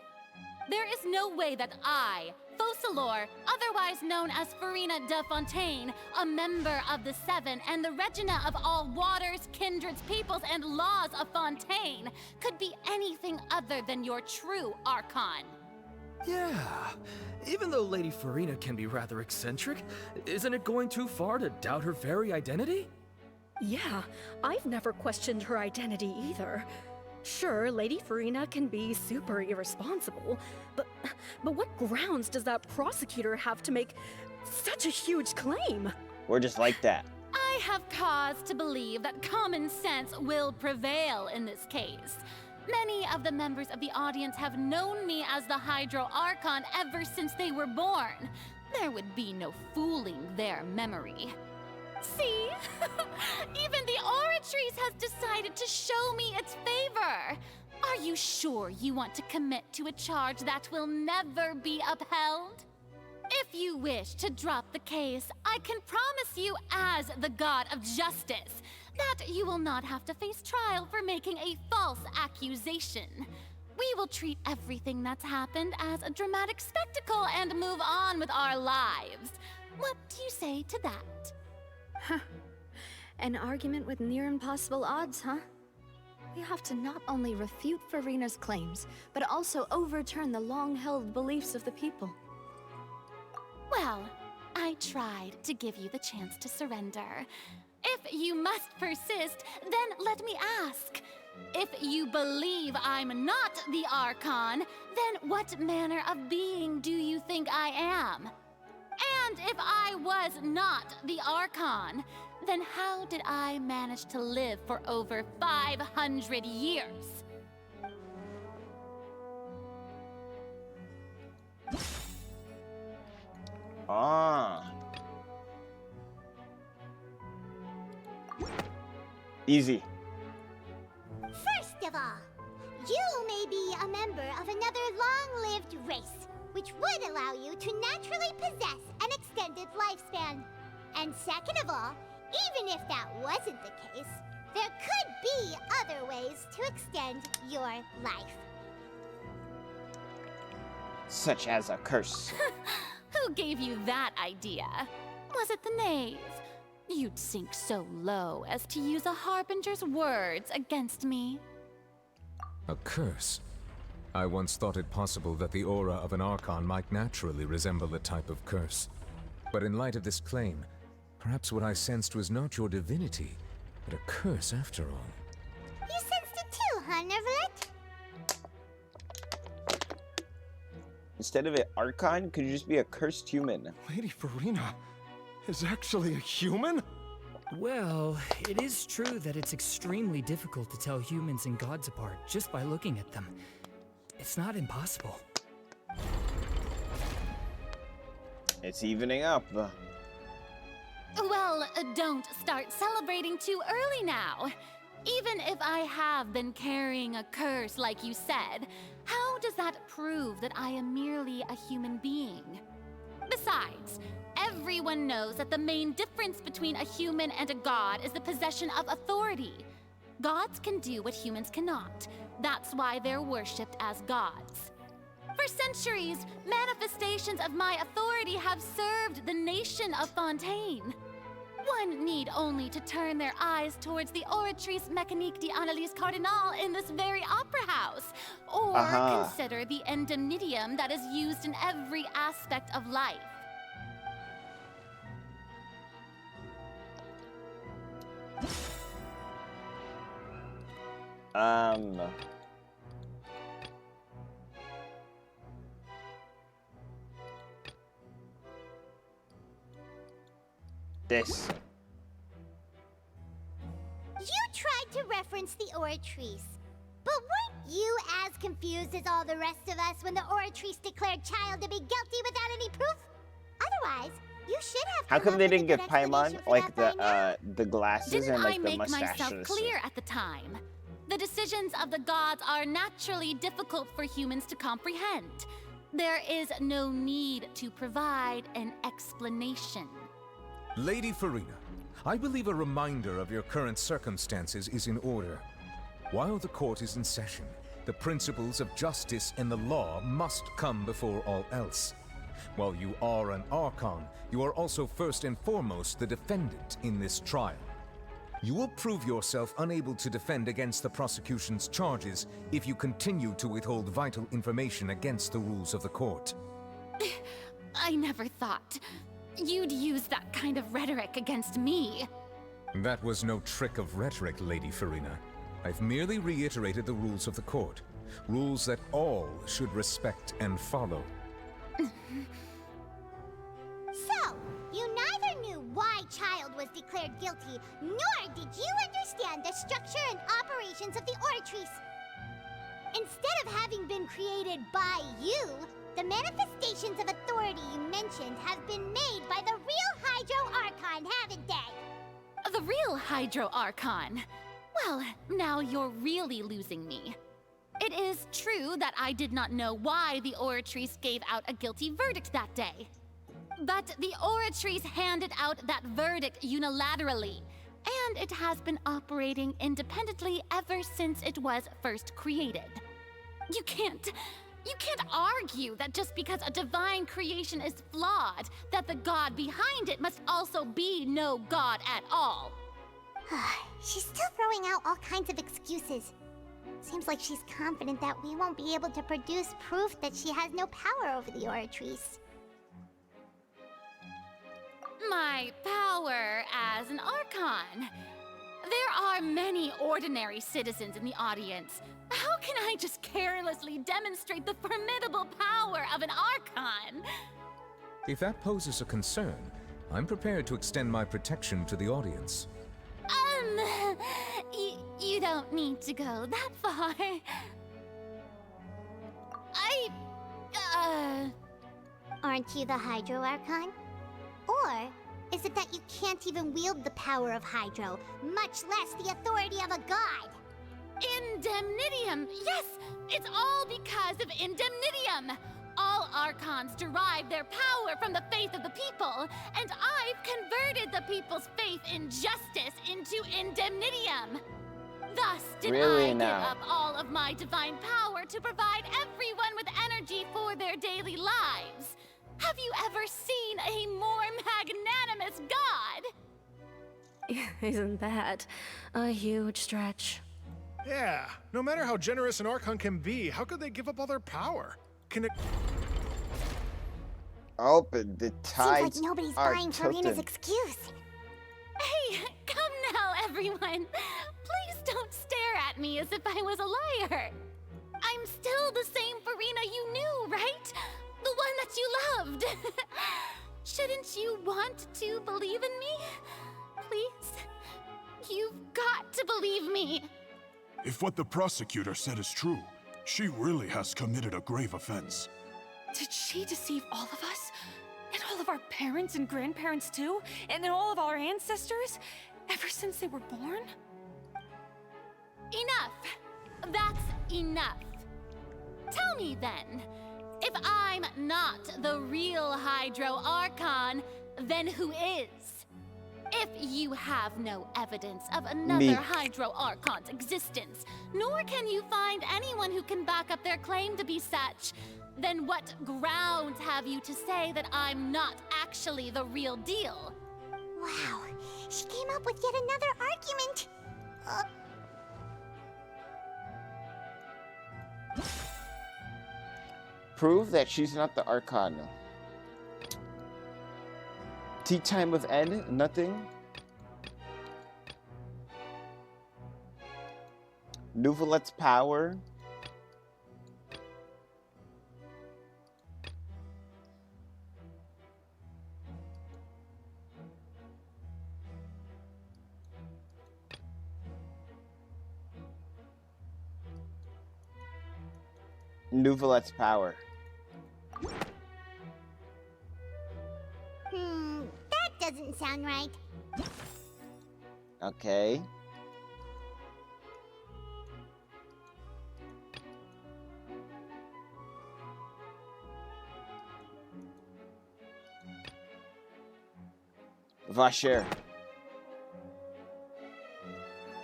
There is no way that I, Focalor, otherwise known as Furina de Fontaine, a member of the Seven and the Regina of all waters, kindreds, peoples, and laws of Fontaine, could be anything other than your true Archon. Yeah, even though Lady Furina can be rather eccentric, isn't it going too far to doubt her very identity? Yeah, I've never questioned her identity either. Sure, Lady Furina can be super irresponsible, but what grounds does that prosecutor have to make such a huge claim? We're just like that. I have cause to believe that common sense will prevail in this case. Many of the members of the audience have known me as the Hydro Archon ever since they were born. There would be no fooling their memory. See? Even the Oratrice has decided to show me its favor. Are you sure you want to commit to a charge that will never be upheld? If you wish to drop the case, I can promise you as the God of Justice that you will not have to face trial for making a false accusation. We will treat everything that's happened as a dramatic spectacle and move on with our lives. What do you say to that? Huh. An argument with near impossible odds, huh? We have to not only refute Furina's claims, but also overturn the long-held beliefs of the people. Well, I tried to give you the chance to surrender. If you must persist, then let me ask. If you believe I'm not the Archon, then what manner of being do you think I am? And if I was not the Archon, then how did I manage to live for over 500 years? Ah. Easy. First of all, you may be a member of another long-lived race, which would allow you to naturally possess an extended lifespan. And second of all, even if that wasn't the case, there could be other ways to extend your life. Such as a curse. Who gave you that idea? Was it the knave? You'd sink so low as to use a harbinger's words against me. A curse? I once thought it possible that the aura of an Archon might naturally resemble a type of curse. But in light of this claim, perhaps what I sensed was not your divinity, but a curse after all. You sensed it too, huh, Neuvillette? Instead of an Archon, could you just be a cursed human? Lady Furina is actually a human? Well, it is true that it's extremely difficult to tell humans and gods apart just by looking at them. It's not impossible. It's evening up. Well, don't start celebrating too early now. Even if I have been carrying a curse like you said, how does that prove that I am merely a human being? Besides, everyone knows that the main difference between a human and a god is the possession of authority. Gods can do what humans cannot. That's why they're worshipped as gods. For centuries, manifestations of my authority have served the nation of Fontaine. One need only to turn their eyes towards the Oratrice Mécanique d'Analyse Cardinal in this very opera house, or consider the indemnitium that is used in every aspect of life. This. You tried to reference the Oratrice, but weren't you as confused as all the rest of us when the Oratrice declared Child to be guilty without any proof? Otherwise, you should have. How come they didn't give Paimon like the glasses and like the Didn't I make mustache? myself clear at the time? The decisions of the gods are naturally difficult for humans to comprehend. There is no need to provide an explanation. Lady Furina, I believe a reminder of your current circumstances is in order. While the court is in session, the principles of justice and the law must come before all else. While you are an Archon, you are also first and foremost the defendant in this trial. You will prove yourself unable to defend against the prosecution's charges if you continue to withhold vital information against the rules of the court. I never thought you'd use that kind of rhetoric against me. That was no trick of rhetoric, Lady Furina. I've merely reiterated the rules of the court. Rules that all should respect and follow. So, you neither knew why Child was declared guilty, nor did you understand the structure and operations of the Oratrice. Instead of having been created by you, the manifestations of authority you mentioned have been made by the real Hydro Archon, haven't they? The real Hydro Archon? Well, now you're really losing me. It is true that I did not know why the Oratrice gave out a guilty verdict that day. But the Oratrice handed out that verdict unilaterally, and it has been operating independently ever since it was first created. You can't argue that just because a divine creation is flawed, that the god behind it must also be no god at all. She's still throwing out all kinds of excuses. Seems like she's confident that we won't be able to produce proof that she has no power over the Oratrice. My power as an Archon. There are many ordinary citizens in the audience. How can I just carelessly demonstrate the formidable power of an Archon? If that poses a concern, I'm prepared to extend my protection to the audience. You don't need to go that far. Aren't you the Hydro Archon? Or is it that you can't even wield the power of Hydro, much less the authority of a god? Indemnitium! Yes! It's all because of Indemnitium! All Archons derive their power from the faith of the people, and I've converted the people's faith in justice into Indemnitium! Thus did I give up all of my divine power to provide everyone with energy for their daily lives. Have you ever seen a more magnanimous god? Isn't that a huge stretch? Yeah, no matter how generous an Archon can be, how could they give up all their power? Can it... Open the tides. Seems like nobody's buying Furina's excuse. Hey, come now, everyone. Please don't stare at me as if I was a liar. I'm still the same Furina you knew, right? The one that you loved. Shouldn't you want to believe in me? Please? You've got to believe me. If what the prosecutor said is true, she really has committed a grave offense. Did she deceive all of us? And all of our parents and grandparents too? And then all of our ancestors? Ever since they were born? Enough. That's enough. Tell me then, if I'm not the real Hydro Archon, then who is? If you have no evidence of another Hydro Archon's existence, nor can you find anyone who can back up their claim to be such, then what grounds have you to say that I'm not actually the real deal? Wow, she came up with yet another argument. Prove that she's not the Archon. Tea time with N? Nothing? Neuvillette's power? Neuvillette's power. That doesn't sound right. Okay. Vasher.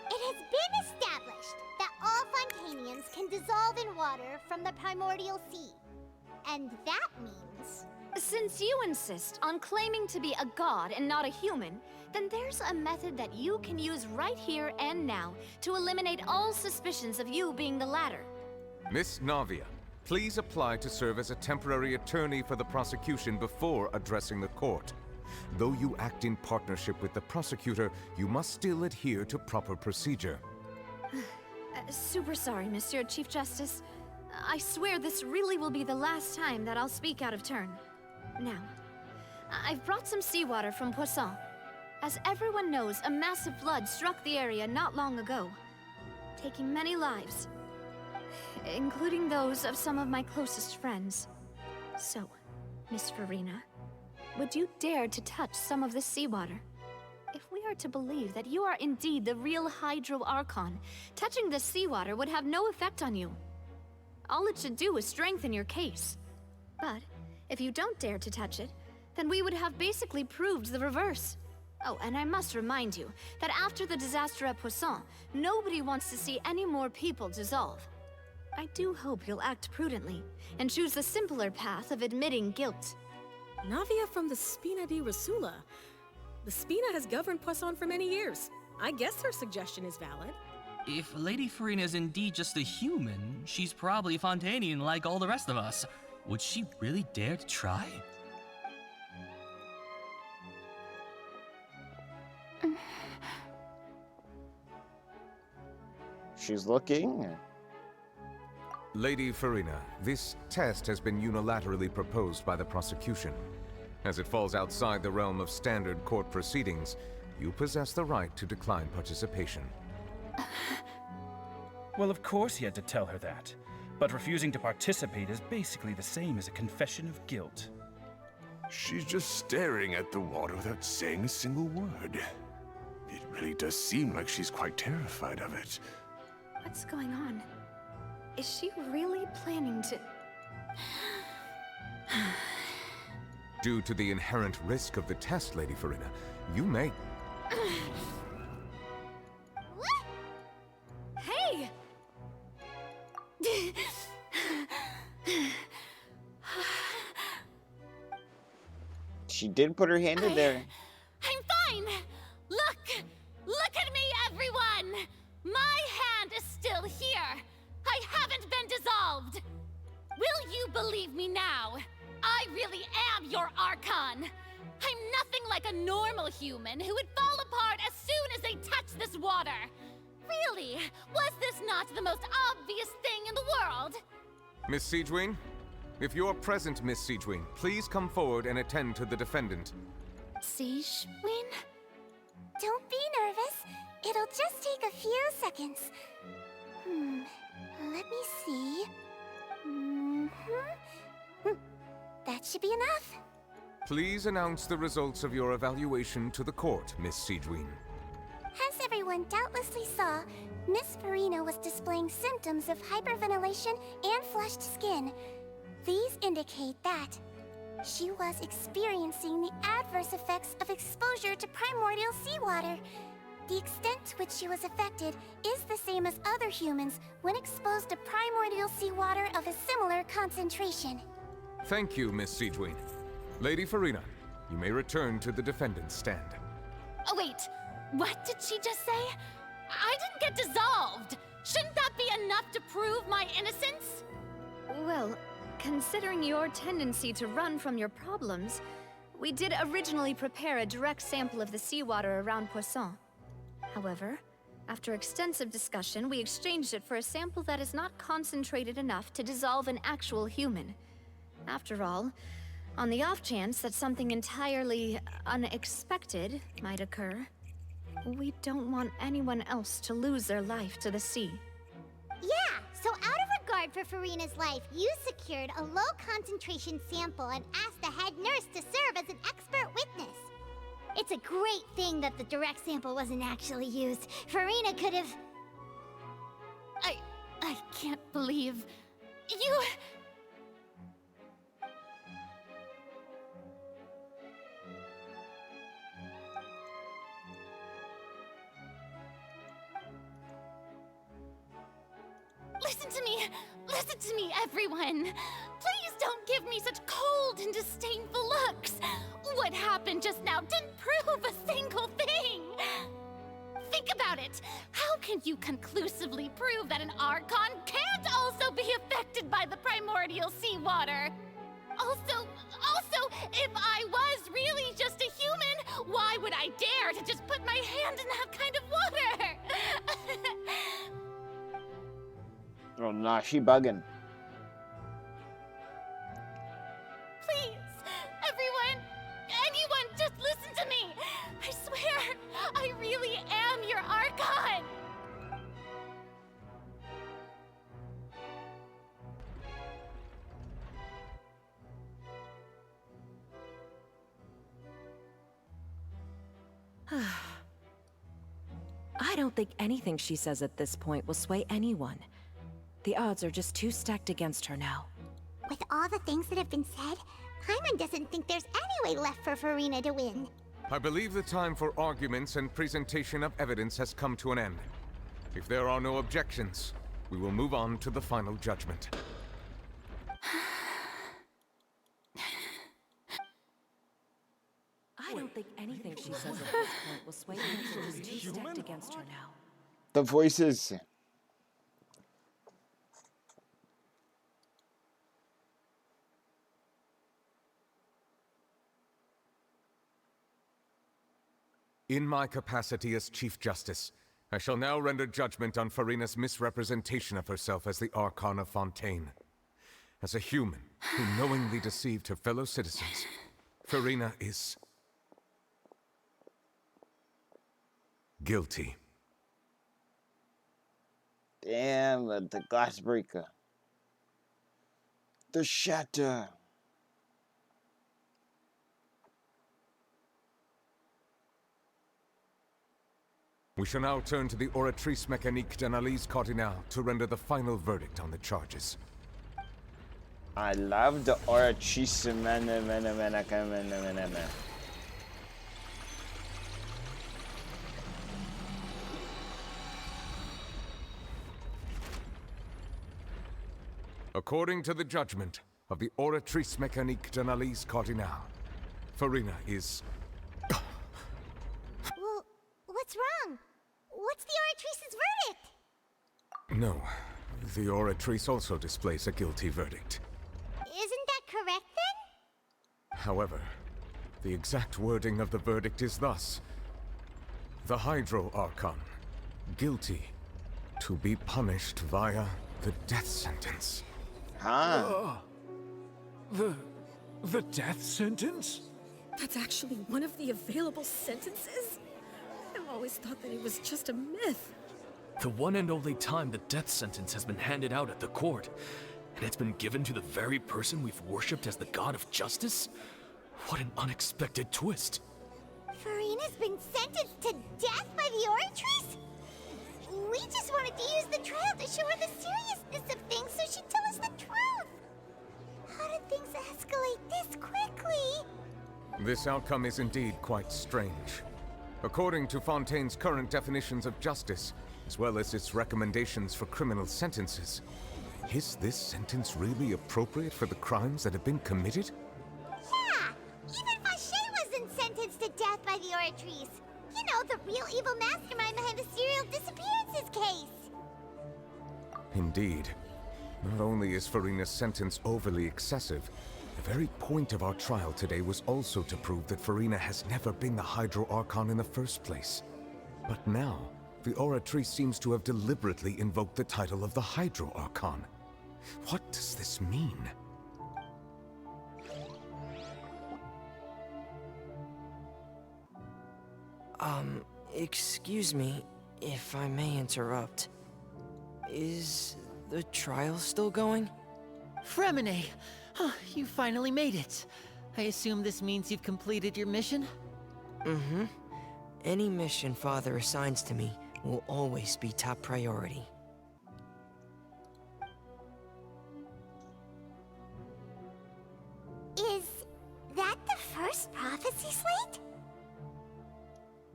It has been established that all Fontainians can dissolve in water from the primordial sea. And that means... Since you insist on claiming to be a god and not a human, then there's a method that you can use right here and now to eliminate all suspicions of you being the latter. Miss Navia, please apply to serve as a temporary attorney for the prosecution before addressing the court. Though you act in partnership with the prosecutor, you must still adhere to proper procedure. Super sorry, Monsieur Chief Justice. I swear this really will be the last time that I'll speak out of turn. Now, I've brought some seawater from Poisson. As everyone knows, a massive flood struck the area not long ago, taking many lives, including those of some of my closest friends. So, Miss Furina, would you dare to touch some of this seawater? If we are to believe that you are indeed the real Hydro Archon, touching this seawater would have no effect on you. All it should do is strengthen your case. But if you don't dare to touch it, then we would have basically proved the reverse. Oh, and I must remind you that after the disaster at Poisson, nobody wants to see any more people dissolve. I do hope you'll act prudently and choose the simpler path of admitting guilt. Navia from the Spina di Rosula. The Spina has governed Poisson for many years. I guess her suggestion is valid. If Lady Furina is indeed just a human, she's probably Fontainian like all the rest of us. Would she really dare to try? She's looking. Lady Furina, this test has been unilaterally proposed by the prosecution. As it falls outside the realm of standard court proceedings, you possess the right to decline participation. Well, of course he had to tell her that. But refusing to participate is basically the same as a confession of guilt. She's just staring at the water without saying a single word. It really does seem like she's quite terrified of it. What's going on? Is she really planning to... Due to the inherent risk of the test, Lady Furina, you may... Hey! She did put her hand in there. I'm fine! Look at me, everyone! My hand is still here! I haven't been dissolved! Will you believe me now? I really am your Archon! I'm nothing like a normal human who would fall apart as soon as they touch this water! Really? Was this not the most obvious thing in the world? Miss Siegewien? If you're present, Miss Siegewien, please come forward and attend to the defendant. Siegewien? Don't be nervous. It'll just take a few seconds. Let me see. That should be enough. Please announce the results of your evaluation to the court, Miss Siegewien. As everyone doubtlessly saw, Miss Furina was displaying symptoms of hyperventilation and flushed skin. These indicate that she was experiencing the adverse effects of exposure to primordial seawater. The extent to which she was affected is the same as other humans when exposed to primordial seawater of a similar concentration. Thank you, Miss Siegewien. Lady Furina, you may return to the defendant's stand. Oh wait, what did she just say? I didn't get dissolved! Shouldn't that be enough to prove my innocence? Well, considering your tendency to run from your problems, we did originally prepare a direct sample of the seawater around Poisson. However, after extensive discussion, we exchanged it for a sample that is not concentrated enough to dissolve an actual human. After all, on the off chance that something entirely unexpected might occur, we don't want anyone else to lose their life to the sea. Yeah, so out of regard for Furina's life, you secured a low-concentration sample and asked the head nurse to serve as an expert witness. It's a great thing that the direct sample wasn't actually used. Furina could have... I can't believe... you... Listen to me, everyone! Please don't give me such cold and disdainful looks! What happened just now didn't prove a single thing! Think about it! How can you conclusively prove that an Archon can't also be affected by the primordial seawater? Also, if I was really just a my hand in that kind of water! Oh nah, she bugging. Please, everyone, anyone, just listen to me! I swear, I really am your Archon! I don't think anything she says at this point will sway anyone. The odds are just too stacked against her now. With all the things that have been said, Paimon doesn't think there's any way left for Furina to win. I believe the time for arguments and presentation of evidence has come to an end. If there are no objections, we will move on to the final judgment. I don't think anything she says at this point will sway anyone. She's too stacked against her now. The voices. In my capacity as Chief Justice, I shall now render judgment on Furina's misrepresentation of herself as the Archon of Fontaine. As a human who knowingly deceived her fellow citizens, Furina is guilty. Damn, the glass breaker. The shatter. We shall now turn to the Oratrice Mécanique d'Analyse Cardinale to render the final verdict on the charges. I love the Oratrice According to the judgment of the Oratrice Mécanique d'Analyse Cardinale, Furina is... Well, what's wrong? What's the Oratrice's verdict? No, the Oratrice also displays a guilty verdict. Isn't that correct then? However, the exact wording of the verdict is thus: the Hydro Archon, guilty, to be punished via the death sentence. The death sentence? That's actually one of the available sentences? I've always thought that it was just a myth. The one and only time the death sentence has been handed out at the court, and it's been given to the very person we've worshipped as the god of justice? What an unexpected twist. Furina's been sentenced to death by the Oratrice? We just wanted to use the trial to show her the seriousness of things so she'd tell us the truth. How did things escalate this quickly? This outcome is indeed quite strange. According to Fontaine's current definitions of justice, as well as its recommendations for criminal sentences, is this sentence really appropriate for the crimes that have been committed? Yeah! Even Poisson wasn't sentenced to death by the Oratrice. You know, the real evil mastermind behind the serial disappearances case. Indeed. Not only is Furina's sentence overly excessive, the very point of our trial today was also to prove that Furina has never been the Hydro Archon in the first place. But now, the Oratrice seems to have deliberately invoked the title of the Hydro Archon. What does this mean? Excuse me, if I may interrupt. Is the trial still going? Fremine! You finally made it. I assume this means you've completed your mission? Mm-hmm. Any mission Father assigns to me will always be top priority. Is that the first prophecy slate?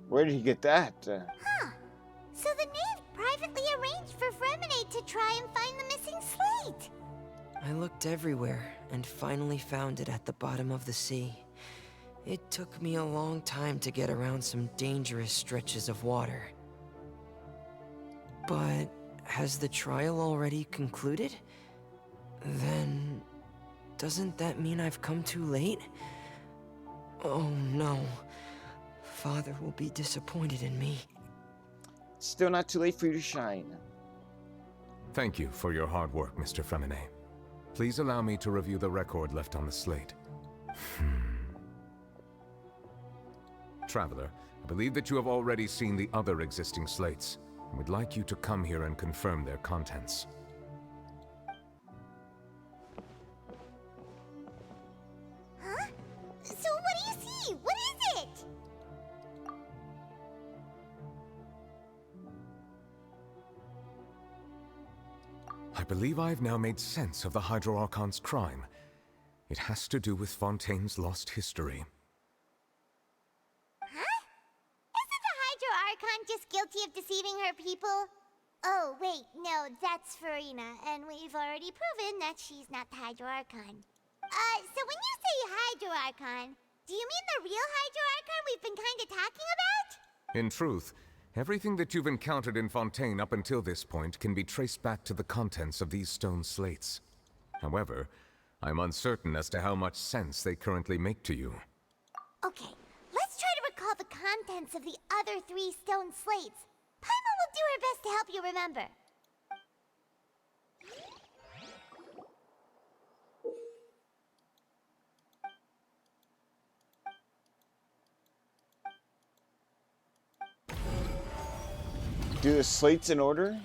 Where did he get that? Huh. So the knave privately arranged for Fremine to try and find the missing slate. I looked everywhere and finally found it at the bottom of the sea. It took me a long time to get around some dangerous stretches of water. But has the trial already concluded? Then doesn't that mean I've come too late? Oh no. Father will be disappointed in me. Still not too late for you to shine. Thank you for your hard work, Mr. Freminet. Please allow me to review the record left on the slate. Traveler, I believe that you have already seen the other existing slates, and would like you to come here and confirm their contents. Huh? So what do you see? What is it? I believe I've now made sense of the Hydro Archon's crime. It has to do with Fontaine's lost history. Huh? Isn't the Hydro Archon just guilty of deceiving her people? Oh, wait, no, that's Furina, and we've already proven that she's not the Hydro Archon. So when you say Hydro Archon, do you mean the real Hydro Archon we've been kinda talking about? In truth, everything that you've encountered in Fontaine up until this point can be traced back to the contents of these stone slates. However, I'm uncertain as to how much sense they currently make to you. Okay, let's try to recall the contents of the other 3 stone slates. Paimon will do her best to help you remember. Do the slates in order?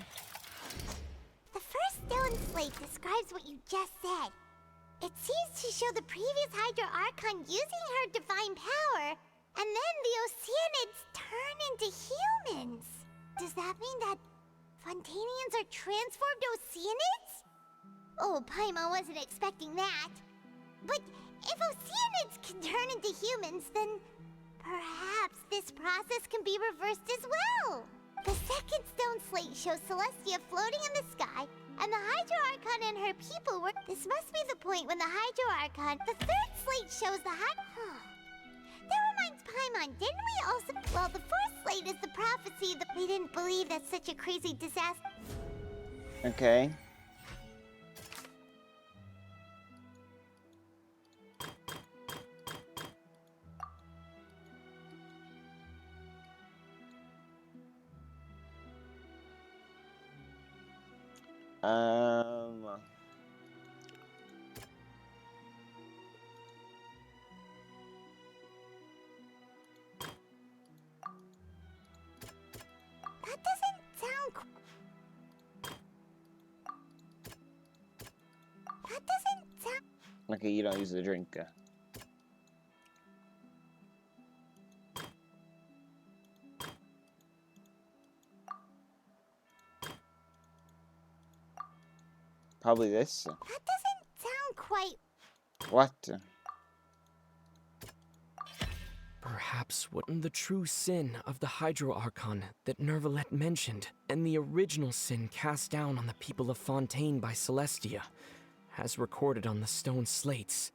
The first stone slate describes what you just said. It seems to show the previous Hydro Archon using her divine power, and then the Oceanids turn into humans. Does that mean that Fontainians are transformed Oceanids? Oh, Paimon wasn't expecting that. But if Oceanids can turn into humans, then perhaps this process can be reversed as well. The second stone slate shows Celestia floating in the sky, and the Hydro Archon and her people were... This must be the point when the Hydro Archon... The third slate shows the That reminds Paimon, didn't we also... Well, the fourth slate is the prophecy that we didn't believe that such a crazy disaster... Okay. That doesn't sound... That doesn't sound... Okay, you don't use the drink. Probably this. That doesn't sound quite... What? Perhaps wasn't the true sin of the Hydro Archon that Neuvillette mentioned, and the original sin cast down on the people of Fontaine by Celestia, as recorded on the stone slates.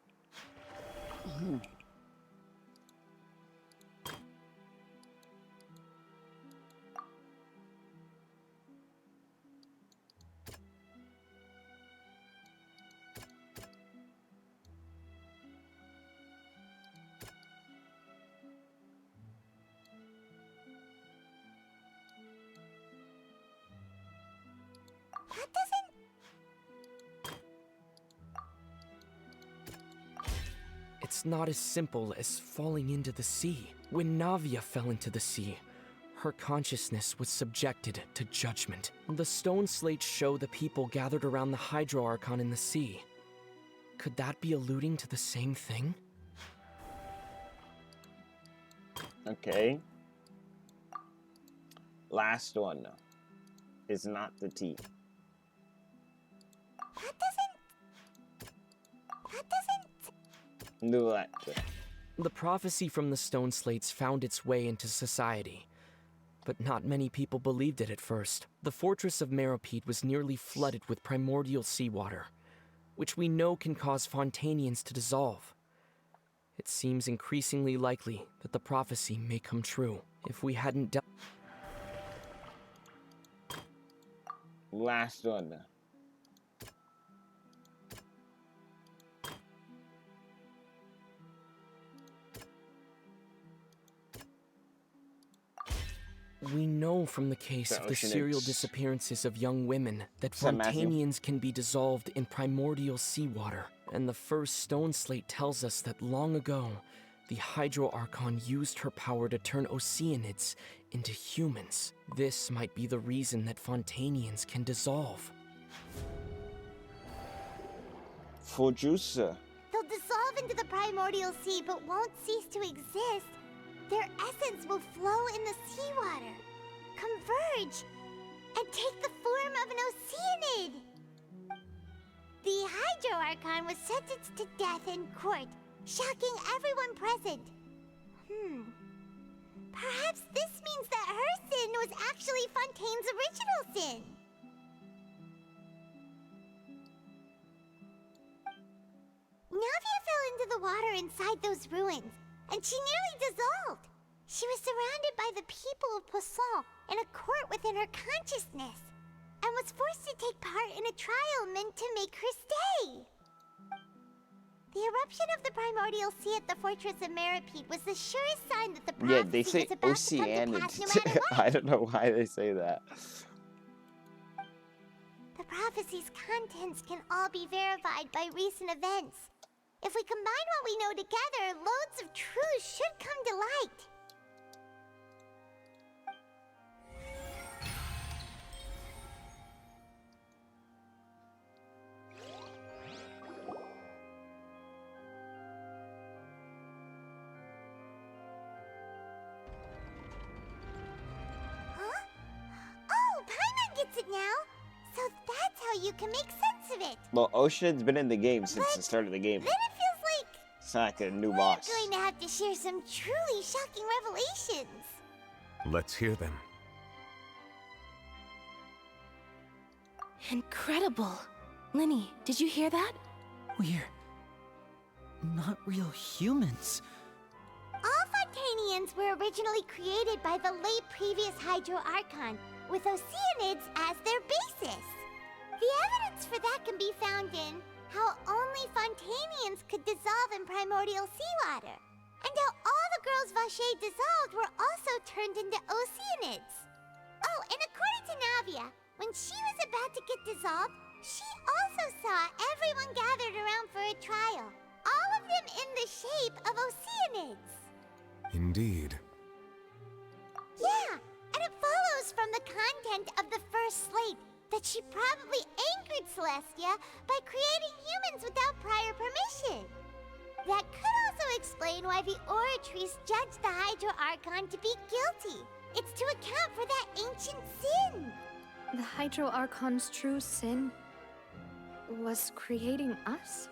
That doesn't... It's not as simple as falling into the sea. When Navia fell into the sea, her consciousness was subjected to judgment. The stone slates show the people gathered around the Hydro Archon in the sea. Could that be alluding to the same thing? Okay. Last one is not the T. That doesn't... Neuvillette. The prophecy from the stone slates found its way into society, but not many people believed it at first. The fortress of Meropide was nearly flooded with primordial seawater, which we know can cause Fontainians to dissolve. It seems increasingly likely that the prophecy may come true if we hadn't dealt... Last one. We know from the case The of the serial oceanics. disappearances of young women that What's up, Matthew? Fontainians can be dissolved in primordial seawater. And the first stone slate tells us that long ago, the Hydro Archon used her power to turn Oceanids into humans. This might be the reason that Fontainians can dissolve. Full juice. They'll dissolve into the primordial sea but won't cease to exist. Their essence will flow in the seawater, converge, and take the form of an Oceanid. The Hydro Archon was sentenced to death in court, shocking everyone present. Perhaps this means that her sin was actually Fontaine's original sin. Navia fell into the water inside those ruins, and she nearly dissolved. She was surrounded by the people of Poisson in a court within her consciousness, and was forced to take part in a trial meant to make her stay. The eruption of the primordial sea at the fortress of Meripede was the surest sign that the prophecy Yeah, they say was about to come to pass no matter what. I don't know why they say that. The prophecy's contents can all be verified by recent events. If we combine what we know together, loads of truth should come to light. Huh? Oh, Paimon gets it now! So that's how you can make sense of it! Well, Ocean's been in the game since the start of the game. Then it feels like It's not like a new boss. we're going to have to share some truly shocking revelations. Let's hear them. Incredible. Linny, did you hear that? We're not real humans. All Fontainians were originally created by the late previous Hydro Archon, with Oceanids as their basis. The evidence for that can be found in how only Fontainians could dissolve in primordial seawater, and how all the girls Vacher dissolved were also turned into Oceanids. Oh, and according to Navia, when she was about to get dissolved, she also saw everyone gathered around for a trial, all of them in the shape of Oceanids. Indeed. Yeah, and it follows from the content of the first slate that she probably angered Celestia by creating humans without prior permission. That could also explain why the Oratrice judged the Hydro Archon to be guilty. It's to account for that ancient sin. The Hydro Archon's true sin was creating us?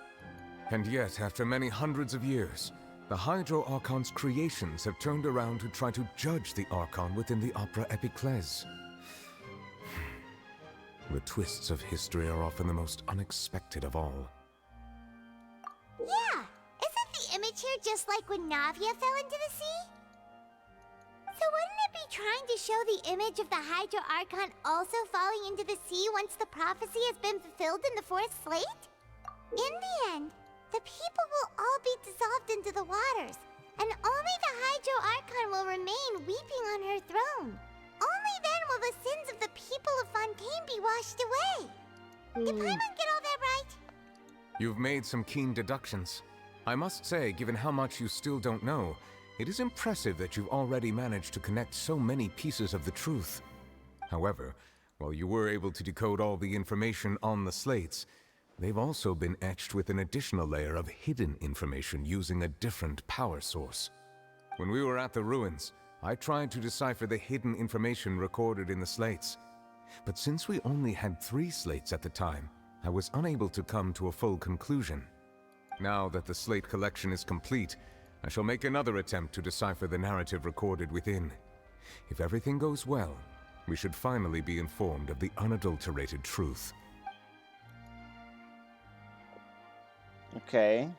And yet, after many hundreds of years, the Hydro Archon's creations have turned around to try to judge the Archon within the Opera Epiclese. The twists of history are often the most unexpected of all. Yeah, isn't the image here just like when Navia fell into the sea? So wouldn't it be trying to show the image of the Hydro Archon also falling into the sea once the prophecy has been fulfilled in the fourth slate? In the end, the people will all be dissolved into the waters, and only the Hydro Archon will remain weeping on her throne. Only then will the sins of the people of Fontaine be washed away. Did Paimon get all that right? You've made some keen deductions. I must say, given how much you still don't know, it is impressive that you've already managed to connect so many pieces of the truth. However, while you were able to decode all the information on the slates, they've also been etched with an additional layer of hidden information using a different power source. When we were at the ruins, I tried to decipher the hidden information recorded in the slates. But since we only had 3 slates at the time, I was unable to come to a full conclusion. Now that the slate collection is complete, I shall make another attempt to decipher the narrative recorded within. If everything goes well, we should finally be informed of the unadulterated truth. Okay.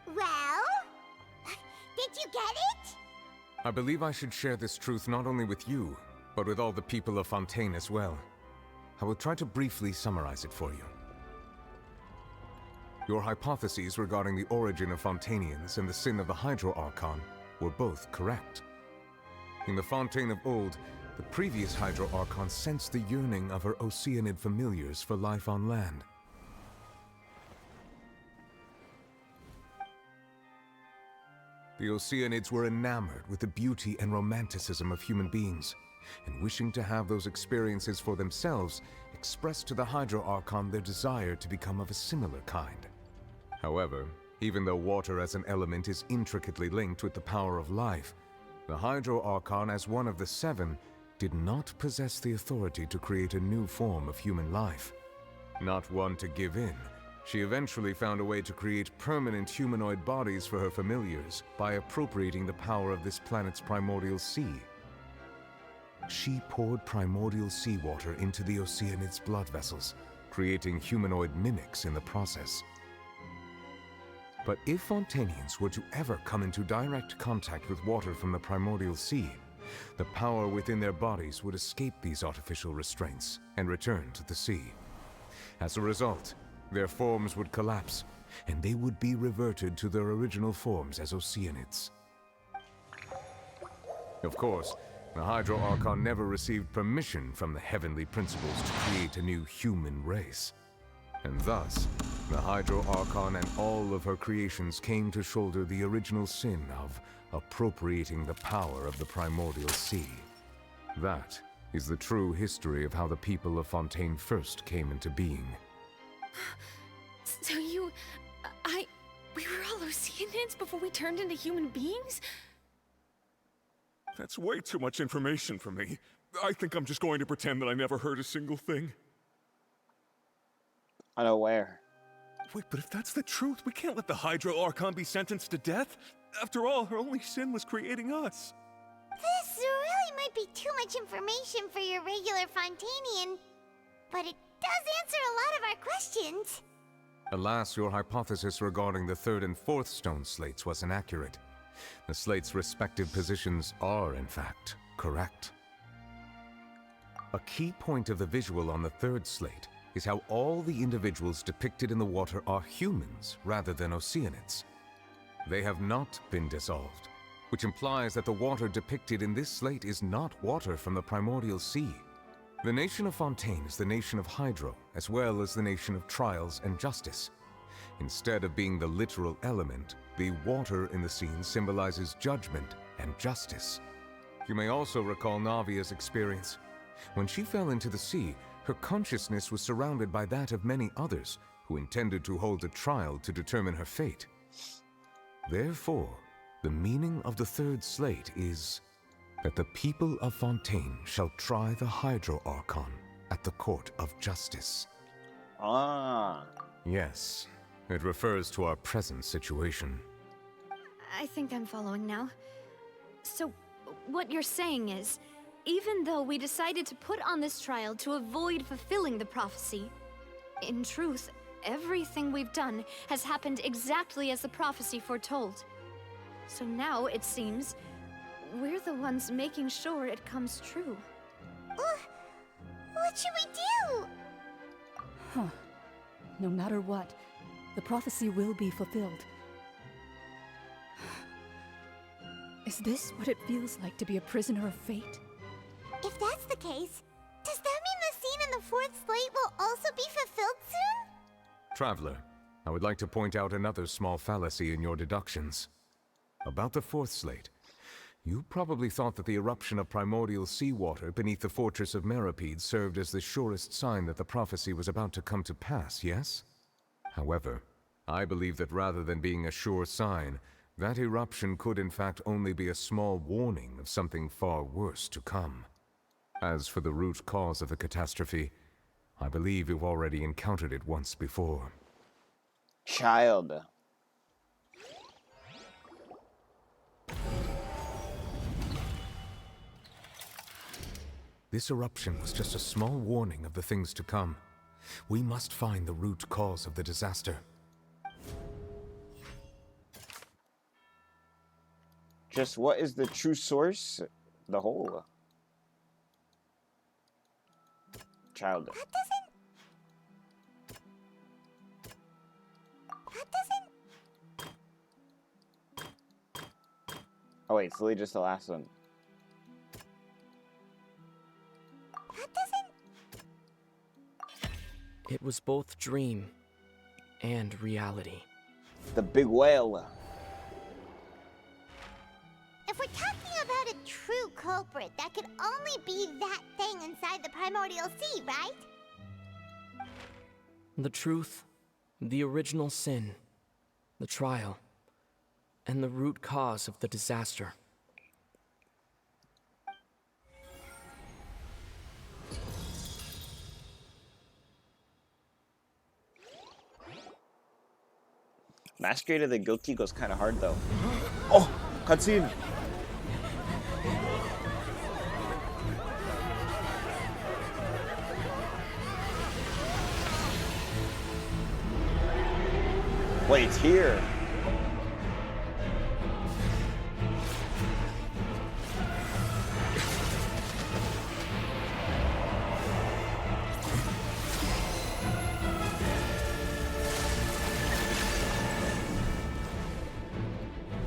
Well? Did you get it? I believe I should share this truth not only with you, but with all the people of Fontaine as well. I will try to briefly summarize it for you. Your hypotheses regarding the origin of Fontainians and the sin of the Hydro Archon were both correct. In the Fontaine of old, the previous Hydro Archon sensed the yearning of her Oceanid familiars for life on land. The Oceanids were enamored with the beauty and romanticism of human beings, and wishing to have those experiences for themselves, expressed to the Hydro Archon their desire to become of a similar kind. However, even though water as an element is intricately linked with the power of life, the Hydro Archon, as one of the seven, did not possess the authority to create a new form of human life. Not one to give in, she eventually found a way to create permanent humanoid bodies for her familiars by appropriating the power of this planet's primordial sea. She poured primordial seawater into the Oceanids' blood vessels, creating humanoid mimics in the process. But if Fontainians were to ever come into direct contact with water from the primordial sea, the power within their bodies would escape these artificial restraints and return to the sea. As a result, their forms would collapse, and they would be reverted to their original forms as Oceanids. Of course, the Hydro Archon never received permission from the heavenly principles to create a new human race. And thus, the Hydro Archon and all of her creations came to shoulder the original sin of appropriating the power of the primordial sea. That is the true history of how the people of Fontaine first came into being. So we were all Oceanids before we turned into human beings? That's way too much information for me. I think I'm just going to pretend that I never heard a single thing. Unaware. Wait, but if that's the truth, we can't let the Hydro Archon be sentenced to death. After all, her only sin was creating us. This really might be too much information for your regular Fontainian, but it does answer a lot of our questions. Alas, your hypothesis regarding the third and fourth stone slates was inaccurate. The slates' respective positions are, in fact, correct. A key point of the visual on the third slate is how all the individuals depicted in the water are humans rather than Oceanids. They have not been dissolved, which implies that the water depicted in this slate is not water from the primordial sea. The nation of Fontaine is the nation of Hydro, as well as the nation of trials and justice. Instead of being the literal element, the water in the scene symbolizes judgment and justice. You may also recall Navia's experience. When she fell into the sea, her consciousness was surrounded by that of many others who intended to hold a trial to determine her fate. Therefore, the meaning of the third slate is that the people of Fontaine shall try the Hydro Archon at the court of justice. Ah. Yes, it refers to our present situation. I think I'm following now. So, what you're saying is, even though we decided to put on this trial to avoid fulfilling the prophecy, in truth, everything we've done has happened exactly as the prophecy foretold. So now, it seems, we're the ones making sure it comes true. What should we do? Huh. No matter what, the prophecy will be fulfilled. Is this what it feels like to be a prisoner of fate? If that's the case, does that mean the scene in the fourth slate will also be fulfilled soon? Traveler, I would like to point out another small fallacy in your deductions. About the fourth slate, you probably thought that the eruption of primordial seawater beneath the fortress of Meripede served as the surest sign that the prophecy was about to come to pass, yes? However, I believe that rather than being a sure sign, that eruption could in fact only be a small warning of something far worse to come. As for the root cause of the catastrophe, I believe you've already encountered it once before. Child. This eruption was just a small warning of the things to come. We must find the root cause of the disaster. Just what is the true source? The whole. Child. wait, it's literally just the last one. That doesn't... It was both dream and reality. The big whale. If we're talking about a true culprit, that could only be that thing inside the primordial sea, right? The truth, the original sin, the trial, and the root cause of the disaster. Masquerade of the Guilty goes kind of hard though. Oh, cutscene. Wait, it's here.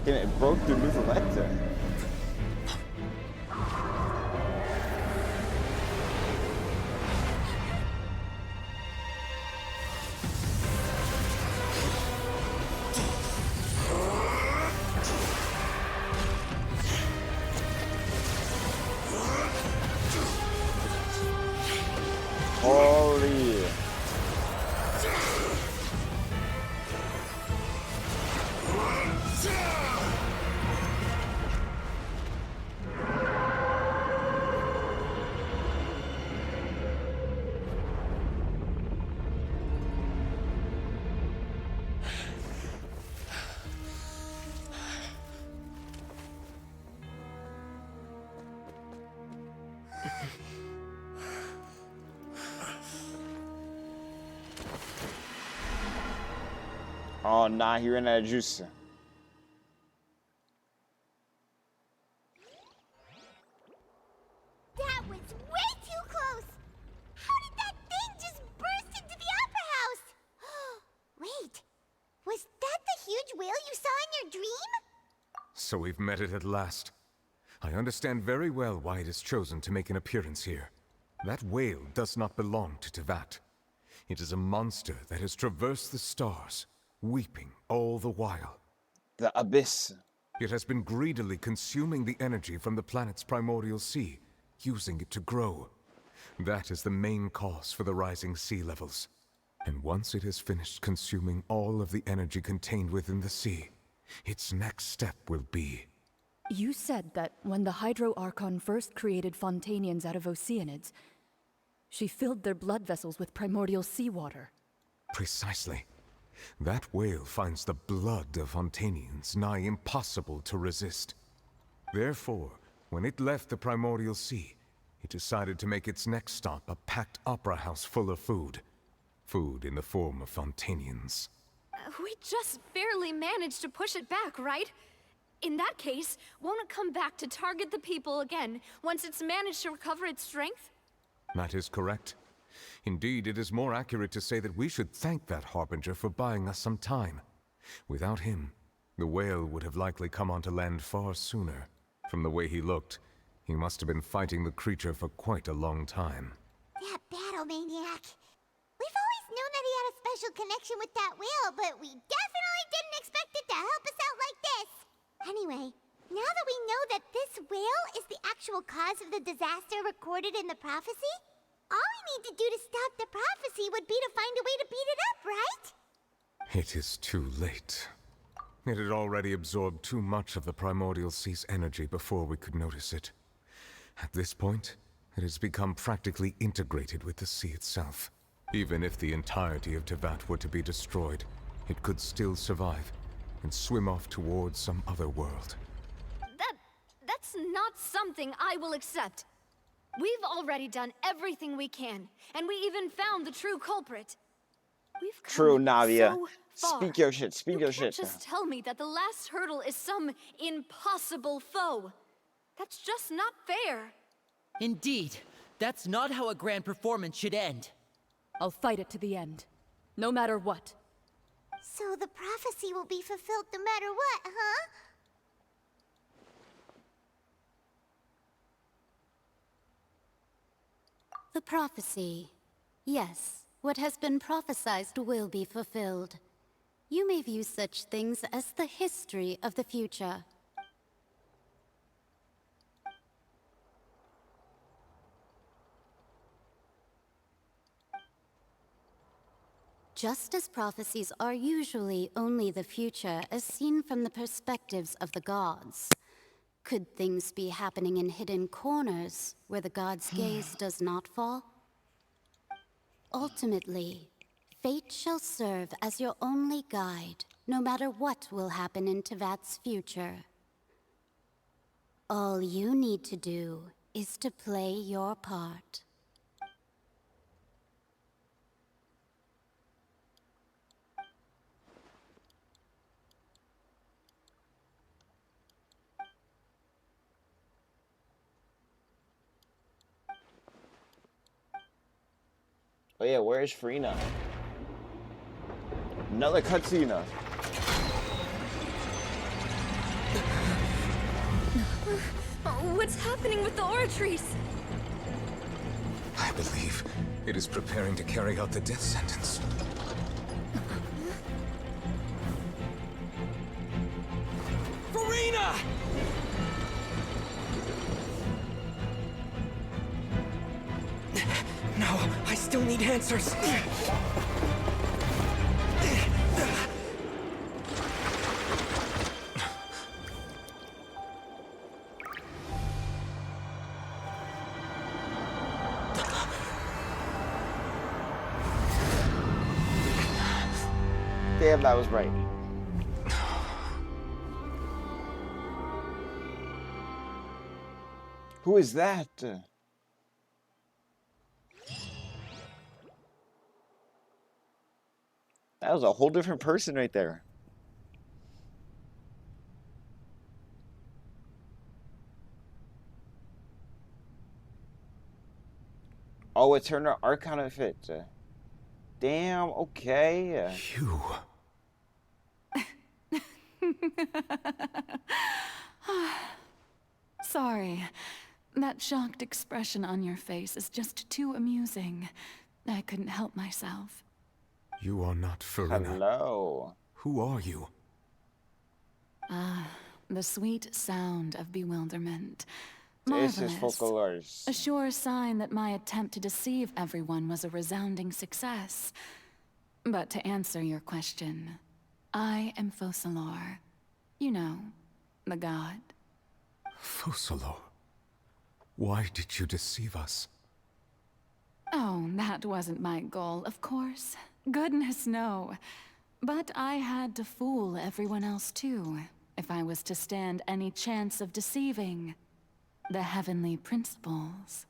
Damn, it broke through Neuvillette. Holy. Oh nah, he ran out of juice. That was way too close! How did that thing just burst into the opera house? Wait, was that the huge whale you saw in your dream? So we've met it at last. I understand very well why it has chosen to make an appearance here. That whale does not belong to Teyvat. It is a monster that has traversed the stars, weeping all the while. The abyss. It has been greedily consuming the energy from the planet's primordial sea, using it to grow. That is the main cause for the rising sea levels. And once it has finished consuming all of the energy contained within the sea, its next step will be... You said that when the Hydro Archon first created Fontainians out of Oceanids, she filled their blood vessels with primordial seawater. Precisely. That whale finds the blood of Fontainians nigh impossible to resist. Therefore, when it left the primordial sea, it decided to make its next stop a packed opera house full of food. Food in the form of Fontainians. We just barely managed to push it back, right? In that case, won't it come back to target the people again once it's managed to recover its strength? That is correct. Indeed, it is more accurate to say that we should thank that Harbinger for buying us some time. Without him, the whale would have likely come onto land far sooner. From the way he looked, he must have been fighting the creature for quite a long time. That battle maniac. We've always known that he had a special connection with that whale, but we definitely didn't expect it to help us out like this. Anyway, now that we know that this whale is the actual cause of the disaster recorded in the prophecy, all we need to do to stop the prophecy would be to find a way to beat it up, right? It is too late. It had already absorbed too much of the primordial sea's energy before we could notice it. At this point, it has become practically integrated with the sea itself. Even if the entirety of Teyvat were to be destroyed, it could still survive and swim off towards some other world. That's not something I will accept. We've already done everything we can, and we even found the true culprit. We've come True, Navia. so far. Speak your shit, speak your You can't shit. just tell me that the last hurdle is some impossible foe. That's just not fair. Indeed, that's not how a grand performance should end. I'll fight it to the end, no matter what. So the prophecy will be fulfilled no matter what, huh? The prophecy. Yes, what has been prophesied will be fulfilled. You may view such things as the history of the future. Just as prophecies are usually only the future as seen from the perspectives of the gods, could things be happening in hidden corners where the gods' gaze does not fall? Ultimately, fate shall serve as your only guide, no matter what will happen in Tevat's future. All you need to do is to play your part. Oh yeah, where is Furina? Another cutscene. What's happening with the oratories? I believe it is preparing to carry out the death sentence. Furina! No, I still need answers. Damn, that was right. Who is that? That was a whole different person right there. Oh, it's her Archon outfit. Damn, okay. You. Sorry. That shocked expression on your face is just too amusing. I couldn't help myself. You are not Furina. Hello. Who are you? Ah, the sweet sound of bewilderment. This is Marvelous. folklores. A sure sign that my attempt to deceive everyone was a resounding success. But to answer your question, I am Focalor. You know, the god. Focalor. Why did you deceive us? Oh, that wasn't my goal, of course. Goodness, no. But I had to fool everyone else too, if I was to stand any chance of deceiving the heavenly principles.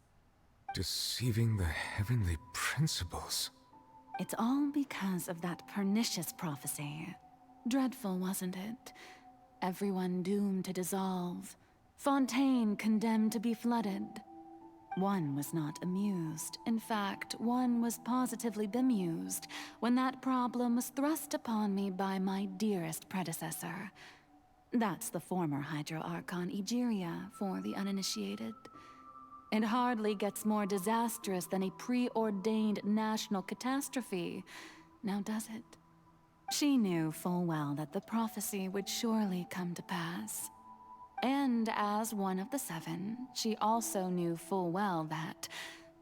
Deceiving the heavenly principles? It's all because of that pernicious prophecy. Dreadful, wasn't it? Everyone doomed to dissolve. Fontaine condemned to be flooded. One was not amused. In fact, one was positively bemused when that problem was thrust upon me by my dearest predecessor. That's the former Hydro Archon Egeria for the uninitiated. It hardly gets more disastrous than a preordained national catastrophe, now does it? She knew full well that the prophecy would surely come to pass. And as one of the seven, she also knew full well that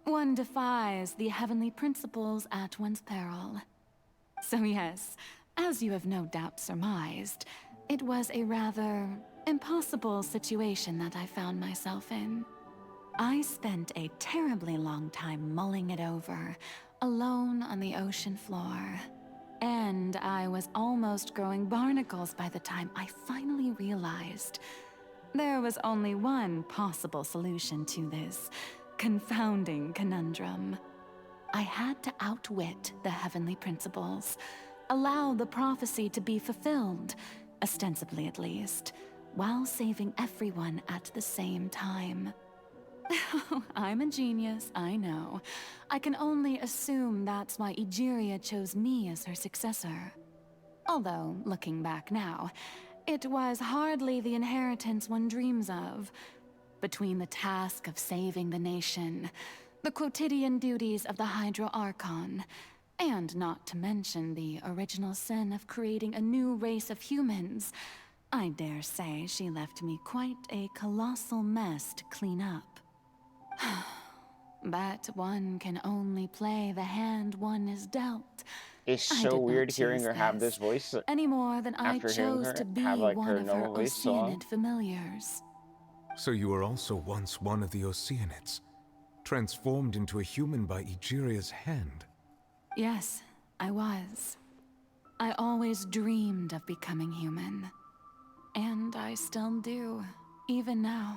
one defies the heavenly principles at one's peril. So yes, as you have no doubt surmised, it was a rather impossible situation that I found myself in. I spent a terribly long time mulling it over, alone on the ocean floor. And I was almost growing barnacles by the time I finally realized there was only one possible solution to this confounding conundrum. I had to outwit the heavenly principles, allow the prophecy to be fulfilled, ostensibly at least, while saving everyone at the same time. I'm a genius, I know. I can only assume that's why Egeria chose me as her successor. Although, looking back now, it was hardly the inheritance one dreams of. Between the task of saving the nation, the quotidian duties of the Hydro Archon, and not to mention the original sin of creating a new race of humans, I dare say she left me quite a colossal mess to clean up. But one can only play the hand one is dealt. It's so weird hearing her have this voice any more than I after hearing chose her to be have like one her of her normal voice song. Oceanid familiars. So you were also once one of the Oceanids, transformed into a human by Egeria's hand. Yes, I was. I always dreamed of becoming human. And I still do, even now.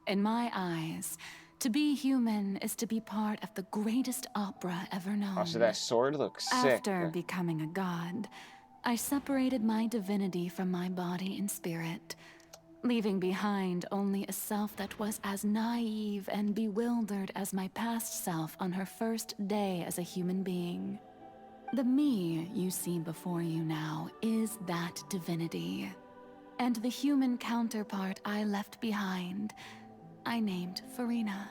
In my eyes, to be human is to be part of the greatest opera ever known. Oh, so that sword looks sick. After becoming a god, I separated my divinity from my body and spirit, leaving behind only a self that was as naive and bewildered as my past self on her first day as a human being. The me you see before you now is that divinity. And the human counterpart I left behind, I named Furina.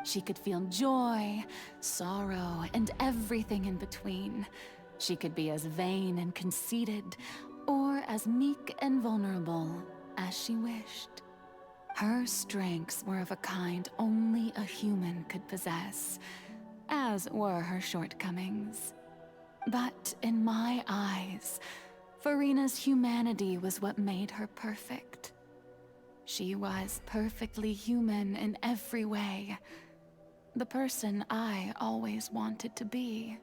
She could feel joy, sorrow, and everything in between. She could be as vain and conceited, or as meek and vulnerable as she wished. Her strengths were of a kind only a human could possess, as were her shortcomings. But in my eyes, Furina's humanity was what made her perfect. She was perfectly human in every way. The person I always wanted to be.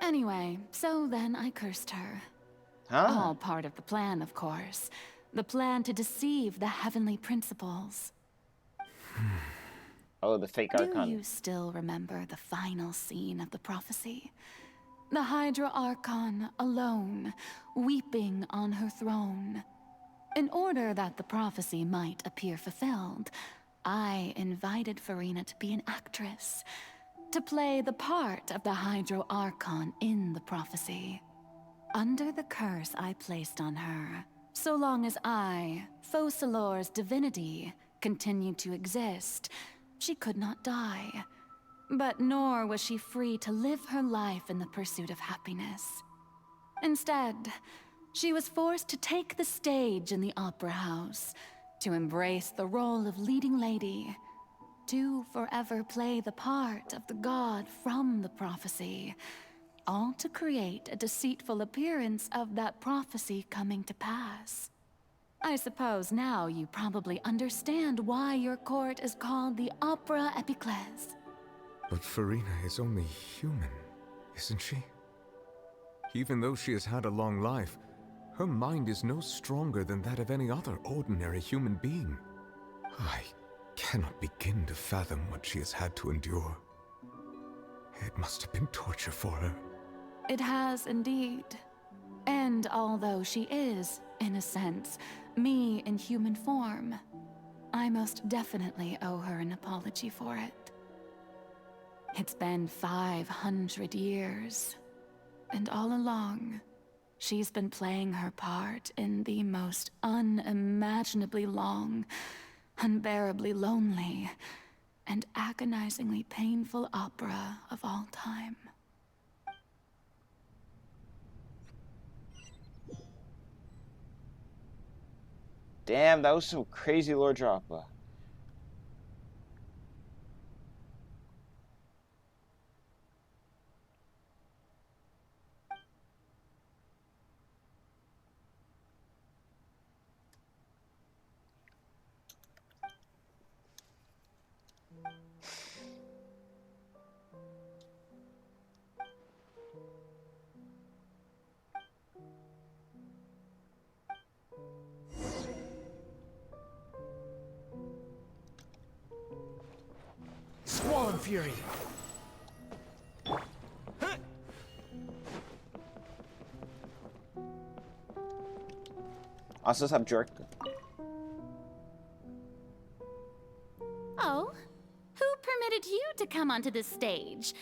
Anyway, so then I cursed her. All part of the plan, of course. The plan to deceive the heavenly principles. Oh, the fake Archon. Do you still remember the final scene of the prophecy? The Hydra Archon alone, weeping on her throne. In order that the prophecy might appear fulfilled, I invited Furina to be an actress, to play the part of the Hydro Archon in the prophecy. Under the curse I placed on her, so long as I, Focalor's divinity, continued to exist, she could not die. But nor was she free to live her life in the pursuit of happiness. Instead, she was forced to take the stage in the opera house, to embrace the role of leading lady, to forever play the part of the god from the prophecy, all to create a deceitful appearance of that prophecy coming to pass. I suppose now you probably understand why your court is called the Opera Epiclese. But Furina is only human, isn't she? Even though she has had a long life, her mind is no stronger than that of any other ordinary human being. I cannot begin to fathom what she has had to endure. It must have been torture for her. It has indeed. And although she is, in a sense, me in human form, I most definitely owe her an apology for it. It's been 500 years, and all along, she's been playing her part in the most unimaginably long, unbearably lonely, and agonizingly painful opera of all time. Damn, that was some crazy lore drop. Squall and Fury. Also, sub jerk. Oh, who permitted you to come onto this stage?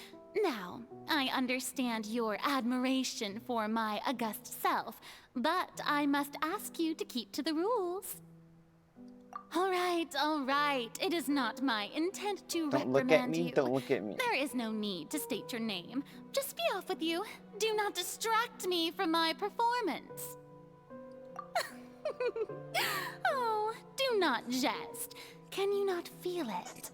Now, I understand your admiration for my august self, but I must ask you to keep to the rules. All right. It is not my intent to Don't look at reprimand me. you. Don't look at me. There is no need to state your name. Just be off with you. Do not distract me from my performance. Oh, do not jest. Can you not feel it?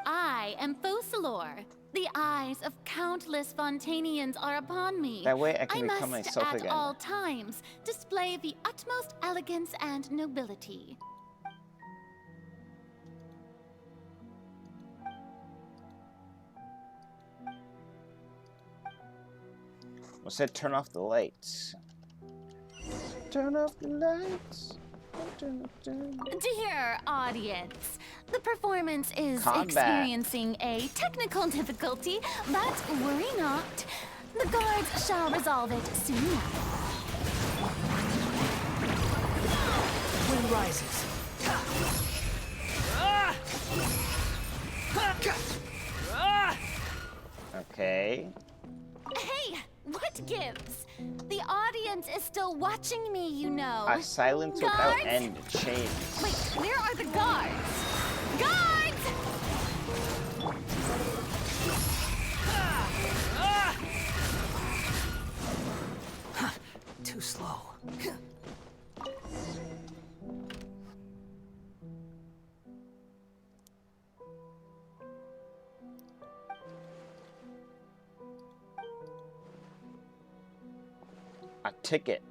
I am Focalor. The eyes of countless Fontainians are upon me. That way I can I become must myself at again. all times display the utmost elegance and nobility. I said turn off the lights. Turn off the lights. Dear audience, the performance is Combat. experiencing a technical difficulty, but worry not. The guards shall resolve it soon enough. Wind rises. Okay. Hey, what gives? The audience is still watching me, you know. A silence without Guards? end chains. Wait, where are the guards? Guards! Too slow. A ticket.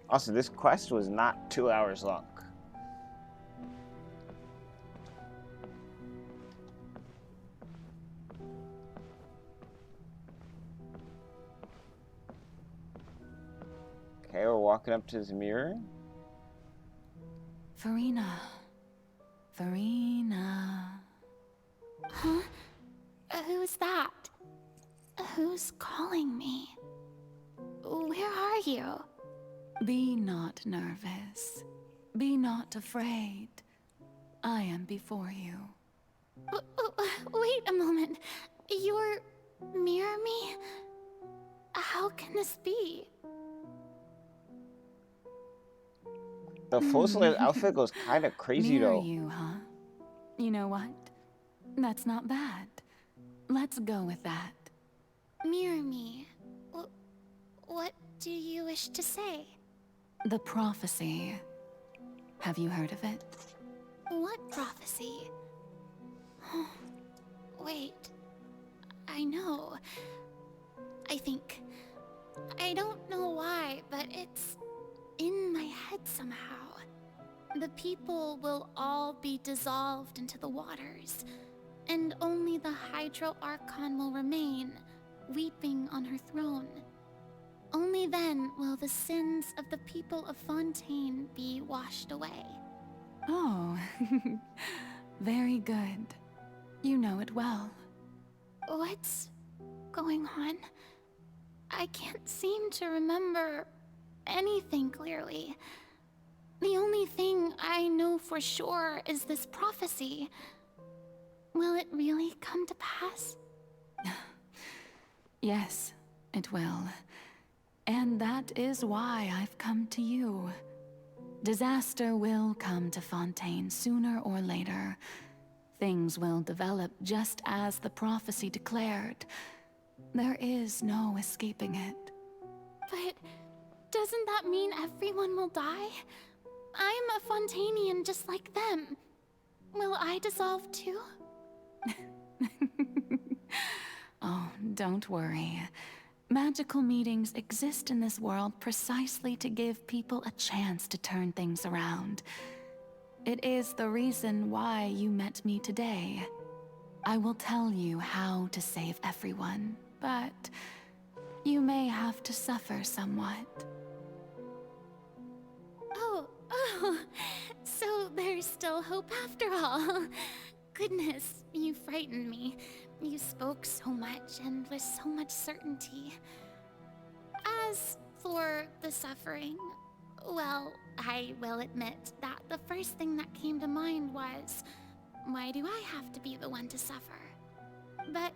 Also, this quest was not 2 hours long. Okay, we're walking up to this mirror. Furina. Furina. Huh? Who's that? Who's calling me? Where are you? Be not nervous. Be not afraid. I am before you. Wait a moment. You're mirror me? How can this be? The Focalor outfit goes kind of crazy Mirror though. you, huh? You know what? That's not bad. Let's go with that. Mirror me. What do you wish to say? The prophecy. Have you heard of it? What prophecy? Wait. I know. I think. I don't know why, but it's in my head somehow. The people will all be dissolved into the waters, and only the Hydro Archon will remain, weeping on her throne. Only then will the sins of the people of Fontaine be washed away. Oh, very good. You know it well. What's going on? I can't seem to remember anything clearly. The only thing I know for sure is this prophecy. Will it really come to pass? Yes, it will. And that is why I've come to you. Disaster will come to Fontaine sooner or later. Things will develop just as the prophecy declared. There is no escaping it. But doesn't that mean everyone will die? I'm a Fontainian just like them. Will I dissolve too? Oh, don't worry. Magical meetings exist in this world precisely to give people a chance to turn things around. It is the reason why you met me today. I will tell you how to save everyone, but you may have to suffer somewhat. Oh, so there's still hope after all. Goodness, you frightened me. You spoke so much and with so much certainty. As for the suffering, well, I will admit that the first thing that came to mind was, why do I have to be the one to suffer? But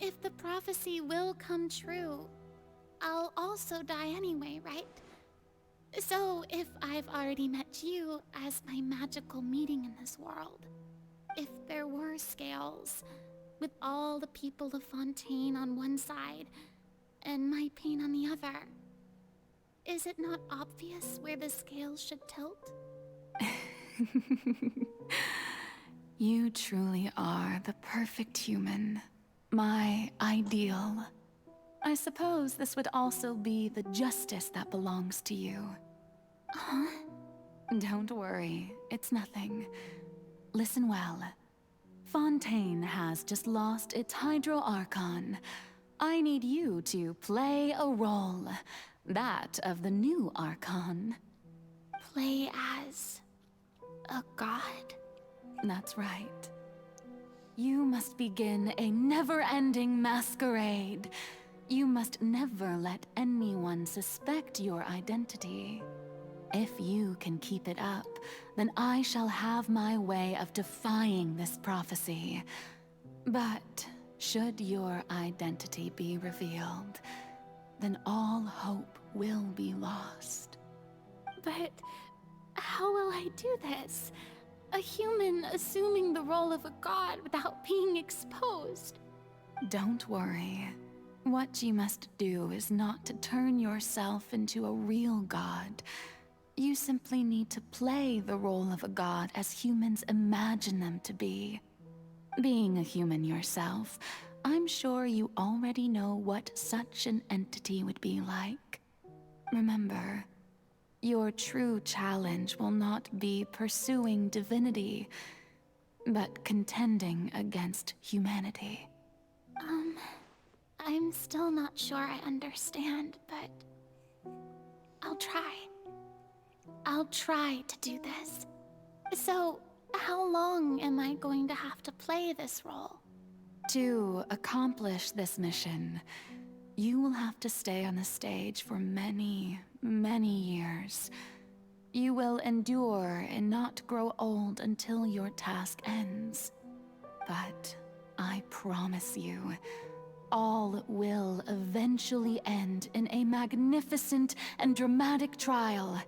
if the prophecy will come true, I'll also die anyway, right? So if I've already met you as my magical meeting in this world, if there were scales, with all the people of Fontaine on one side, and my pain on the other, is it not obvious where the scales should tilt? You truly are the perfect human. My ideal. I suppose this would also be the justice that belongs to you. Huh? Don't worry, it's nothing. Listen well. Fontaine has just lost its Hydro Archon. I need you to play a role. That of the new Archon. Play as a god? That's right. You must begin a never-ending masquerade. You must never let anyone suspect your identity. If you can keep it up, then I shall have my way of defying this prophecy. But should your identity be revealed, then all hope will be lost. But how will I do this? A human assuming the role of a god without being exposed. Don't worry. What you must do is not to turn yourself into a real god. You simply need to play the role of a god as humans imagine them to be. Being a human yourself, I'm sure you already know what such an entity would be like. Remember, your true challenge will not be pursuing divinity, but contending against humanity. I'm still not sure I understand, but I'll try. I'll try to do this. So, how long am I going to have to play this role? To accomplish this mission, you will have to stay on the stage for many, many years. You will endure and not grow old until your task ends. But I promise you, all will eventually end in a magnificent and dramatic trial,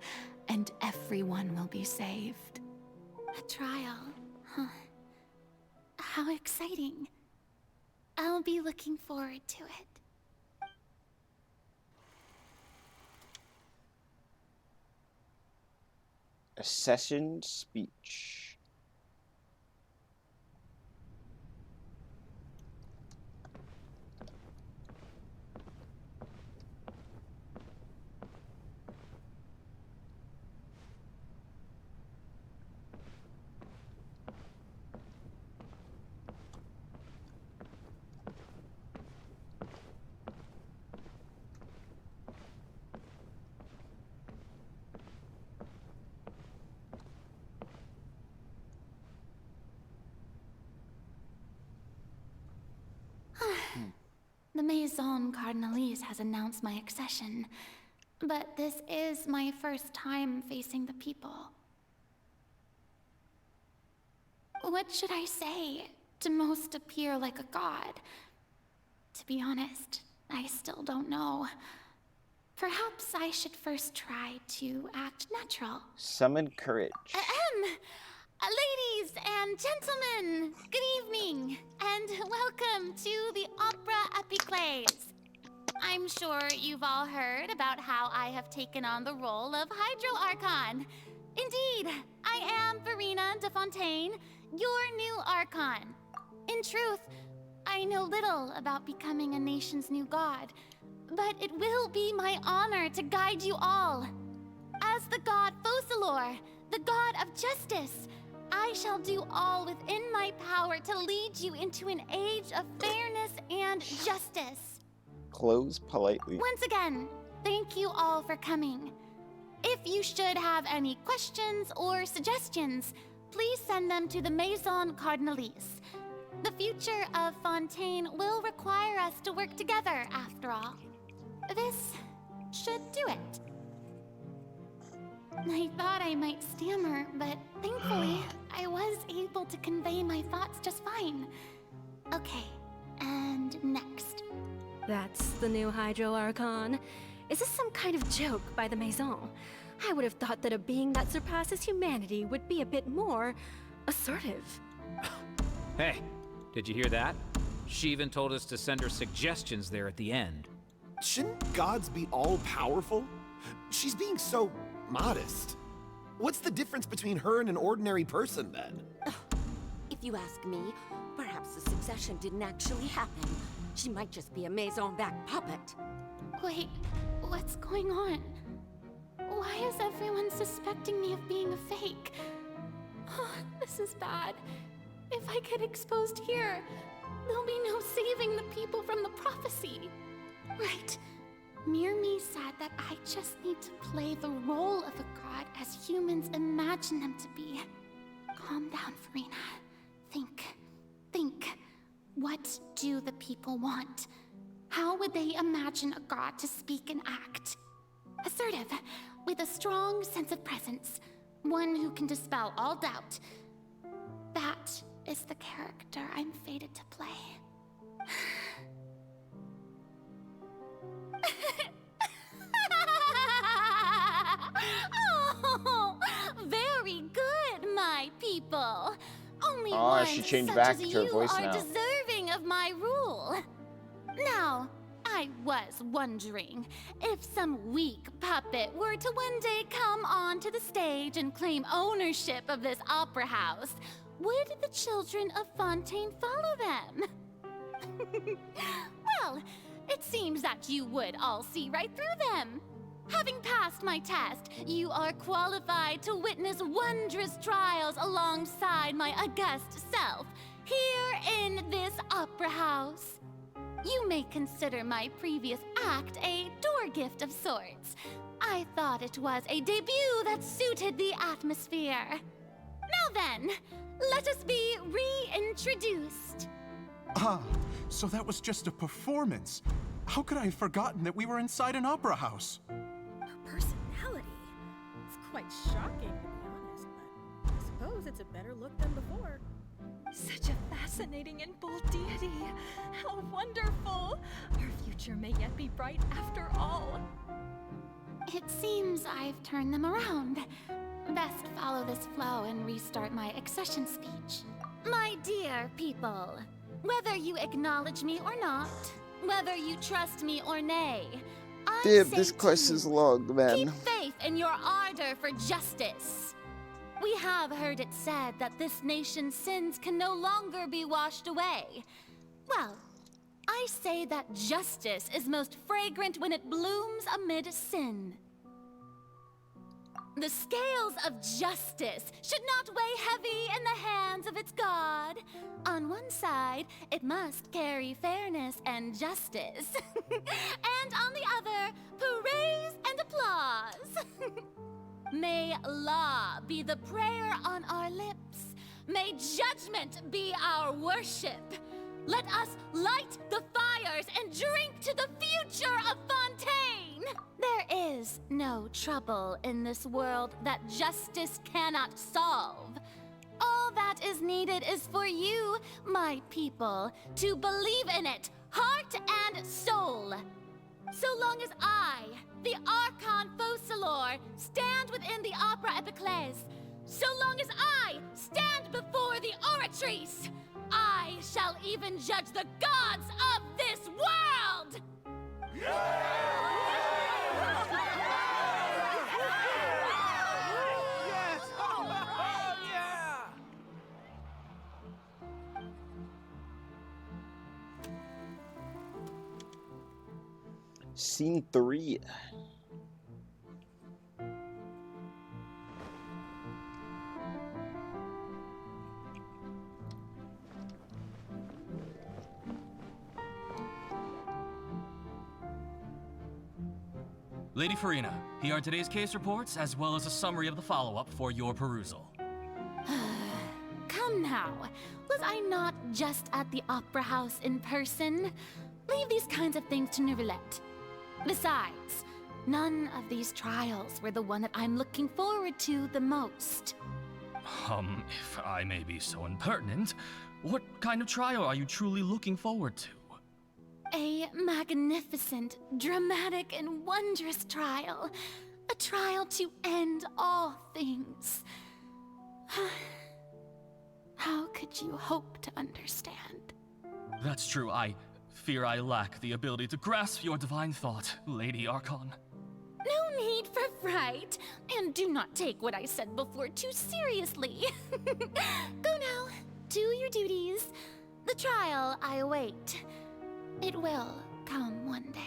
and everyone will be saved. A trial, huh? How exciting. I'll be looking forward to it. A session speech. The Maison Cardinalise has announced my accession, but this is my first time facing the people. What should I say to most appear like a god? To be honest, I still don't know. Perhaps I should first try to act natural. Summon courage. Ladies and gentlemen, good evening, and welcome to the Opera Epiclese. I'm sure you've all heard about how I have taken on the role of Hydro Archon. Indeed, I am Furina de Fontaine, your new Archon. In truth, I know little about becoming a nation's new god, but it will be my honor to guide you all. As the god Focalor, the god of justice, I shall do all within my power to lead you into an age of fairness and justice. Close politely. Once again, thank you all for coming. If you should have any questions or suggestions, please send them to the Maison Cardinalise. The future of Fontaine will require us to work together, after all. This should do it. I thought I might stammer, but thankfully, I was able to convey my thoughts just fine. Okay, and next. That's the new Hydro Archon. Is this some kind of joke by the Maison? I would have thought that a being that surpasses humanity would be a bit more assertive. Hey, did you hear that? She even told us to send her suggestions there at the end. Shouldn't gods be all-powerful? She's being so modest. What's the difference between her and an ordinary person, then? If you ask me, perhaps the succession didn't actually happen. She might just be a Maison back puppet. Wait, what's going on? Why is everyone suspecting me of being a fake? Oh, this is bad. If I get exposed here, there'll be no saving the people from the prophecy. Right. Mirmi said that I just need to play the role of a god as humans imagine them to be. Calm down, Furina. Think. What do the people want? How would they imagine a god to speak and act? Assertive, with a strong sense of presence. One who can dispel all doubt. That is the character I'm fated to play. Oh, very good, my people. Only one she changed such back as to her you voice are now. deserving of my rule. Now, I was wondering if some weak puppet were to one day come onto the stage and claim ownership of this opera house, would the children of Fontaine follow them? Well, it seems that you would all see right through them. Having passed my test, you are qualified to witness wondrous trials alongside my august self, here in this opera house. You may consider my previous act a door gift of sorts. I thought it was a debut that suited the atmosphere. Now then, let us be reintroduced. Ah, so that was just a performance. How could I have forgotten that we were inside an opera house? Her personality. It's quite shocking, to be honest, but I suppose it's a better look than before. Such a fascinating and bold deity. How wonderful! Our future may yet be bright after all. It seems I've turned them around. Best follow this flow and restart my accession speech. My dear people, whether you acknowledge me or not, whether you trust me or nay, I Damn, say this quest to is you, long, man. keep faith in your ardor for justice. We have heard it said that this nation's sins can no longer be washed away. Well, I say that justice is most fragrant when it blooms amid sin. The scales of justice should not weigh heavy in the hands of its god. On one side, it must carry fairness and justice. And on the other, praise and applause. May law be the prayer on our lips. May judgment be our worship. Let us light the fires and drink to the future of Fontaine. There is no trouble in this world that justice cannot solve. All that is needed is for you, my people, to believe in it, heart and soul. So long as I, the Archon Focalor, stand within the Opera Epiclese, so long as I stand before the Oratrice, I shall even judge the gods of this world! Yes! Oh, yeah! Scene 3. Lady Furina, here are today's case reports, as well as a summary of the follow-up for your perusal. Come now, was I not just at the Opera House in person? Leave these kinds of things to Neuvillette. Besides, None of these trials were the one that I'm looking forward to the most. If I may be so impertinent, what kind of trial are you truly looking forward to? A magnificent, dramatic, and wondrous trial. A trial to end all things. How could you hope to understand? That's true. I fear I lack the ability to grasp your divine thought, Lady Archon. No need for fright, and do not take what I said before too seriously. Go now, do your duties. The trial I await. It will come one day.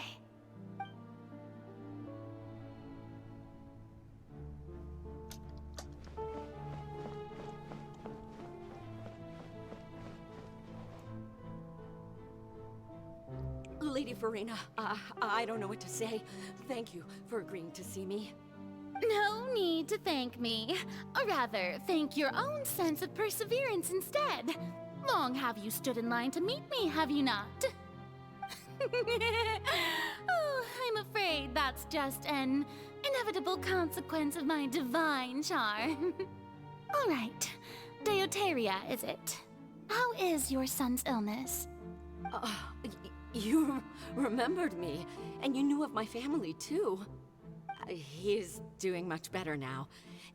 Lady Furina, I don't know what to say. Thank you for agreeing to see me. No need to thank me. Or rather, thank your own sense of perseverance instead. Long have you stood in line to meet me, have you not? Oh, I'm afraid that's just an inevitable consequence of my divine charm. All right, Deuteria, is it? How is your son's illness? You remembered me, and you knew of my family, too. He is doing much better now.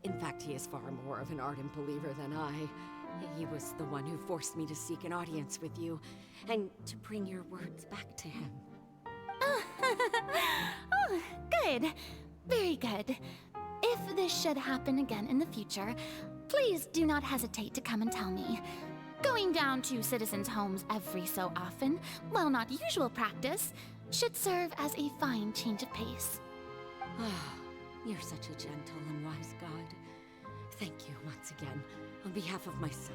In fact, he is far more of an ardent believer than I. He was the one who forced me to seek an audience with you, and to bring your words back to him. Oh, good. Very good. If this should happen again in the future, please do not hesitate to come and tell me. Going down to citizens' homes every so often, while not usual practice, should serve as a fine change of pace. You're such a gentle and wise god. Thank you once again, on behalf of my son.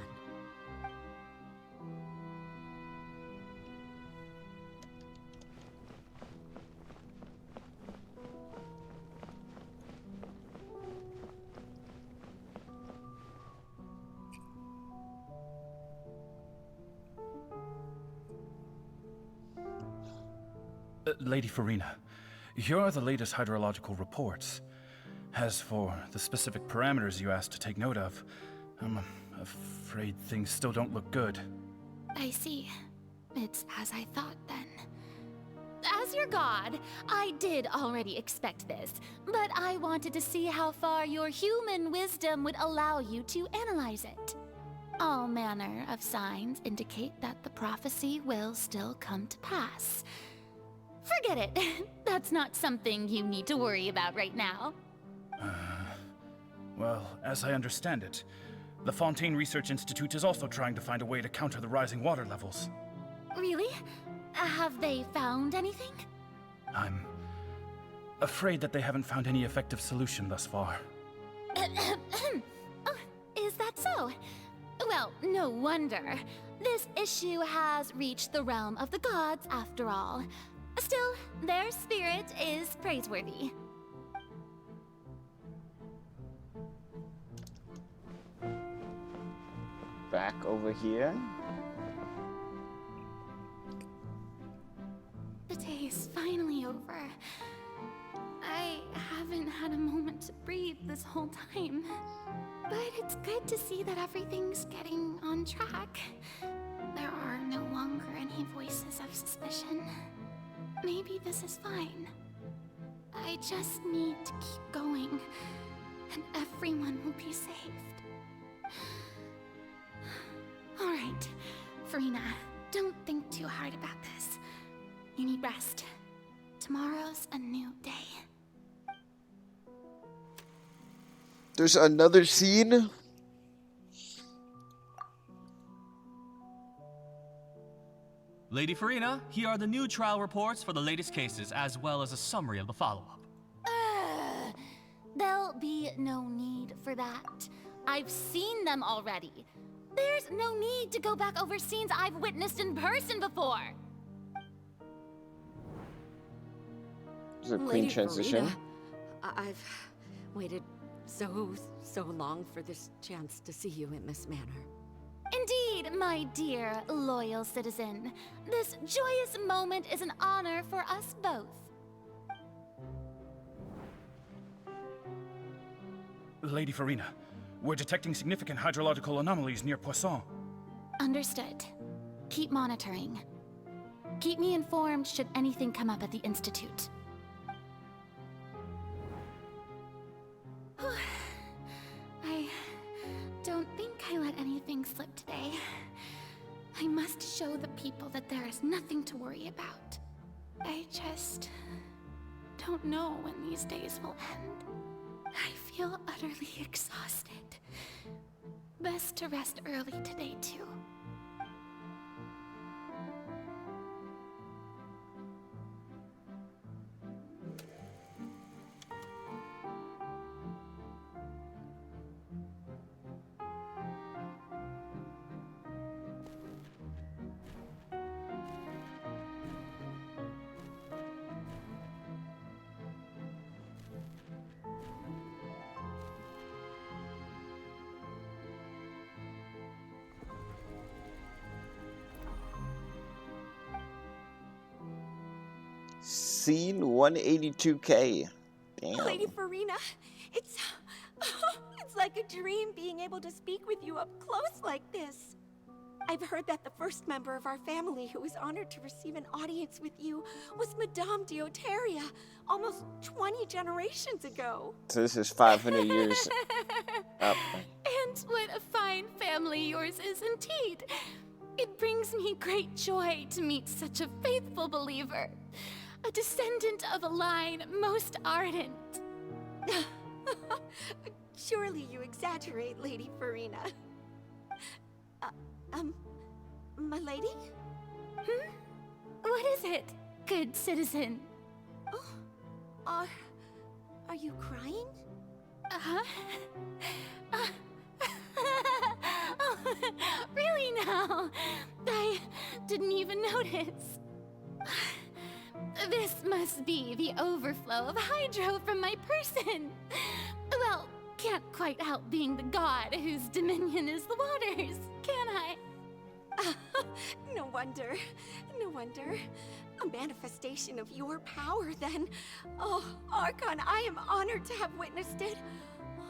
Lady Furina, here are the latest hydrological reports. As for the specific parameters you asked to take note of, I'm afraid things still don't look good. I see. It's as I thought then. As your god, I did already expect this, but I wanted to see how far your human wisdom would allow you to analyze it. All manner of signs indicate that the prophecy will still come to pass. Forget it. That's not something you need to worry about right now. Well, as I understand it, the Fontaine Research Institute is also trying to find a way to counter the rising water levels. Really? Have they found anything? I'm afraid that they haven't found any effective solution thus far. Oh, is that so? Well, no wonder. This issue has reached the realm of the gods, after all. Still, their spirit is praiseworthy. Back over here. The day is finally over. I haven't had a moment to breathe this whole time. But it's good to see that everything's getting on track. There are no longer any voices of suspicion. Maybe this is fine. I just need to keep going, and everyone will be saved. All right, Furina, don't think too hard about this. You need rest. Tomorrow's a new day. There's another scene. Lady Furina, here are the new trial reports for the latest cases, as well as a summary of the follow-up. There'll be no need for that. I've seen them already. There's no need to go back over scenes I've witnessed in person before. It's a clean Lady transition. Furina, I've waited so long for this chance to see you in this manner. Indeed, my dear, loyal citizen. This joyous moment is an honor for us both. Lady Furina, we're detecting significant hydrological anomalies near Poisson. Understood. Keep monitoring. Keep me informed should anything come up at the Institute. I don't think I let anything slip today. I must show the people that there is nothing to worry about. I just don't know when these days will end. I feel utterly exhausted. Best to rest early today, too. Scene 182K. Damn. Lady Furina, it's like a dream being able to speak with you up close like this. I've heard that the first member of our family who was honored to receive an audience with you was Madame Dioteria, almost 20 generations ago. So this is 500 years up. And what a fine family yours is indeed. It brings me great joy to meet such a faithful believer. A descendant of a line most ardent. Surely you exaggerate, Lady Furina. My lady? Hmm? What is it, good citizen? Oh, are you crying? Uh-huh. Oh, really now? I didn't even notice. This must be the overflow of hydro from my person. Well, can't quite help being the god whose dominion is the waters, can I? No wonder. No wonder. A manifestation of your power, then. Oh, Archon, I am honored to have witnessed it.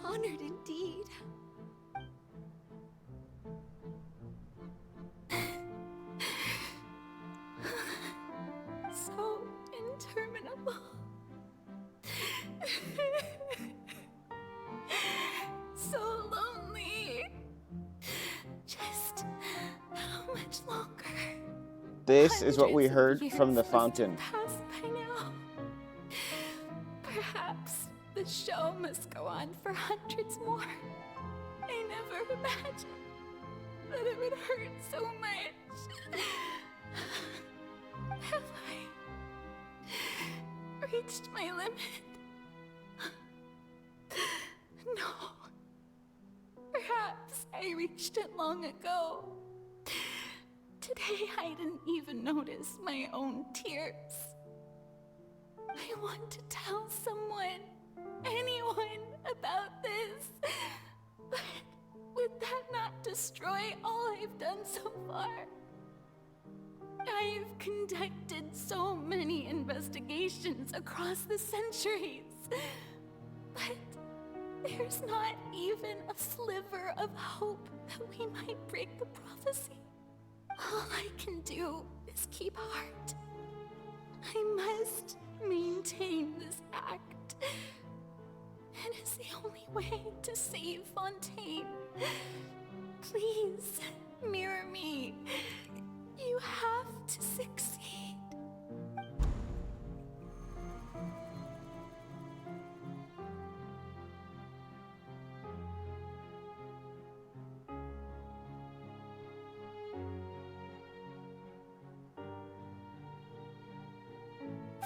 Honored indeed. So interminable. So lonely. Just how much longer? This is what we Hundreds of heard years from the must have fountain. passed by now. Perhaps the show must go on for hundreds more. I never imagined that it would hurt so much. Have I reached my limit? No. Perhaps I reached it long ago. Today I didn't even notice my own tears. I want to tell someone, anyone, about this. But would that not destroy all I've done so far? I've conducted so many investigations across the centuries, but there's not even a sliver of hope that we might break the prophecy. All I can do is keep heart. I must maintain this act. It is the only way to save Fontaine. Please, mirror me. You have to succeed.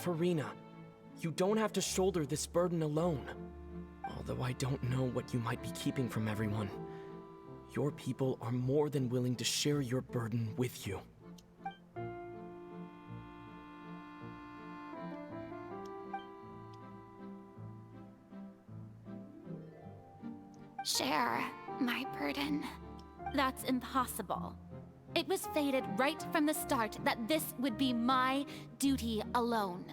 Furina, you don't have to shoulder this burden alone. Although I don't know what you might be keeping from everyone. Your people are more than willing to share your burden with you. Share my burden. That's impossible. It was fated right from the start that this would be my duty alone.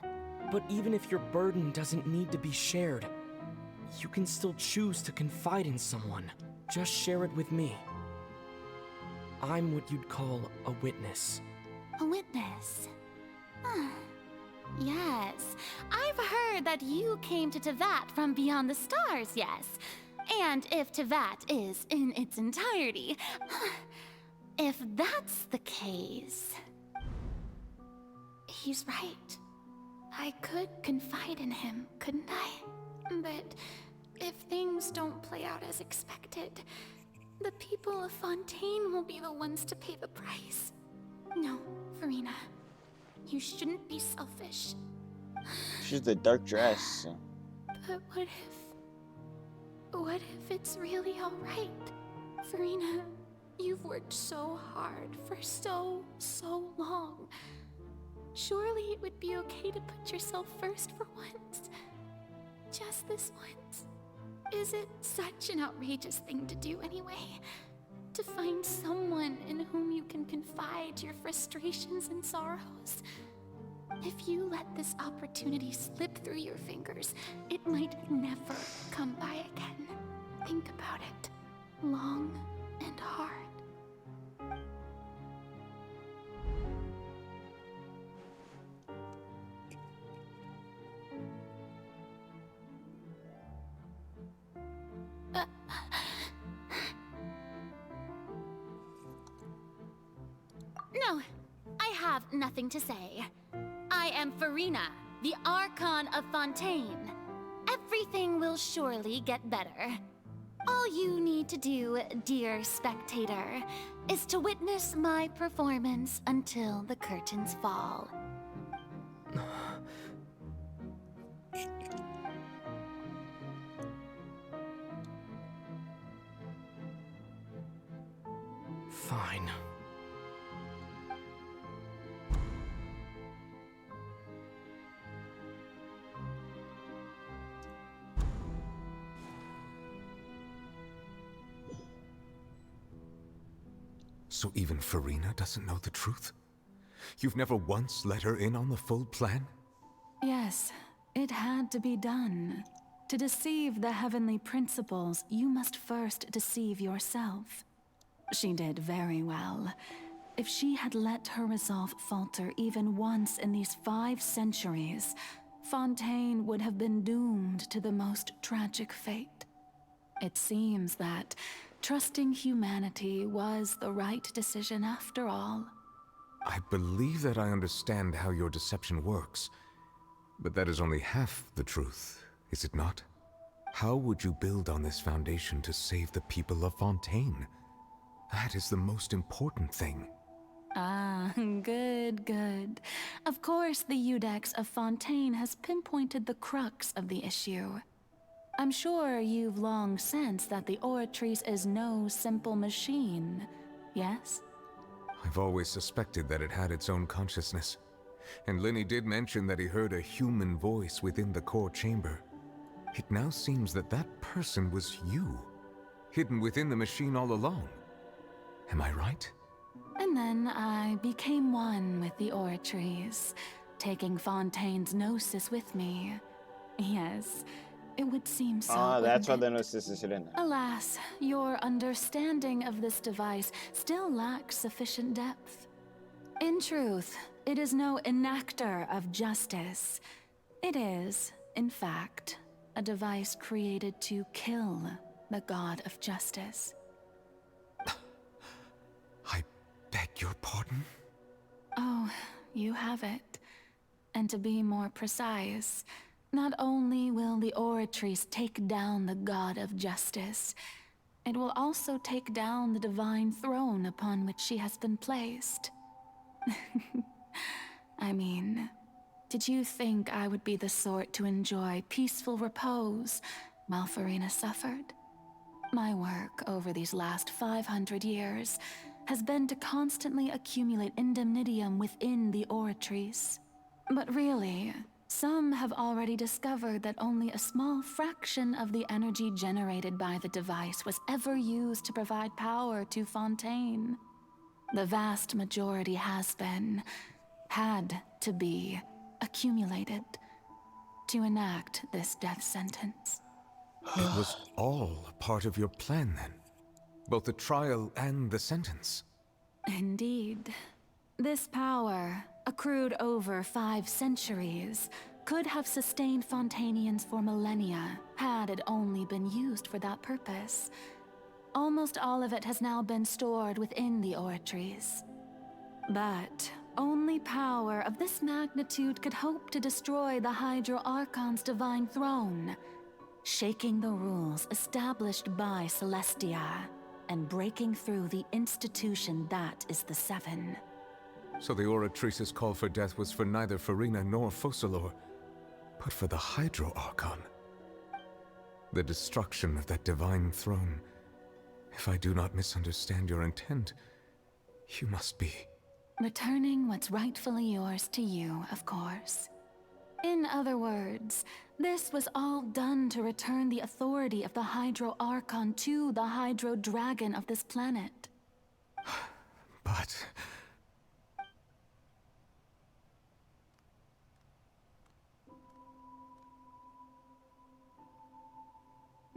But even if your burden doesn't need to be shared, you can still choose to confide in someone. Just share it with me. I'm what you'd call a witness. A witness? Yes, I've heard that you came to Teyvat from beyond the stars, yes. And if Teyvat is in its entirety, if that's the case... He's right. I could confide in him, couldn't I? But if things don't play out as expected, the people of Fontaine will be the ones to pay the price. No, Furina. You shouldn't be selfish. She's the dark dress. But what if it's really alright? Furina, you've worked so hard for so long. Surely it would be okay to put yourself first for once. Just this once. Is it such an outrageous thing to do anyway? To find someone in whom you can confide your frustrations and sorrows? If you let this opportunity slip through your fingers, it might never come by again. Think about it. Long and hard. No, I have nothing to say. I am Furina, the Archon of Fontaine. Everything will surely get better. All you need to do, dear spectator, is to witness my performance until the curtains fall. Fine. So even Furina doesn't know the truth? You've never once let her in on the full plan? Yes, it had to be done. To deceive the heavenly principles, you must first deceive yourself. She did very well. If she had let her resolve falter even once in these 5 centuries, Fontaine would have been doomed to the most tragic fate. It seems that trusting humanity was the right decision after all. I believe that I understand how your deception works, but that is only half the truth, is it not? How would you build on this foundation to save the people of Fontaine? That is the most important thing. Ah, good. Of course, the Iudex of Fontaine has pinpointed the crux of the issue. I'm sure you've long sensed that the Oratrice is no simple machine, yes? I've always suspected that it had its own consciousness. And Lenny did mention that he heard a human voice within the core chamber. It now seems that that person was you, hidden within the machine all along. Am I right? And then I became one with the Oratrice, taking Fontaine's gnosis with me. Yes, it would seem so. Ah, that's why wouldn't the it? gnosis is hidden there. Alas, your understanding of this device still lacks sufficient depth. In truth, it is no enactor of justice. It is, in fact, a device created to kill the god of justice. I beg your pardon? Oh, you have it. And to be more precise, not only will the Oratrice take down the god of justice, it will also take down the divine throne upon which she has been placed. I mean, did you think I would be the sort to enjoy peaceful repose while Furina suffered? My work over these last 500 years has been to constantly accumulate indemnitium within the Oratrice. But really, some have already discovered that only a small fraction of the energy generated by the device was ever used to provide power to Fontaine. The vast majority had to be accumulated to enact this death sentence. It was all part of your plan then? Both the trial and the sentence? Indeed. This power, accrued over 5 centuries, could have sustained Fontainians for millennia, had it only been used for that purpose. Almost all of it has now been stored within the oratories. But only power of this magnitude could hope to destroy the Hydro Archon's divine throne, shaking the rules established by Celestia, and breaking through the institution that is the Seven. So the Oratrice's call for death was for neither Furina nor Focalor, but for the Hydro Archon. The destruction of that divine throne. If I do not misunderstand your intent, you must be... Returning what's rightfully yours to you, of course. In other words, this was all done to return the authority of the Hydro Archon to the Hydro Dragon of this planet. But...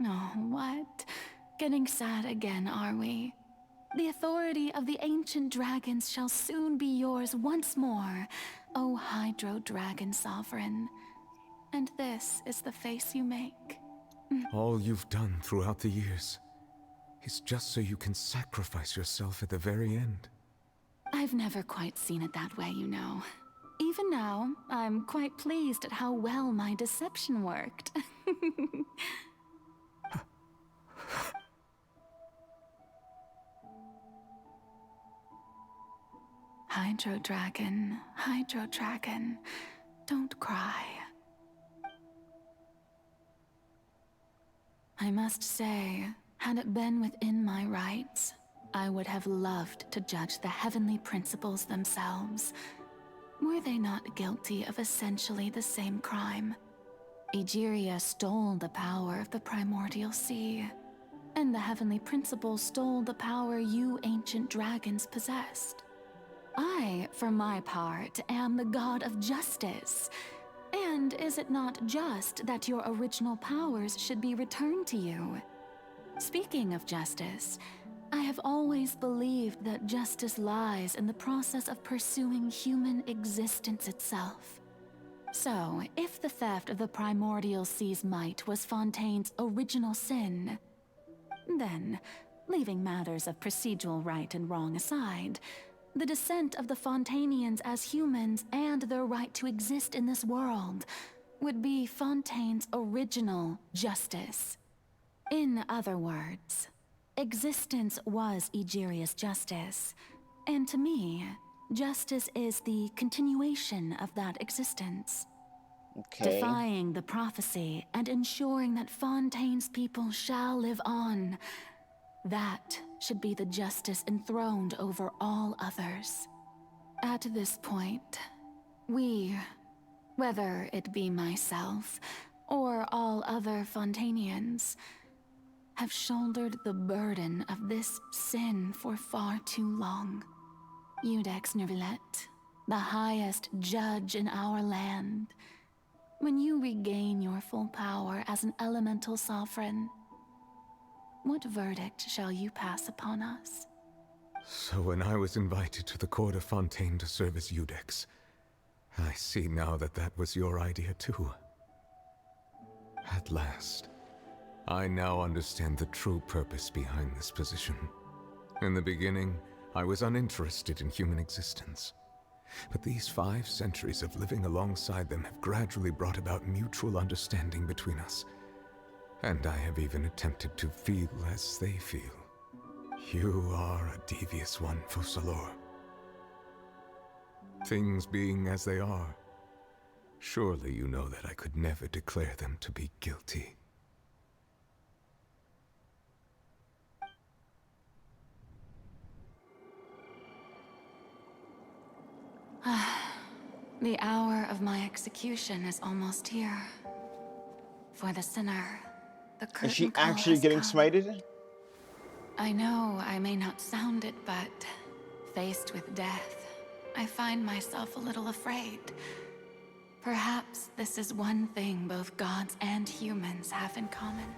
Oh, what? Getting sad again, are we? The authority of the ancient dragons shall soon be yours once more, O Hydro Dragon Sovereign. And this is the face you make. all you've done throughout the years is just so you can sacrifice yourself at the very end. I've never quite seen it that way, you know. Even now, I'm quite pleased at how well my deception worked. Hydro Dragon, don't cry. I must say, had it been within my rights, I would have loved to judge the heavenly principles themselves. Were they not guilty of essentially the same crime? Egeria stole the power of the primordial sea, and the heavenly principles stole the power you ancient dragons possessed. I, for my part, am the god of justice. And is it not just that your original powers should be returned to you? Speaking of justice, I have always believed that justice lies in the process of pursuing human existence itself. So, if the theft of the primordial sea's might was Fontaine's original sin, then, leaving matters of procedural right and wrong aside, the descent of the Fontainians as humans and their right to exist in this world would be Fontaine's original justice. In other words, existence was Egeria's justice, and to me, justice is the continuation of that existence. Okay. Defying the prophecy and ensuring that Fontaine's people shall live on. That should be the justice enthroned over all others. At this point, we, whether it be myself or all other Fontainians, have shouldered the burden of this sin for far too long. Iudex Neuvillette, the highest judge in our land, when you regain your full power as an elemental sovereign, what verdict shall you pass upon us? So when I was invited to the court of Fontaine to serve as Iudex, I see now that that was your idea too. At last, I now understand the true purpose behind this position. In the beginning, I was uninterested in human existence. But these 5 centuries of living alongside them have gradually brought about mutual understanding between us. And I have even attempted to feel as they feel. You are a devious one, Focalor. Things being as they are, surely you know that I could never declare them to be guilty. The hour of my execution is almost here. For the sinner, the curtain Is she call actually has getting come. smited? I know I may not sound it, but faced with death, I find myself a little afraid. Perhaps this is one thing both gods and humans have in common.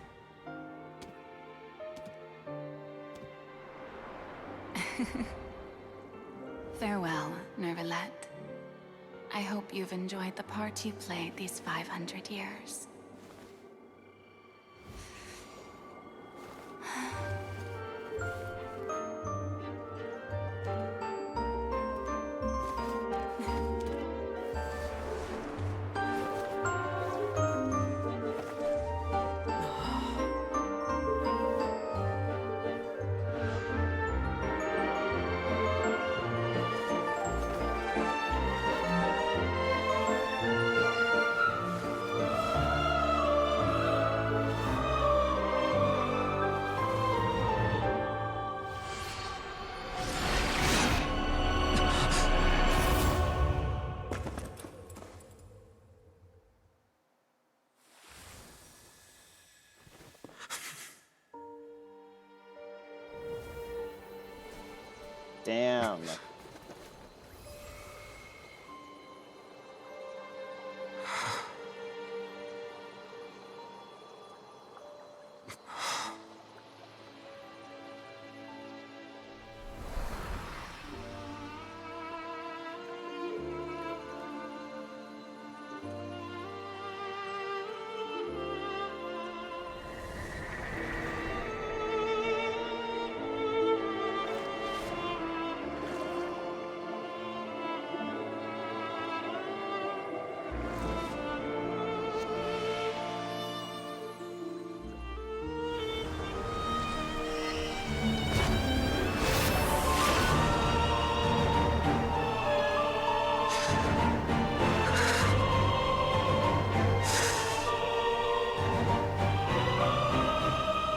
Farewell, Neuvillette. I hope you've enjoyed the part you played these 500 years. Damn.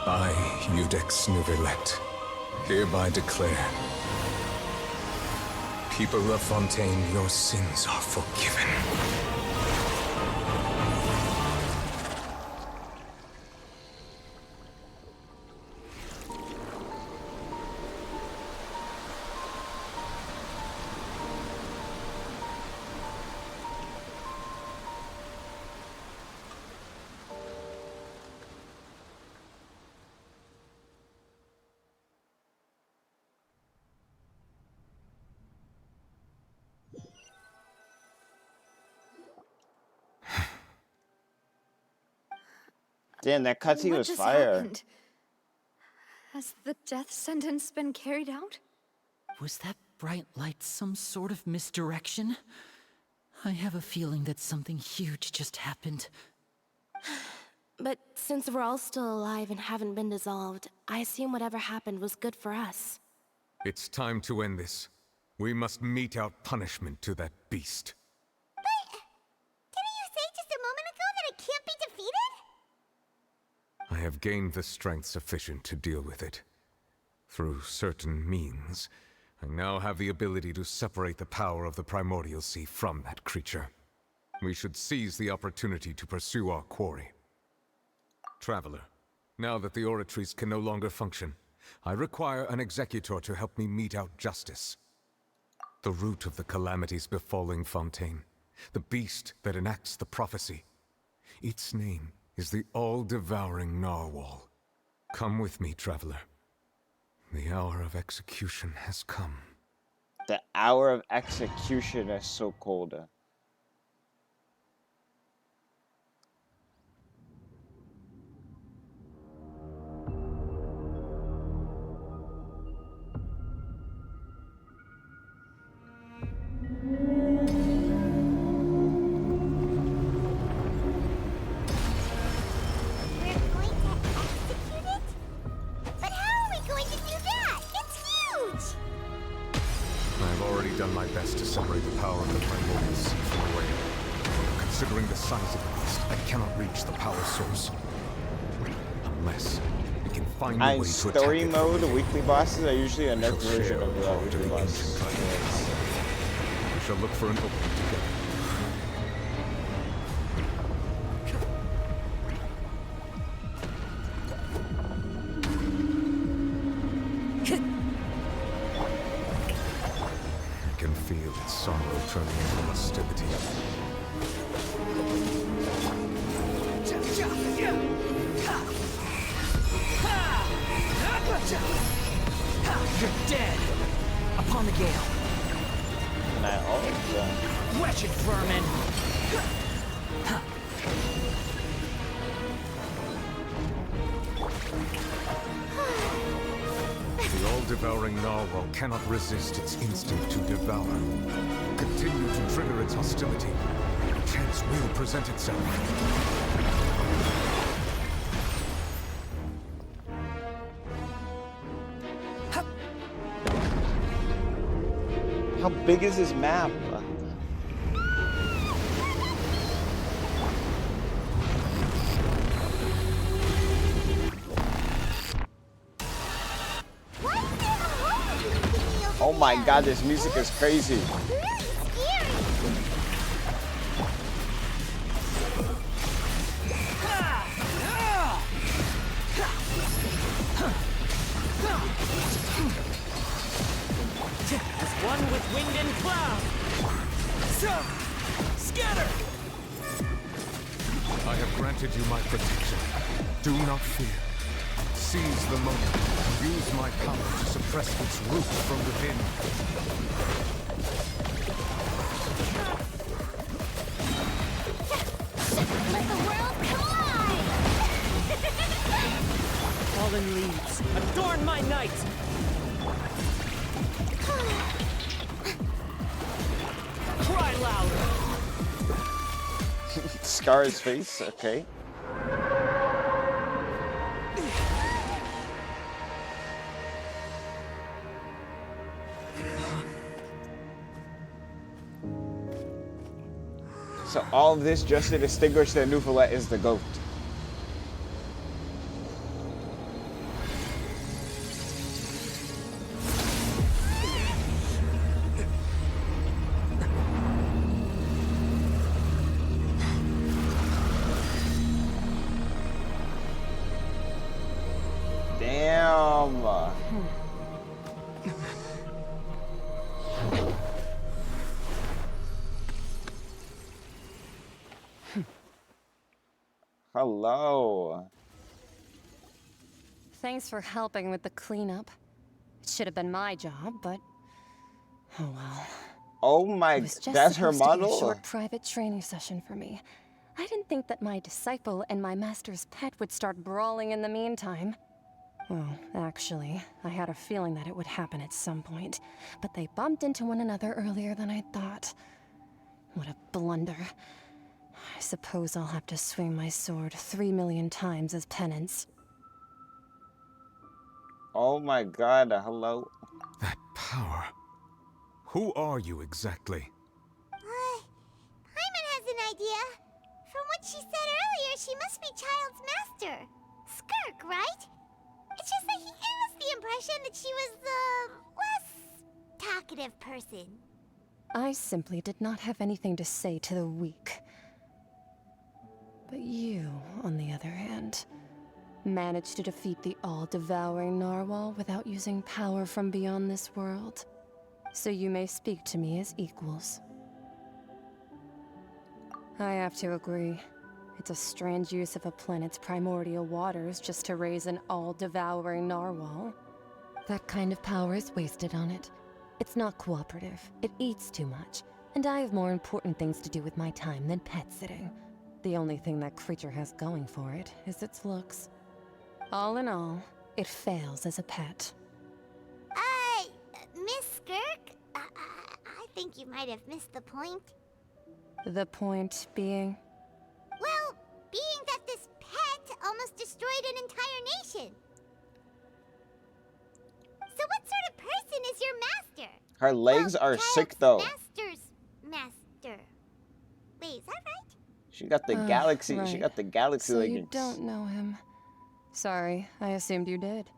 I, Iudex Neuvillette, hereby declare, people of Fontaine, your sins are forgiven. Damn, that cutscene What was just fire. happened? Has the death sentence been carried out? Was that bright light some sort of misdirection? I have a feeling that something huge just happened. But since we're all still alive and haven't been dissolved, I assume whatever happened was good for us. It's time to end this. We must mete out punishment to that beast. Didn't you say just a moment ago that it can't be defeated? I have gained the strength sufficient to deal with it. Through certain means, I now have the ability to separate the power of the Primordial Sea from that creature. We should seize the opportunity to pursue our quarry. Traveler, now that the oratories can no longer function, I require an executor to help me mete out justice. The root of the calamities befalling Fontaine, the beast that enacts the prophecy. Its name is the all-devouring narwhal. Come with me, traveler. The hour of execution has come. The hour of execution is so cold. My best to separate the power of the Primordial Sea from the whale. Considering the size of the beast, I cannot reach the power source. Unless we can find a way to attack it. Story mode, the weekly bosses are usually a nerfed version of the weekly bosses. We shall look for an opening together. Feel its sorrow turning into hostility. You're dead! Upon the gale. Can I also? Wretched vermin! The all-devouring narwhal cannot resist its instinct to devour. Continue to trigger its hostility. A chance will present itself. How big is this map? Oh my god, this music is crazy. As one with wind and cloud! Scatter! I have granted you my protection. Do not fear. Seize the moment and use my power to suppress its roots from within. Let the world collide! Fallen leaves, adorn my night! Cry louder! Scar his face, okay. So all of this just to distinguish that Neuvillette is the goat. Damn. Hello. Thanks for helping with the cleanup. It should have been my job, but oh well. Oh my, that's her supposed to be a model? short private training session for me. I didn't think that my disciple and my master's pet would start brawling in the meantime. Well, actually, I had a feeling that it would happen at some point, but they bumped into one another earlier than I thought. What a blunder. I suppose I'll have to swing my sword 3 million times as penance. Oh my god, hello. That power. Who are you exactly? Paimon has an idea. From what she said earlier, she must be Child's master. Skirk, right? It's just that he gave us the impression that she was the less talkative person. I simply did not have anything to say to the weak. But you, on the other hand, managed to defeat the all-devouring narwhal without using power from beyond this world. So you may speak to me as equals. I have to agree. It's a strange use of a planet's primordial waters just to raise an all-devouring narwhal. That kind of power is wasted on it. It's not cooperative. It eats too much. And I have more important things to do with my time than pet sitting. The only thing that creature has going for it is its looks. All in all, it fails as a pet. Miss Skirk? I think you might have missed the point. The point being? Well, being that this pet almost destroyed an entire nation. So what sort of person is your master? Her legs are sick though. Master's master. Wait, is that right? She got the galaxy. She Right. got the galaxy So leggings. you don't know him. Sorry, I assumed you did.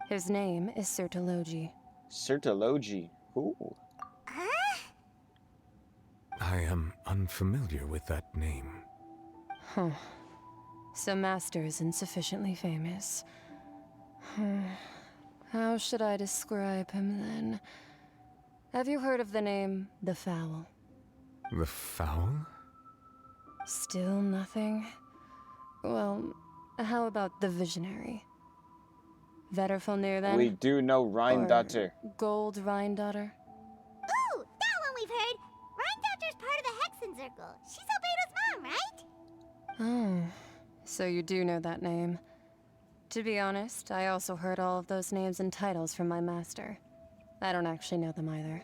His name is Sertologi. Sertologi. Who? I am unfamiliar with that name. Huh. So Master isn't sufficiently famous. How should I describe him then? Have you heard of the name The Fowl? The Fowl? Still nothing? Well, how about the Visionary? Vetterfulnir, then? We do know Rheindotter. Gold Rheindotter? Ooh, that one we've heard. Rhindotter's part of the Hexen Circle. She's Albedo's mom, right? Oh, so you do know that name. To be honest, I also heard all of those names and titles from my master. I don't actually know them either.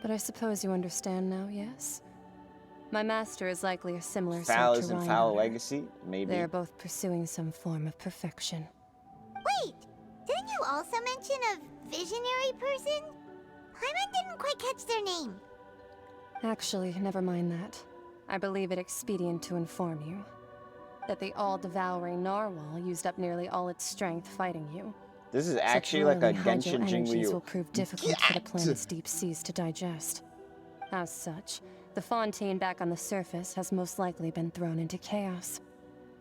But I suppose you understand now, yes? My master is likely a similar Foul sort to isn't foul Rheindotter. legacy? Maybe. They are both pursuing some form of perfection. Wait, didn't you also mention a visionary person? Hyman didn't quite catch their name. Actually, never mind that. I believe it expedient to inform you that the all-devouring narwhal used up nearly all its strength fighting you. This is Such actually like a whirling Genshin hydro-energies Jinryu. will prove difficult for the planet's deep seas to digest. As such, the Fontaine back on the surface has most likely been thrown into chaos.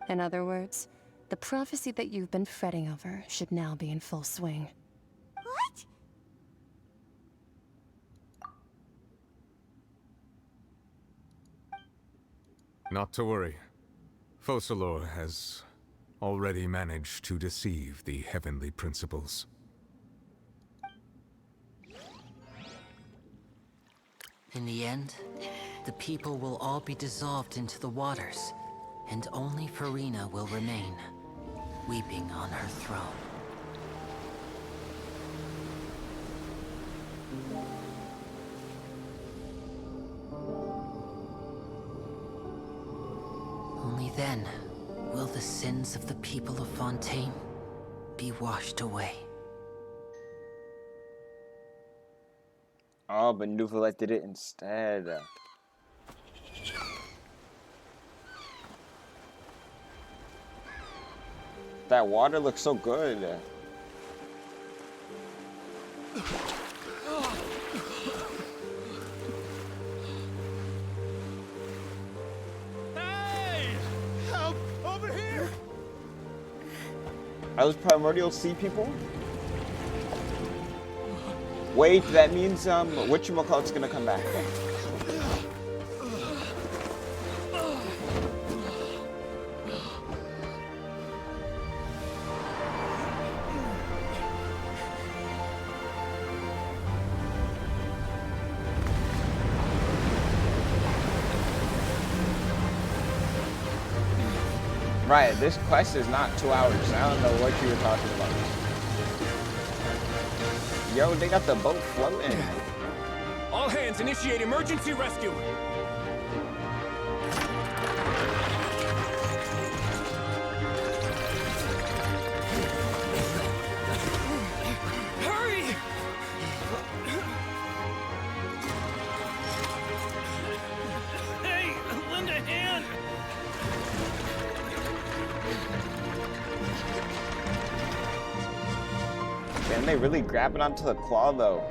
In other words, the prophecy that you've been fretting over should now be in full swing. What? Not to worry. Focalor has already managed to deceive the heavenly principles. In the end, the people will all be dissolved into the waters, and only Furina will remain, weeping on her throne. Only then will the sins of the people of Fontaine be washed away. Oh, but Neuvillette did it instead. That water looks so good. Hey! Help! Over here! Are those primordial sea people? Wait, that means whatchamacallit's gonna come back. Right, this quest is not 2 hours. I don't know what you were talking about. Yo, they got the boat floating. All hands, initiate emergency rescue! Hurry! Hey, lend a hand! Can they really grab it onto the claw though?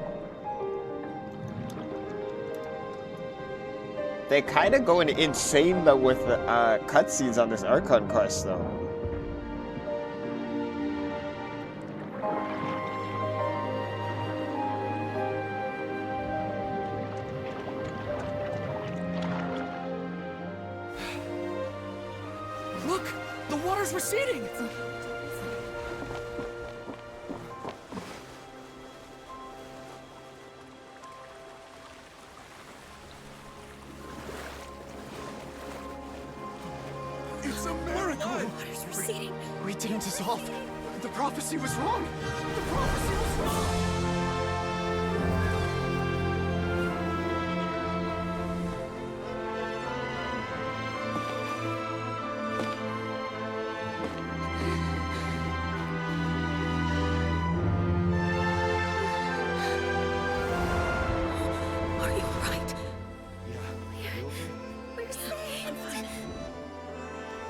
They kind of going insane though with the cutscenes on this Archon quest though. Look! The water's receding! It's a miracle! Water's receding. We didn't dissolve. The prophecy was wrong. The prophecy was wrong. Are you alright? We're saved.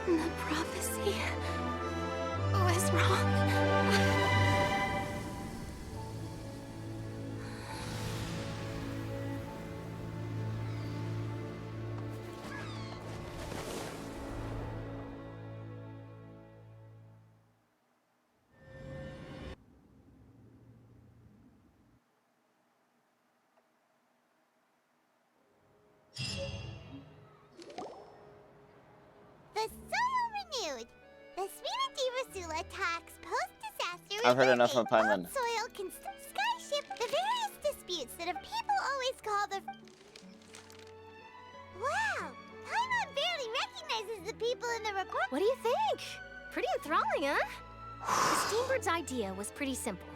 The prophecy was wrong. I've heard enough of Paimon. Soil can skyship the various disputes that a people always call the... Wow! Paimon barely recognizes the people in the report. What do you think? Pretty enthralling, huh? The Steambird's idea was pretty simple.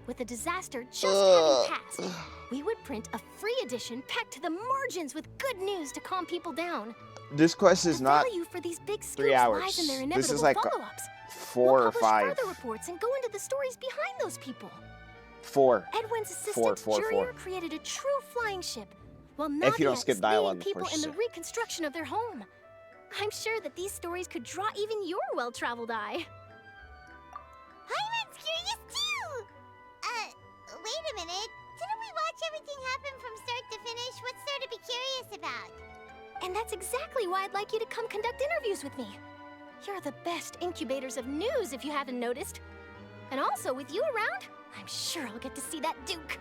With the disaster just having passed, we would print a free edition packed to the margins with good news to calm people down. This quest is not Value for these big 3 scoops hours. lies in their This is inevitable like follow-ups. 4 or We'll 5. publish further reports and go into the stories behind those people. 4. Edwin's assistant, Four. Jurier, created a true flying ship, while If you don't Navia skip is dialogue, leading of people in course. the reconstruction of their home. I'm sure that these stories could draw even your well-traveled eye. Paimon's curious too! Wait a minute. Didn't we watch everything happen from start to finish? What's there to be curious about? And that's exactly why I'd like you to come conduct interviews with me. You're the best incubators of news, if you haven't noticed. And also, with you around, I'm sure I'll get to see that Duke.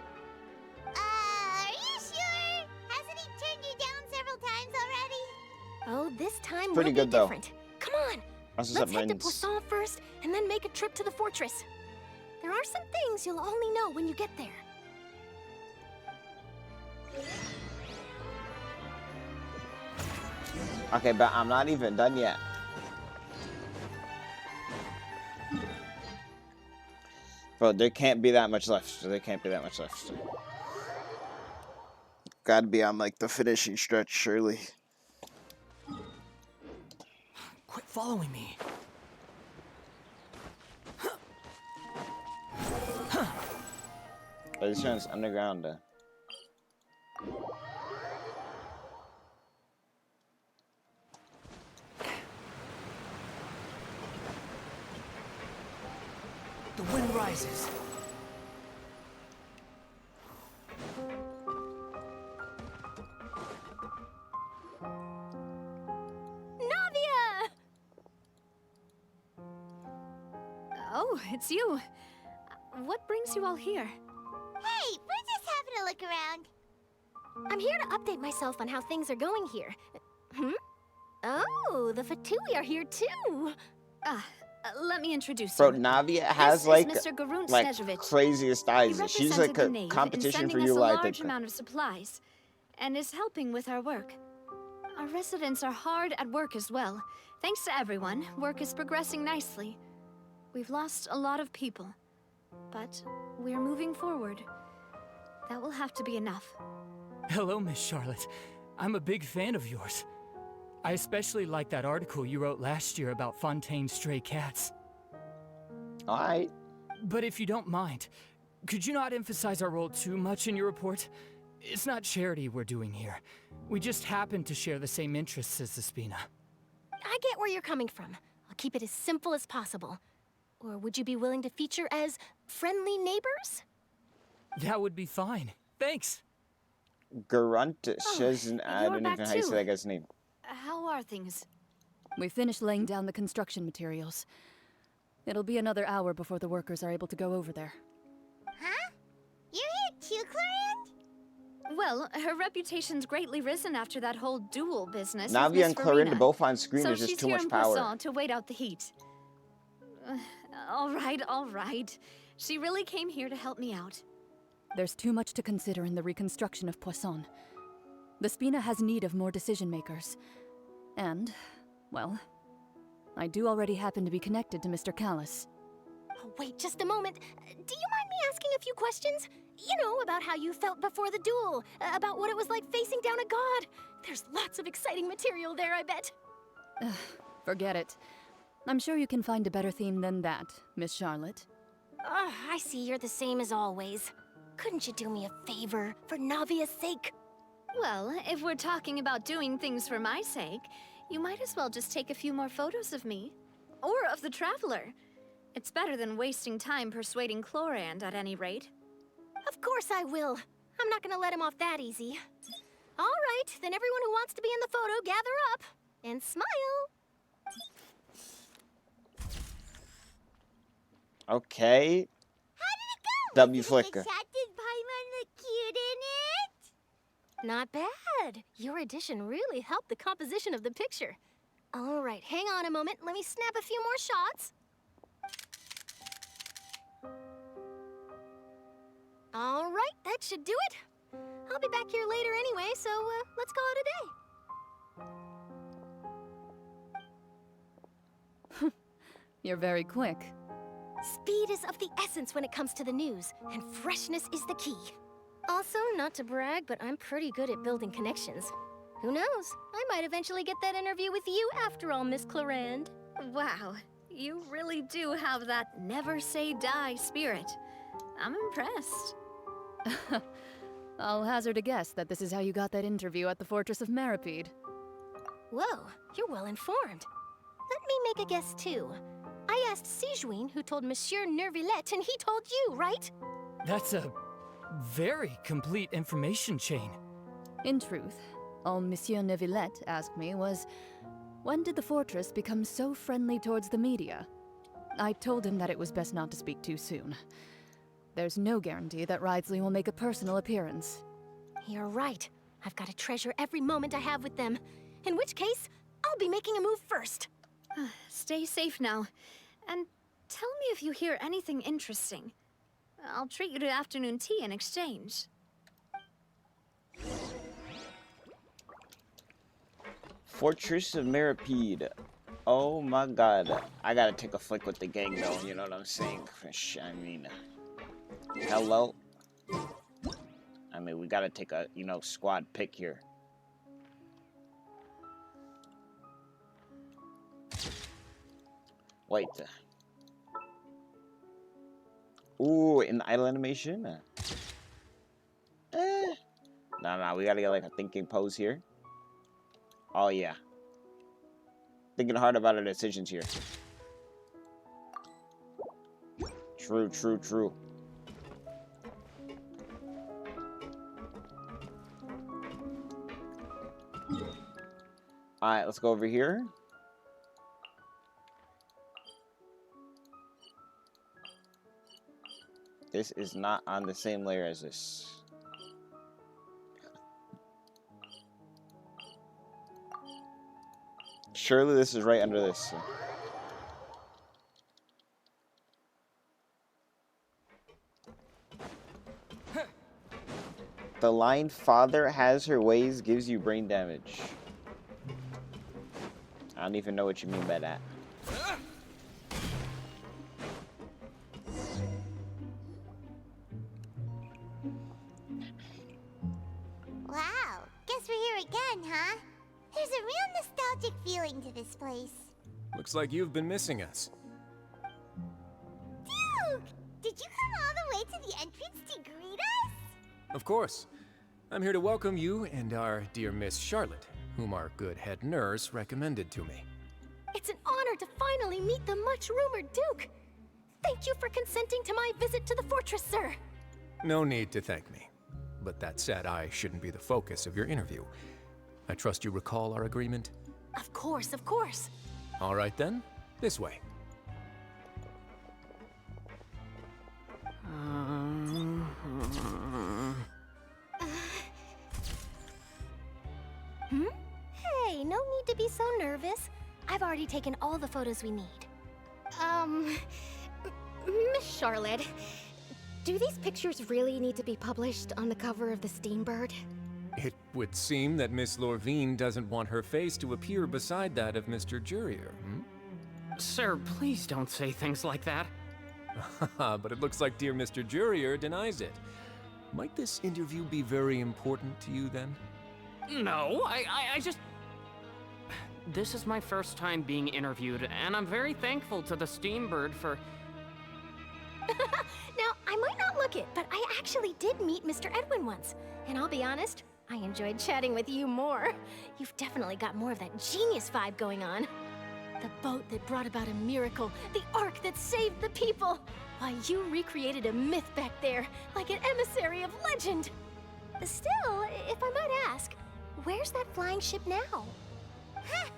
Are you sure? Hasn't he turned you down several times already? Oh, this time Pretty will good, be though. different. Come on, Also let's head to submarines. Poisson first, and then make a trip to the fortress. There are some things you'll only know when you get there. Okay, but I'm not even done yet. Bro, there can't be that much left. There can't be that much left. Gotta be on like the finishing stretch, surely. Quit following me. But this one's underground. The wind rises. Navia! Oh, it's you. What brings you all here? Hey, we're just having a look around. I'm here to update myself on how things are going here. Oh, the Fatui are here too. Let me introduce Bro, you. Navia has This like is Mr. Garun like Snežević. craziest He eyes. She's like represented the a Knave in competition for sending us you, a I large think. amount of supplies, and is helping with our work. Our residents are hard at work as well. Thanks to everyone, work is progressing nicely. We've lost a lot of people, but we're moving forward. That will have to be enough. Hello, Miss Charlotte. I'm a big fan of yours. I especially like that article you wrote last year about Fontaine's stray cats. Alright. But if you don't mind, could you not emphasize our role too much in your report? It's not charity we're doing here. We just happen to share the same interests as the Spina. I get where you're coming from. I'll keep it as simple as possible. Or would you be willing to feature as friendly neighbors? That would be fine. Thanks. Garunt, I don't even know back how you say too. that guy's name. How are things? We finished laying down the construction materials. It'll be another hour before the workers are able to go over there. Huh? You're here too, Clorinda? Well, her reputation's greatly risen after that whole duel business. with Navia Miss and Clorinda Furina. both on screen. So There's just she's too here much in power. Poisson to wait out the heat. All right. She really came here to help me out. There's too much to consider in the reconstruction of Poisson. The Spina has need of more decision makers. And, well, I do already happen to be connected to Mr. Callis. Oh, wait just a moment. Do you mind me asking a few questions? You know, about how you felt before the duel, about what it was like facing down a god. There's lots of exciting material there, I bet. Forget it. I'm sure you can find a better theme than that, Miss Charlotte. I see you're the same as always. Couldn't you do me a favor, for Navia's sake? Well, if we're talking about doing things for my sake, you might as well just take a few more photos of me. Or of the Traveler. It's better than wasting time persuading Clorand, at any rate. Of course I will. I'm not gonna let him off that easy. All right, then everyone who wants to be in the photo, gather up. And smile. Okay. How W flicker. Did Paimon look cute in it? Not bad. Your addition really helped the composition of the picture. All right, hang on a moment. Let me snap a few more shots. All right, that should do it. I'll be back here later anyway, so let's call it a day. You're very quick. Speed is of the essence when it comes to the news, and freshness is the key. Also, not to brag, but I'm pretty good at building connections. Who knows? I might eventually get that interview with you after all, Miss Clarande. Wow, you really do have that never say die spirit. I'm impressed. I'll hazard a guess that this is how you got that interview at the Fortress of Meripede. Whoa, you're well informed. Let me make a guess too. I asked Sijuin, who told Monsieur Neuvillette, and he told you, right? That's a very complete information chain. In truth, all Monsieur Neuvillette asked me was, when did the fortress become so friendly towards the media? I told him that it was best not to speak too soon. There's no guarantee that Ridesley will make a personal appearance. You're right. I've got to treasure every moment I have with them. In which case, I'll be making a move first. Stay safe now. And tell me if you hear anything interesting. I'll treat you to afternoon tea in exchange. Fortress of Meripede. Oh my god. I gotta take a flick with the gang though, you know what I'm saying? I mean, hello? I mean, we gotta take a, you know, squad pick here. Wait. Ooh, in the idle animation? No, we gotta get like a thinking pose here. Oh yeah. Thinking hard about our decisions here. True. Alright, let's go over here. This is not on the same layer as this. Surely this is right under this. The line "Father has her ways" gives you brain damage. I don't even know what you mean by that. Wow, guess we're here again, huh? There's a real nostalgic feeling to this place. Looks like you've been missing us. Duke! Did you come all the way to the entrance to greet us? Of course. I'm here to welcome you and our dear Miss Charlotte, whom our good head nurse recommended to me. It's an honor to finally meet the much-rumored Duke. Thank you for consenting to my visit to the fortress, sir. No need to thank me. But that said, I shouldn't be the focus of your interview. I trust you recall our agreement? Of course, of course. All right then, this way. Hey, no need to be so nervous. I've already taken all the photos we need. Miss Charlotte, do these pictures really need to be published on the cover of the Steambird? It would seem that Miss Lorvine doesn't want her face to appear beside that of Mr. Jurier, Sir, please don't say things like that. But it looks like dear Mr. Jurier denies it. Might this interview be very important to you then? No, I just... This is my first time being interviewed, and I'm very thankful to the Steambird for... Now, I might not look it, but I actually did meet Mr. Edwin once. And I'll be honest, I enjoyed chatting with you more. You've definitely got more of that genius vibe going on. The boat that brought about a miracle, the ark that saved the people. Why, you recreated a myth back there, like an emissary of legend. Still, if I might ask, where's that flying ship now? Huh!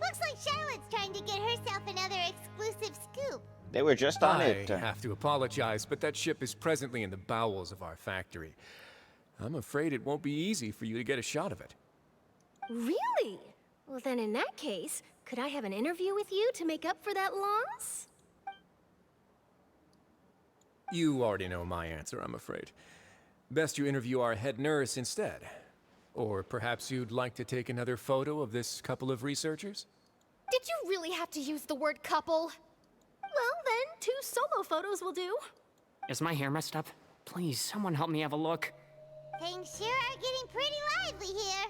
Looks like Charlotte's trying to get herself another exclusive scoop. They were just on it. I have to apologize, but that ship is presently in the bowels of our factory. I'm afraid it won't be easy for you to get a shot of it. Really? Well, then in that case, could I have an interview with you to make up for that loss? You already know my answer, I'm afraid. Best you interview our head nurse instead. Or perhaps you'd like to take another photo of this couple of researchers? Did you really have to use the word couple? Well, then, 2 solo photos will do. Is my hair messed up? Please, someone help me have a look. Things sure are getting pretty lively here.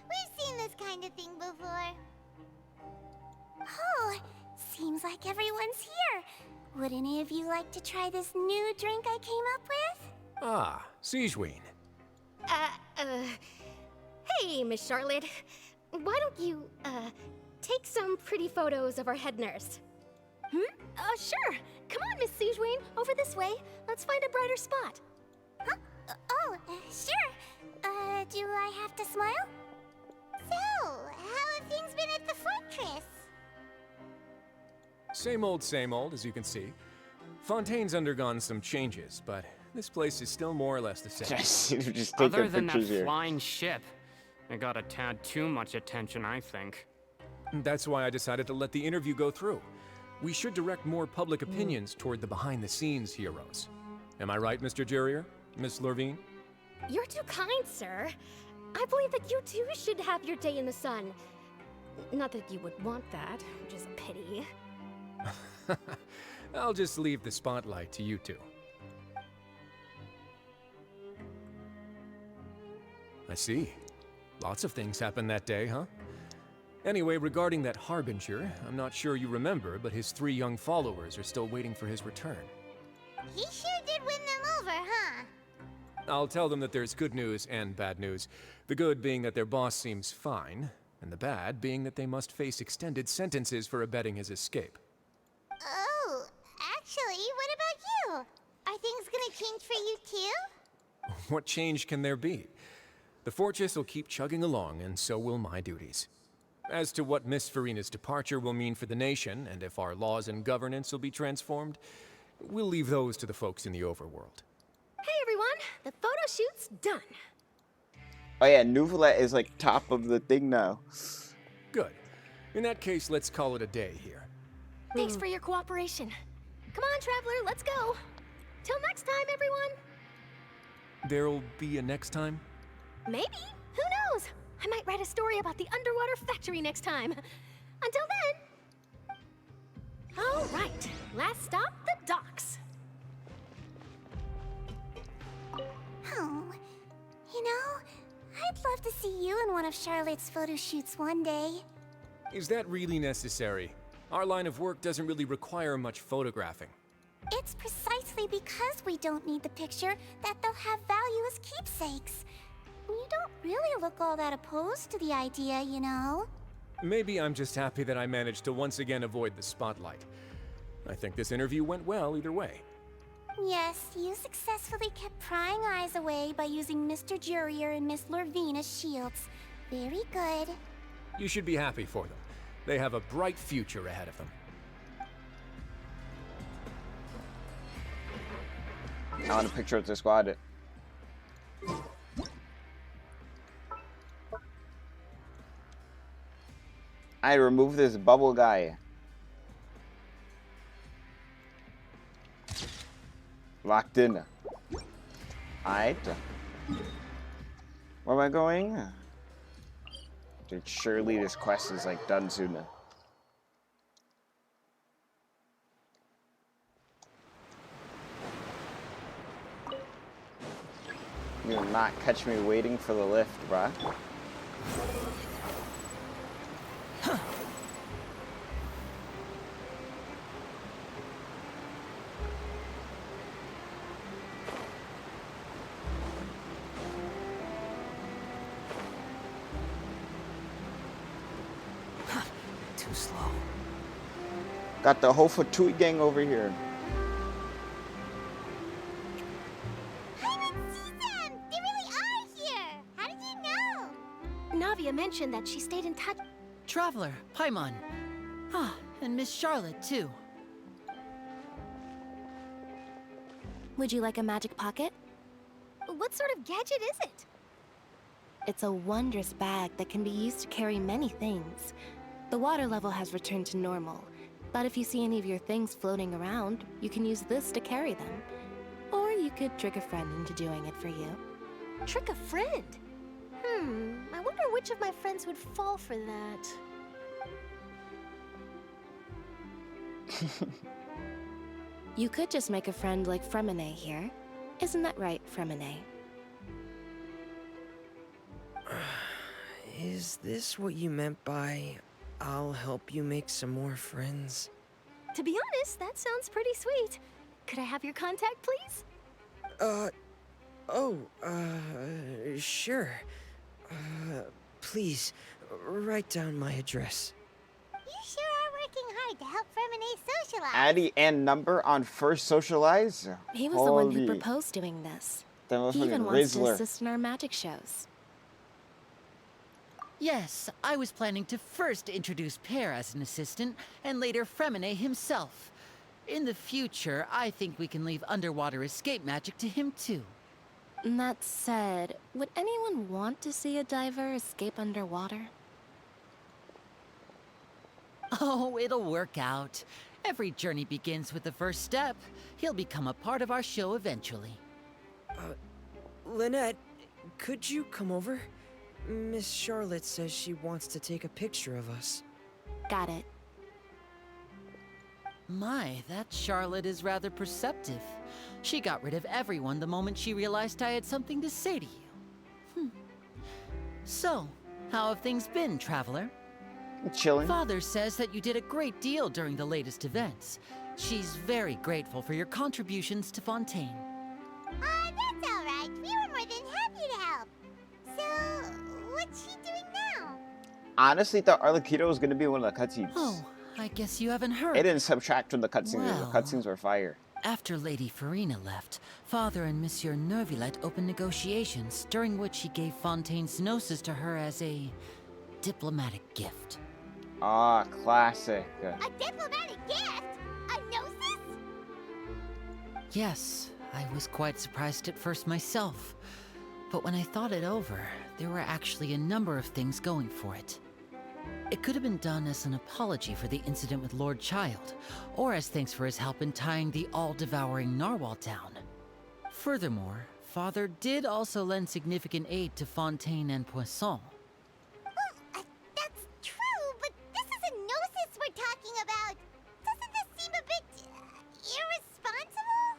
We've seen this kind of thing before. Oh, seems like everyone's here. Would any of you like to try this new drink I came up with? Ah, Siegeween. Hey, Miss Charlotte. Why don't you, take some pretty photos of our head nurse? Sure. Come on, Miss Siegeween. Over this way. Let's find a brighter spot. Huh? Sure. Do I have to smile? So, how have things been at the fortress? Same old, as you can see. Fontaine's undergone some changes, but this place is still more or less the same. Just Other than that flying ship, it got a tad too much attention, I think. That's why I decided to let the interview go through. We should direct more public opinions toward the behind-the-scenes heroes. Am I right, Mr. Jurier? Miss Lurvine? You're too kind, sir. I believe that you too should have your day in the sun. Not that you would want that, which is a pity. I'll just leave the spotlight to you two. I see. Lots of things happened that day, huh? Anyway, regarding that Harbinger, I'm not sure you remember, but his 3 young followers are still waiting for his return. He sure did win them over, huh? I'll tell them that there's good news and bad news. The good being that their boss seems fine, and the bad being that they must face extended sentences for abetting his escape. Oh, actually, what about you? Are things gonna change for you too? What change can there be? The fortress will keep chugging along, and so will my duties. As to what Miss Furina's departure will mean for the nation, and if our laws and governance will be transformed, we'll leave those to the folks in the overworld. Hey everyone, the photo shoot's done. Oh yeah, Neuvillette is like top of the thing now. Good. In that case, let's call it a day here. Thanks for your cooperation. Come on, Traveler, let's go. Till next time, everyone. There'll be a next time? Maybe. Who knows? I might write a story about the underwater factory next time. Until then. All right, last stop, the docks. Oh, you know, I'd love to see you in one of Charlotte's photo shoots one day. Is that really necessary? Our line of work doesn't really require much photographing. It's precisely because we don't need the picture that they'll have value as keepsakes. You don't really look all that opposed to the idea, you know? Maybe I'm just happy that I managed to once again avoid the spotlight. I think this interview went well either way. Yes, you successfully kept prying eyes away by using Mr. Jurier and Miss Lurvine as shields. Very good. You should be happy for them. They have a bright future ahead of them. I want a picture of the squad. I remove this bubble guy. Locked in. Alright. Where am I going? Dude, surely this quest is like done soon. You will not catch me waiting for the lift, bruh. Too slow. Got the whole Fatui gang over here. Navia mentioned that she stayed in touch. Traveler, Paimon. Ah, and Miss Charlotte, too. Would you like a magic pocket? What sort of gadget is it? It's a wondrous bag that can be used to carry many things. The water level has returned to normal, But if you see any of your things floating around, you can use this to carry them. Or you could trick a friend into doing it for you. Trick a friend? I wonder which of my friends would fall for that. You could just make a friend like Fremine here. Isn't that right, Fremine? Is this what you meant by, I'll help you make some more friends? To be honest, that sounds pretty sweet. Could I have your contact, please? Sure. Please, write down my address. You sure are working hard to help Fremine socialize. Addy and number on first socialize? He was the one who proposed doing this. He even wants to assist in our magic shows. Yes, I was planning to first introduce Pear as an assistant, and later Fremine himself. In the future, I think we can leave underwater escape magic to him too. That said, would anyone want to see a diver escape underwater? Oh, it'll work out. Every journey begins with the first step. He'll become a part of our show eventually. Lynette, could you come over? Miss Charlotte says she wants to take a picture of us. Got it. My, that Charlotte is rather perceptive. She got rid of everyone the moment she realized I had something to say to you. So, how have things been, Traveler? Chilling. Father says that you did a great deal during the latest events. She's very grateful for your contributions to Fontaine. That's all right. We were more than happy to help. So, what's she doing now? Honestly, thought Arlecchino was gonna be one of the cutscenes. Oh, I guess you haven't heard. It didn't subtract from the cutscenes. Well, the cutscenes were fire. After Lady Furina left, Father and Monsieur Neuvillette opened negotiations, during which he gave Fontaine's gnosis to her as a diplomatic gift. Ah, classic. A diplomatic gift? A gnosis? Yes, I was quite surprised at first myself. But when I thought it over, there were actually a number of things going for it. It could have been done as an apology for the incident with Lord Child, or as thanks for his help in tying the all-devouring narwhal down. Furthermore, Father did also lend significant aid to Fontaine and Poisson. That's true, but this is a gnosis we're talking about. Doesn't this seem a bit irresponsible?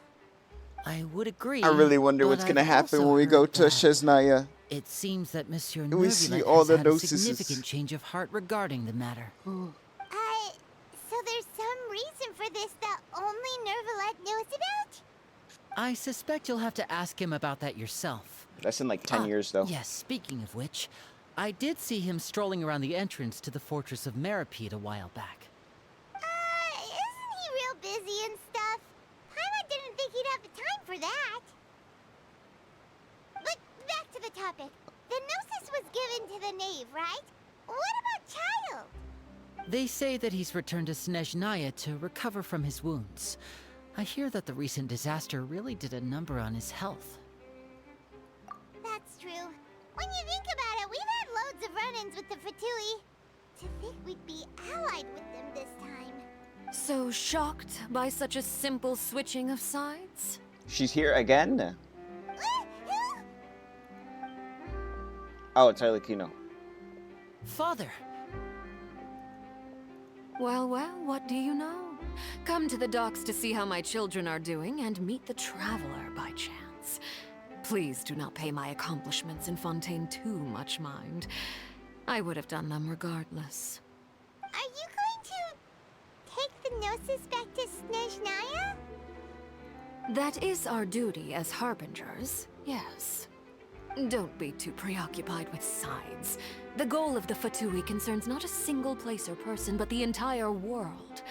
I would agree. I really wonder what's gonna happen when we go to Shesnaya. It seems that Monsieur We see Neuvillette all has the had a nosises. significant change of heart regarding the matter. So there's some reason for this that only Neuvillette knows about? I suspect you'll have to ask him about that yourself. That's in like 10 years, though. Yes, speaking of which, I did see him strolling around the entrance to the fortress of Masquerade a while back. Isn't he real busy and stuff? Paimon didn't think he'd have the time for that. But back to the topic. The gnosis was given to the knave, right? What about Child? They say that he's returned to Snezhnaya to recover from his wounds. I hear that the recent disaster really did a number on his health. That's true. When you think about it, we've had loads of run-ins with the Fatui. To think we'd be allied with them this time. So shocked by such a simple switching of sides? She's here again? Oh, it's Arlecchino. Father! Well, what do you know? Come to the docks to see how my children are doing and meet the Traveler by chance. Please do not pay my accomplishments in Fontaine too much mind. I would have done them regardless. Are you going to take the gnosis back to Snezhnaya? That is our duty as harbingers, yes. Don't be too preoccupied with sides. The goal of the Fatui concerns not a single place or person, but the entire world.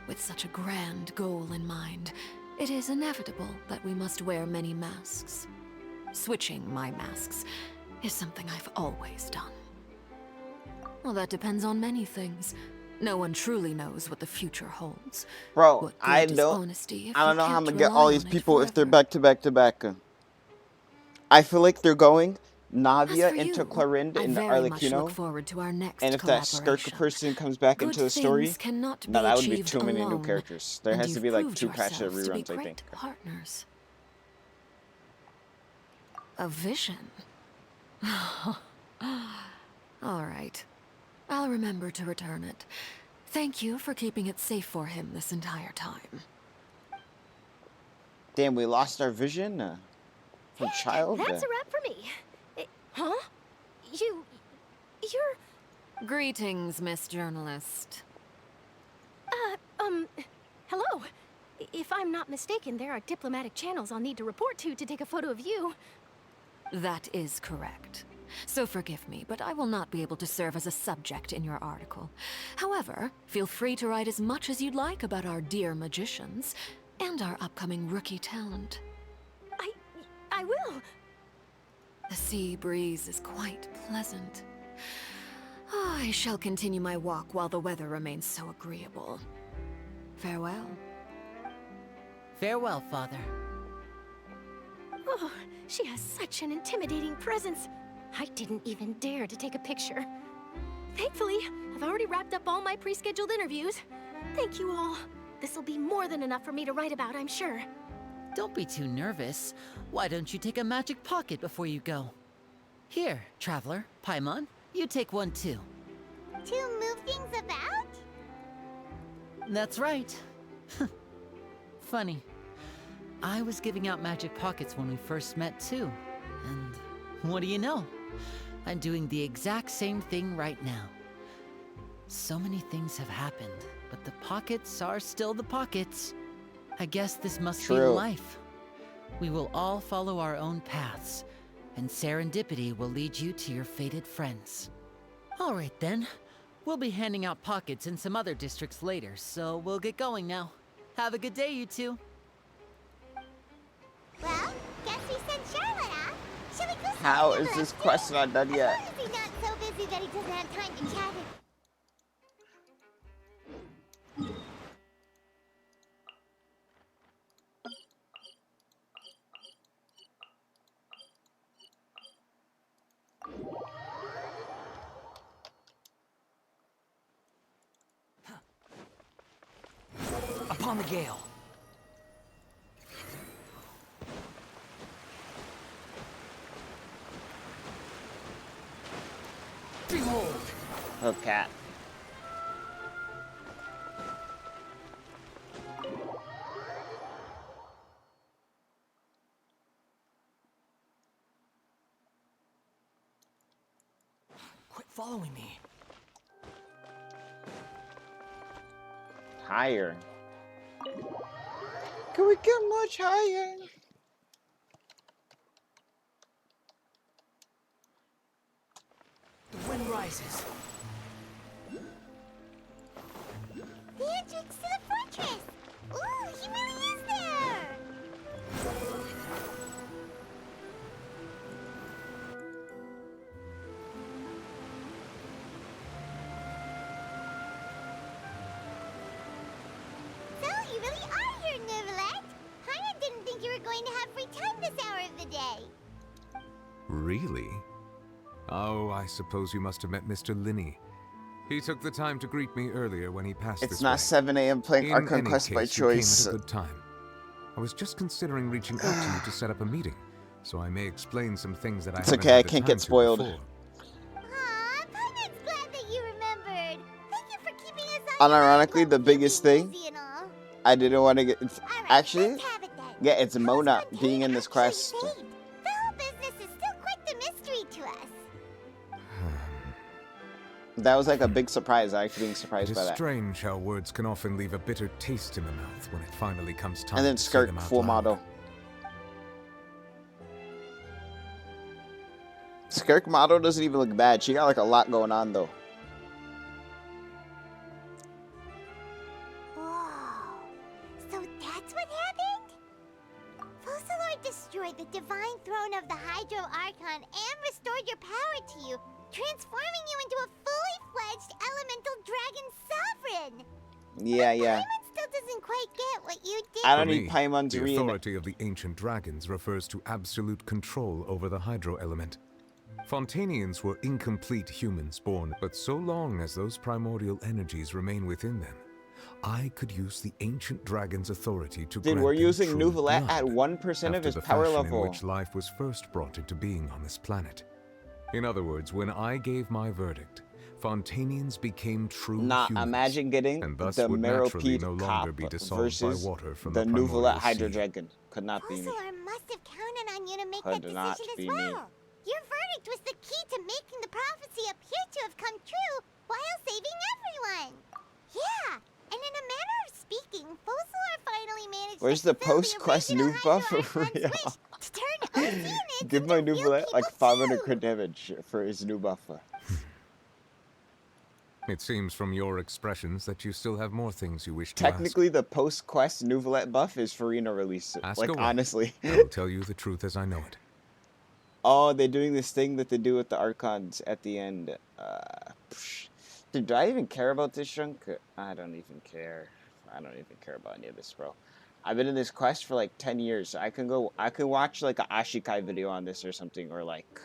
With such a grand goal in mind, it is inevitable that we must wear many masks. Switching my masks is something I've always done. Well, that depends on many things. No one truly knows what the future holds. Bro, I don't know how I'm gonna get all these people if they're back to back to back. I feel like they're going Navia for into you, Clarinde I in very much look Arlecchino. forward to our next And if that Skirk collaboration. person comes back Good into the story, things cannot no, be that would be achieved too many new alone, characters. There and has to you've be like proved 2 patches of yourselves to be reruns, I great think. partners. A vision. All right. I'll remember to return it. Thank you for keeping it safe for him this entire time. Damn, we lost our vision from child. That's a wrap for me. Huh? You're... Greetings, Miss Journalist. Hello. If I'm not mistaken, there are diplomatic channels I'll need to report to take a photo of you. That is correct. So forgive me, but I will not be able to serve as a subject in your article. However, feel free to write as much as you'd like about our dear magicians and our upcoming rookie talent. I will. The sea breeze is quite pleasant. I shall continue my walk while the weather remains so agreeable. Farewell. Farewell, Father. Oh, she has such an intimidating presence. I didn't even dare to take a picture. Thankfully, I've already wrapped up all my pre-scheduled interviews. Thank you all. This'll be more than enough for me to write about, I'm sure. Don't be too nervous. Why don't you take a magic pocket before you go? Here, Traveler, Paimon, you take one too. To move things about? That's right. Funny. I was giving out magic pockets when we first met too. And what do you know? I'm doing the exact same thing right now. So many things have happened, but the pockets are still the pockets. I guess this must be life. We will all follow our own paths, and serendipity will lead you to your fated friends. All right then. We'll be handing out pockets in some other districts later, so we'll get going now. Have a good day, you two. Well, guess we sent Charlotte off. Shall we go? How is this quest not done yet? Or is he not so busy that he doesn't have time to chat? Upon the gale. Behold! Oh, cat. Quit following me. Higher. Can we get much higher? The wind rises. The entrance to the fortress! Ooh, he really is there! So, you really are here, Neuvillette! I didn't think you were going to have free time this hour of the day. Really? Oh, I suppose you must have met Mr. Linney. He took the time to greet me earlier when he passed this It's not way. 7 a.m. playing Archon Quest by case, you came choice. at a good time. I was just considering reaching out to you to set up a meeting, so I may explain some things that I It's haven't okay, I had the can't time get to spoiled. before. Aw, Paimon's glad that you remembered. Thank you for keeping us on Unironically, the biggest thing busy and all. I didn't want to get. It's actually, let's have it then. yeah, it's Mona being in this quest. The whole business is still quite the mystery to us. That was like a big surprise. I actually being surprised It by is that. strange how words can often leave a bitter taste in the mouth when it finally comes time And then to say skirt them out full loud. model. Skirk model doesn't even look bad. She got like a lot going on though. Whoa. So that's what happened? Fossilor destroyed the divine throne of the Hydro Archon and restored your power to you, transforming you into a fully fledged elemental dragon sovereign. Yeah, yeah. Paimon still doesn't quite get what you did. I don't For need me, Paimon's the reading. authority of the ancient dragons refers to absolute control over the hydro element. Fontainians were incomplete humans born, but so long as those primordial energies remain within them, I could use the ancient dragon's authority to grant we're them using true Neuvillette blood at 1% of after his the power fashion level. in which life was first brought into being on this planet. In other words, when I gave my verdict, Fontainians became true humans, imagine getting and thus the would naturally Meropede no cop longer be dissolved by versus water from the the Neuvillette primordial Hydro sea. Dragon. Could not be me. Fossilor must have counted on you to make Could that not decision be as me. well. Your verdict was the key to making the prophecy appear to have come true while saving everyone. Yeah, and in a manner of speaking, Fossilor finally managed Where's to the fulfill post-quest original noob buff Hydro for Archon's real? wish to turn Oceanids Give my into real Neuvillette like people 500 too. crit damage for his new buffer. It seems from your expressions that you still have more things you wish to Technically, the post-quest Neuvillette buff is Furina release. ask. Like, away. honestly. I will tell you the truth as I know it. Oh, they're doing this thing that they do with the Archons at the end. Dude, do I even care about this junk? I don't even care. I don't even care about any of this, bro. I've been in this quest for like 10 years. I can watch like a Ashikai video on this or something, or like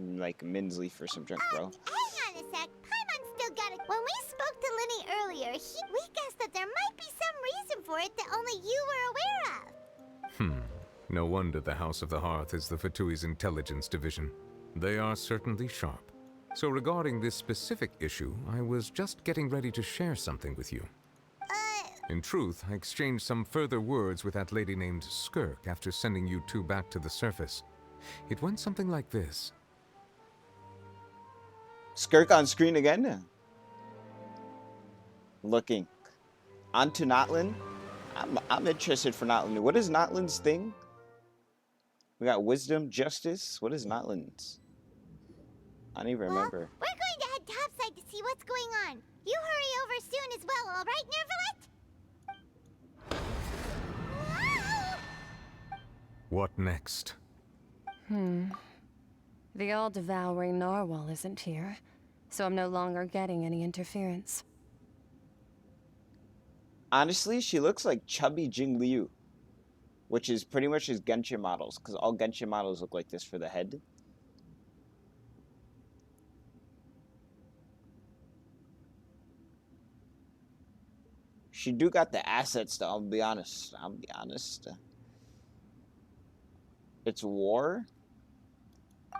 Minsley for some junk, bro. Hang on a sec. Paimon still got it. When we spoke to Linny earlier, we guessed that there might be some reason for it that only you were aware of. No wonder the House of the Hearth is the Fatui's intelligence division. They are certainly sharp. So regarding this specific issue, I was just getting ready to share something with you. In truth, I exchanged some further words with that lady named Skirk after sending you two back to the surface. It went something like this. Skirk on screen again? Looking. On to Notlin. I'm interested for Notlin. What is Notlin's thing? We got wisdom, justice. What is Notlin's? I don't even remember. We're going to head topside to see what's going on. You hurry over soon as well, all right, Neuvillette? What next? The all-devouring narwhal isn't here, so I'm no longer getting any interference. Honestly, she looks like chubby Jing Liu, which is pretty much his Genshin models, because all Genshin models look like this for the head. She do got the assets, though, I'll be honest. It's war?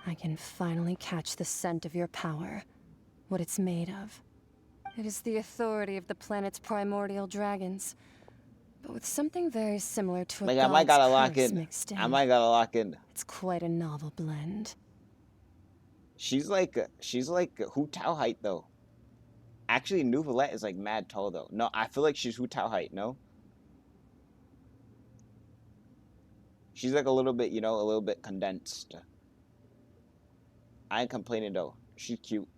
I can finally catch the scent of your power, what it's made of. It is the authority of the planet's primordial dragons, but with something very similar to a Like, I might gotta lock curse in. mixed in. I might gotta lock in. It's quite a novel blend. She's like Hu Tao height, though. Actually, Neuvillette is like mad tall, though. No, I feel like she's Hu Tao height, no? She's like a little bit, you know, a little bit condensed. I ain't complaining, though. She's cute.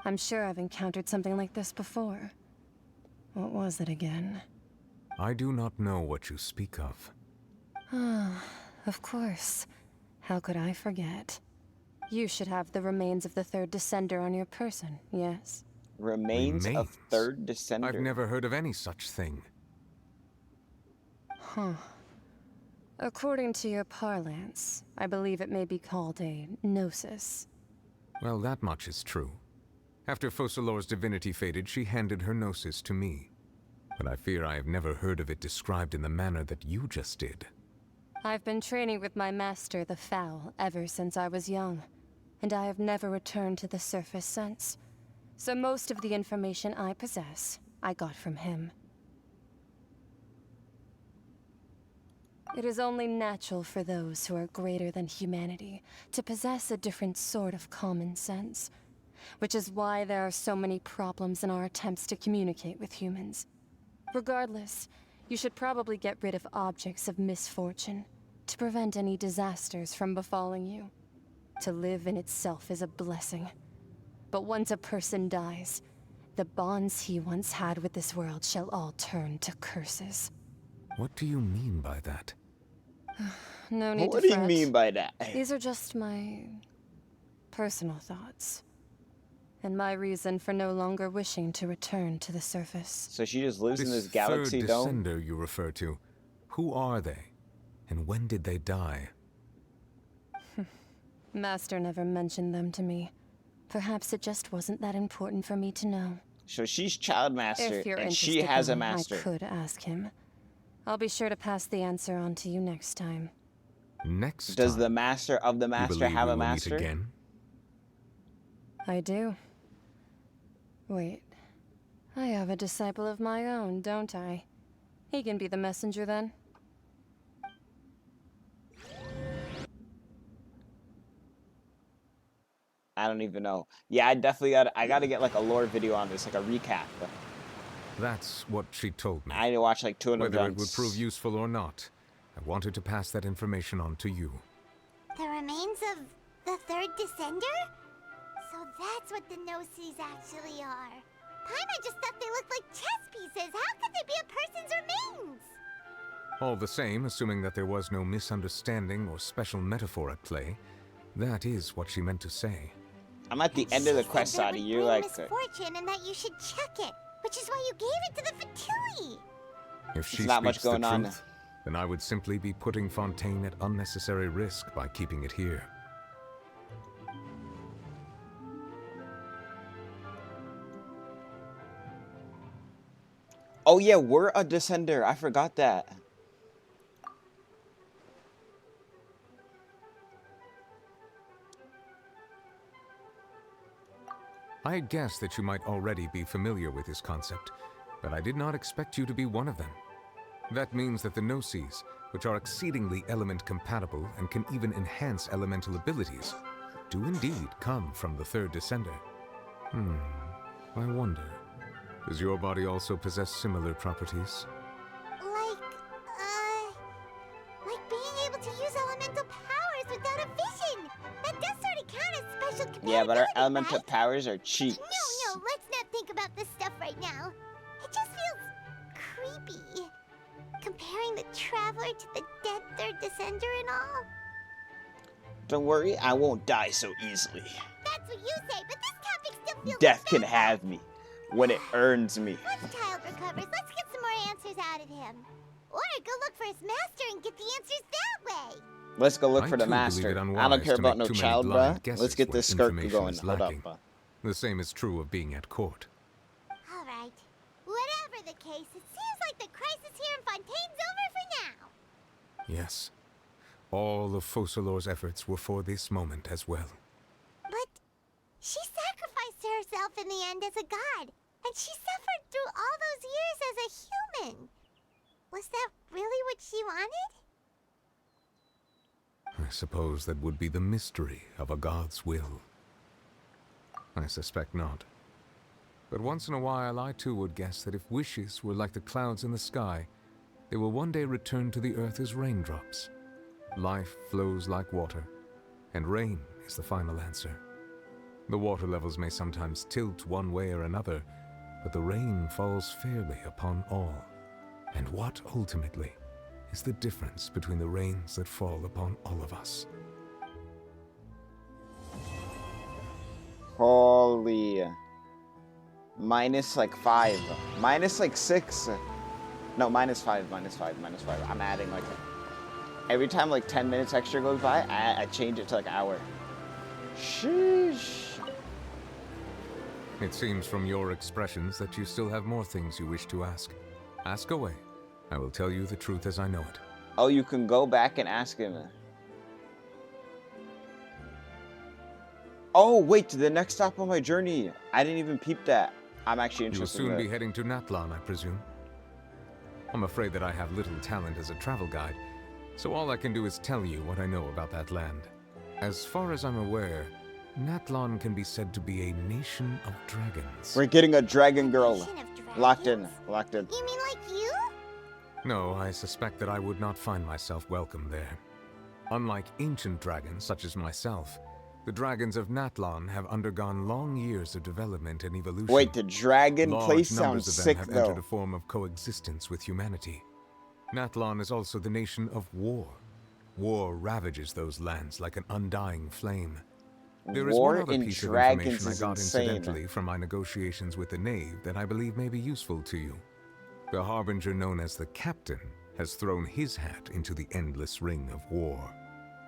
I'm sure I've encountered something like this before. What was it again? I do not know what you speak of. Ah, of course. How could I forget? You should have the remains of the third descender on your person, yes? Remains of third descender? I've never heard of any such thing. Huh. According to your parlance, I believe it may be called a gnosis. Well, that much is true. After Fossilor's divinity faded, she handed her gnosis to me. But I fear I have never heard of it described in the manner that you just did. I've been training with my master, the Foul, ever since I was young, and I have never returned to the surface since. So most of the information I possess, I got from him. It is only natural for those who are greater than humanity to possess a different sort of common sense, which is why there are so many problems in our attempts to communicate with humans. Regardless, you should probably get rid of objects of misfortune to prevent any disasters from befalling you. To live in itself is a blessing. But once a person dies, the bonds he once had with this world shall all turn to curses. What do you mean by that? No need to What do you fret. mean by that? These are just my personal thoughts. And my reason for no longer wishing to return to the surface. So she just lives in this Third galaxy dome? descender you refer to, who are they? And when did they die? Master never mentioned them to me. Perhaps it just wasn't that important for me to know. So she's child master, If you're and interested, she has a then master. I could ask him. I'll be sure to pass the answer on to you next time. Next Does time, the master of the you master believe have we a will meet master? again? I do. Wait. I have a disciple of my own, don't I? He can be the messenger then. I don't even know. Yeah, I gotta get like a lore video on this, like a recap. That's what she told me. I need to watch like 2 of them. Whether it would prove useful or not, I wanted to pass that information on to you. The remains of the third descender? So that's what the no-sees actually are. Paimon just thought they looked like chess pieces. How could they be a person's remains? All the same, assuming that there was no misunderstanding or special metaphor at play, that is what she meant to say. I'm at the end of the quest, Sadi. You're like... misfortune and that you should check it, which is why you gave it to the Fatui. If she not speaks much going the on. truth, then I would simply be putting Fontaine at unnecessary risk by keeping it here. Oh yeah, we're a descender. I forgot that. I had guessed that you might already be familiar with this concept, but I did not expect you to be one of them. That means that the Gnosis, which are exceedingly element compatible and can even enhance elemental abilities, do indeed come from the third descender. I wonder, does your body also possess similar properties? Like being able to use elemental powers without a vision. That does sort of count as special compatibility, Yeah, but our elemental right? powers are cheeks. No, let's not think about this stuff right now. It just feels creepy. Comparing the Traveler to the dead third descender and all. Don't worry, I won't die so easily. That's what you say, but this topic still feels Death can have me when it earns me. Once Child recovers, let's get some more answers out of him. Or go look for his master and get the answers that way. Let's go look I for the too believe master. it I unwise don't care to about make no too many child, blind bruh. guesses Let's get where this skirt information going. is Hold up, lacking. The same is true of being at court. All right. Whatever the case, it seems like the crisis here in Fontaine's over for now. Yes. All of Focalor's efforts were for this moment as well. But she sacrificed herself in the end as a god, and she suffered through all those years as a human. Was that really what she wanted? I suppose that would be the mystery of a god's will. I suspect not. But once in a while, I too would guess that if wishes were like the clouds in the sky, they will one day return to the earth as raindrops. Life flows like water, and rain is the final answer. The water levels may sometimes tilt one way or another, but the rain falls fairly upon all. And what, ultimately, is the difference between the rains that fall upon all of us? Holy. Minus like 5. Minus like 6. No, minus 5, minus 5, minus 5. I'm adding like... Every time like 10 minutes extra goes by, I change it to like an hour. Sheesh. It seems from your expressions that you still have more things you wish to ask. Ask away. I will tell you the truth as I know it. Oh, you can go back and ask him. Oh, wait, the next stop on my journey. I didn't even peep that. I'm actually interested. You will soon be heading to Natlan, I presume. I'm afraid that I have little talent as a travel guide, so all I can do is tell you what I know about that land. As far as I'm aware, Natlan can be said to be a nation of dragons. We're getting a dragon girl. Locked in. Locked in. You mean like you? No, I suspect that I would not find myself welcome there. Unlike ancient dragons such as myself, the dragons of Natlan have undergone long years of development and evolution. Wait, the dragon place Large numbers sounds of them sick, have though. entered a form of coexistence with humanity. Natlan is also the nation of war. War ravages those lands like an undying flame. There is War one other in piece of dragons information I is got insane. incidentally from my negotiations with the Knave that I believe may be useful to you. The harbinger known as the Captain has thrown his hat into the endless ring of war.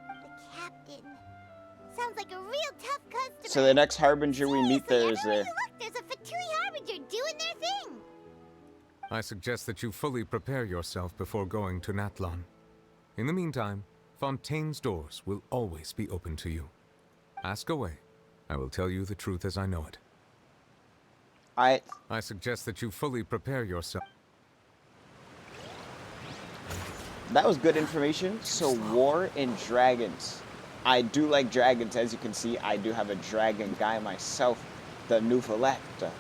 The captain. So sounds like a real tough customer. So the next harbinger we meet there is there. Look, there's a Fatui harbinger doing their thing. I suggest that you fully prepare yourself before going to Natlan. In the meantime, Fontaine's doors will always be open to you. Ask away. I will tell you the truth as I know it. I suggest that you fully prepare yourself. That was good information. So war and dragons. I do like dragons, as you can see. I do have a dragon guy myself, the Neuvillette.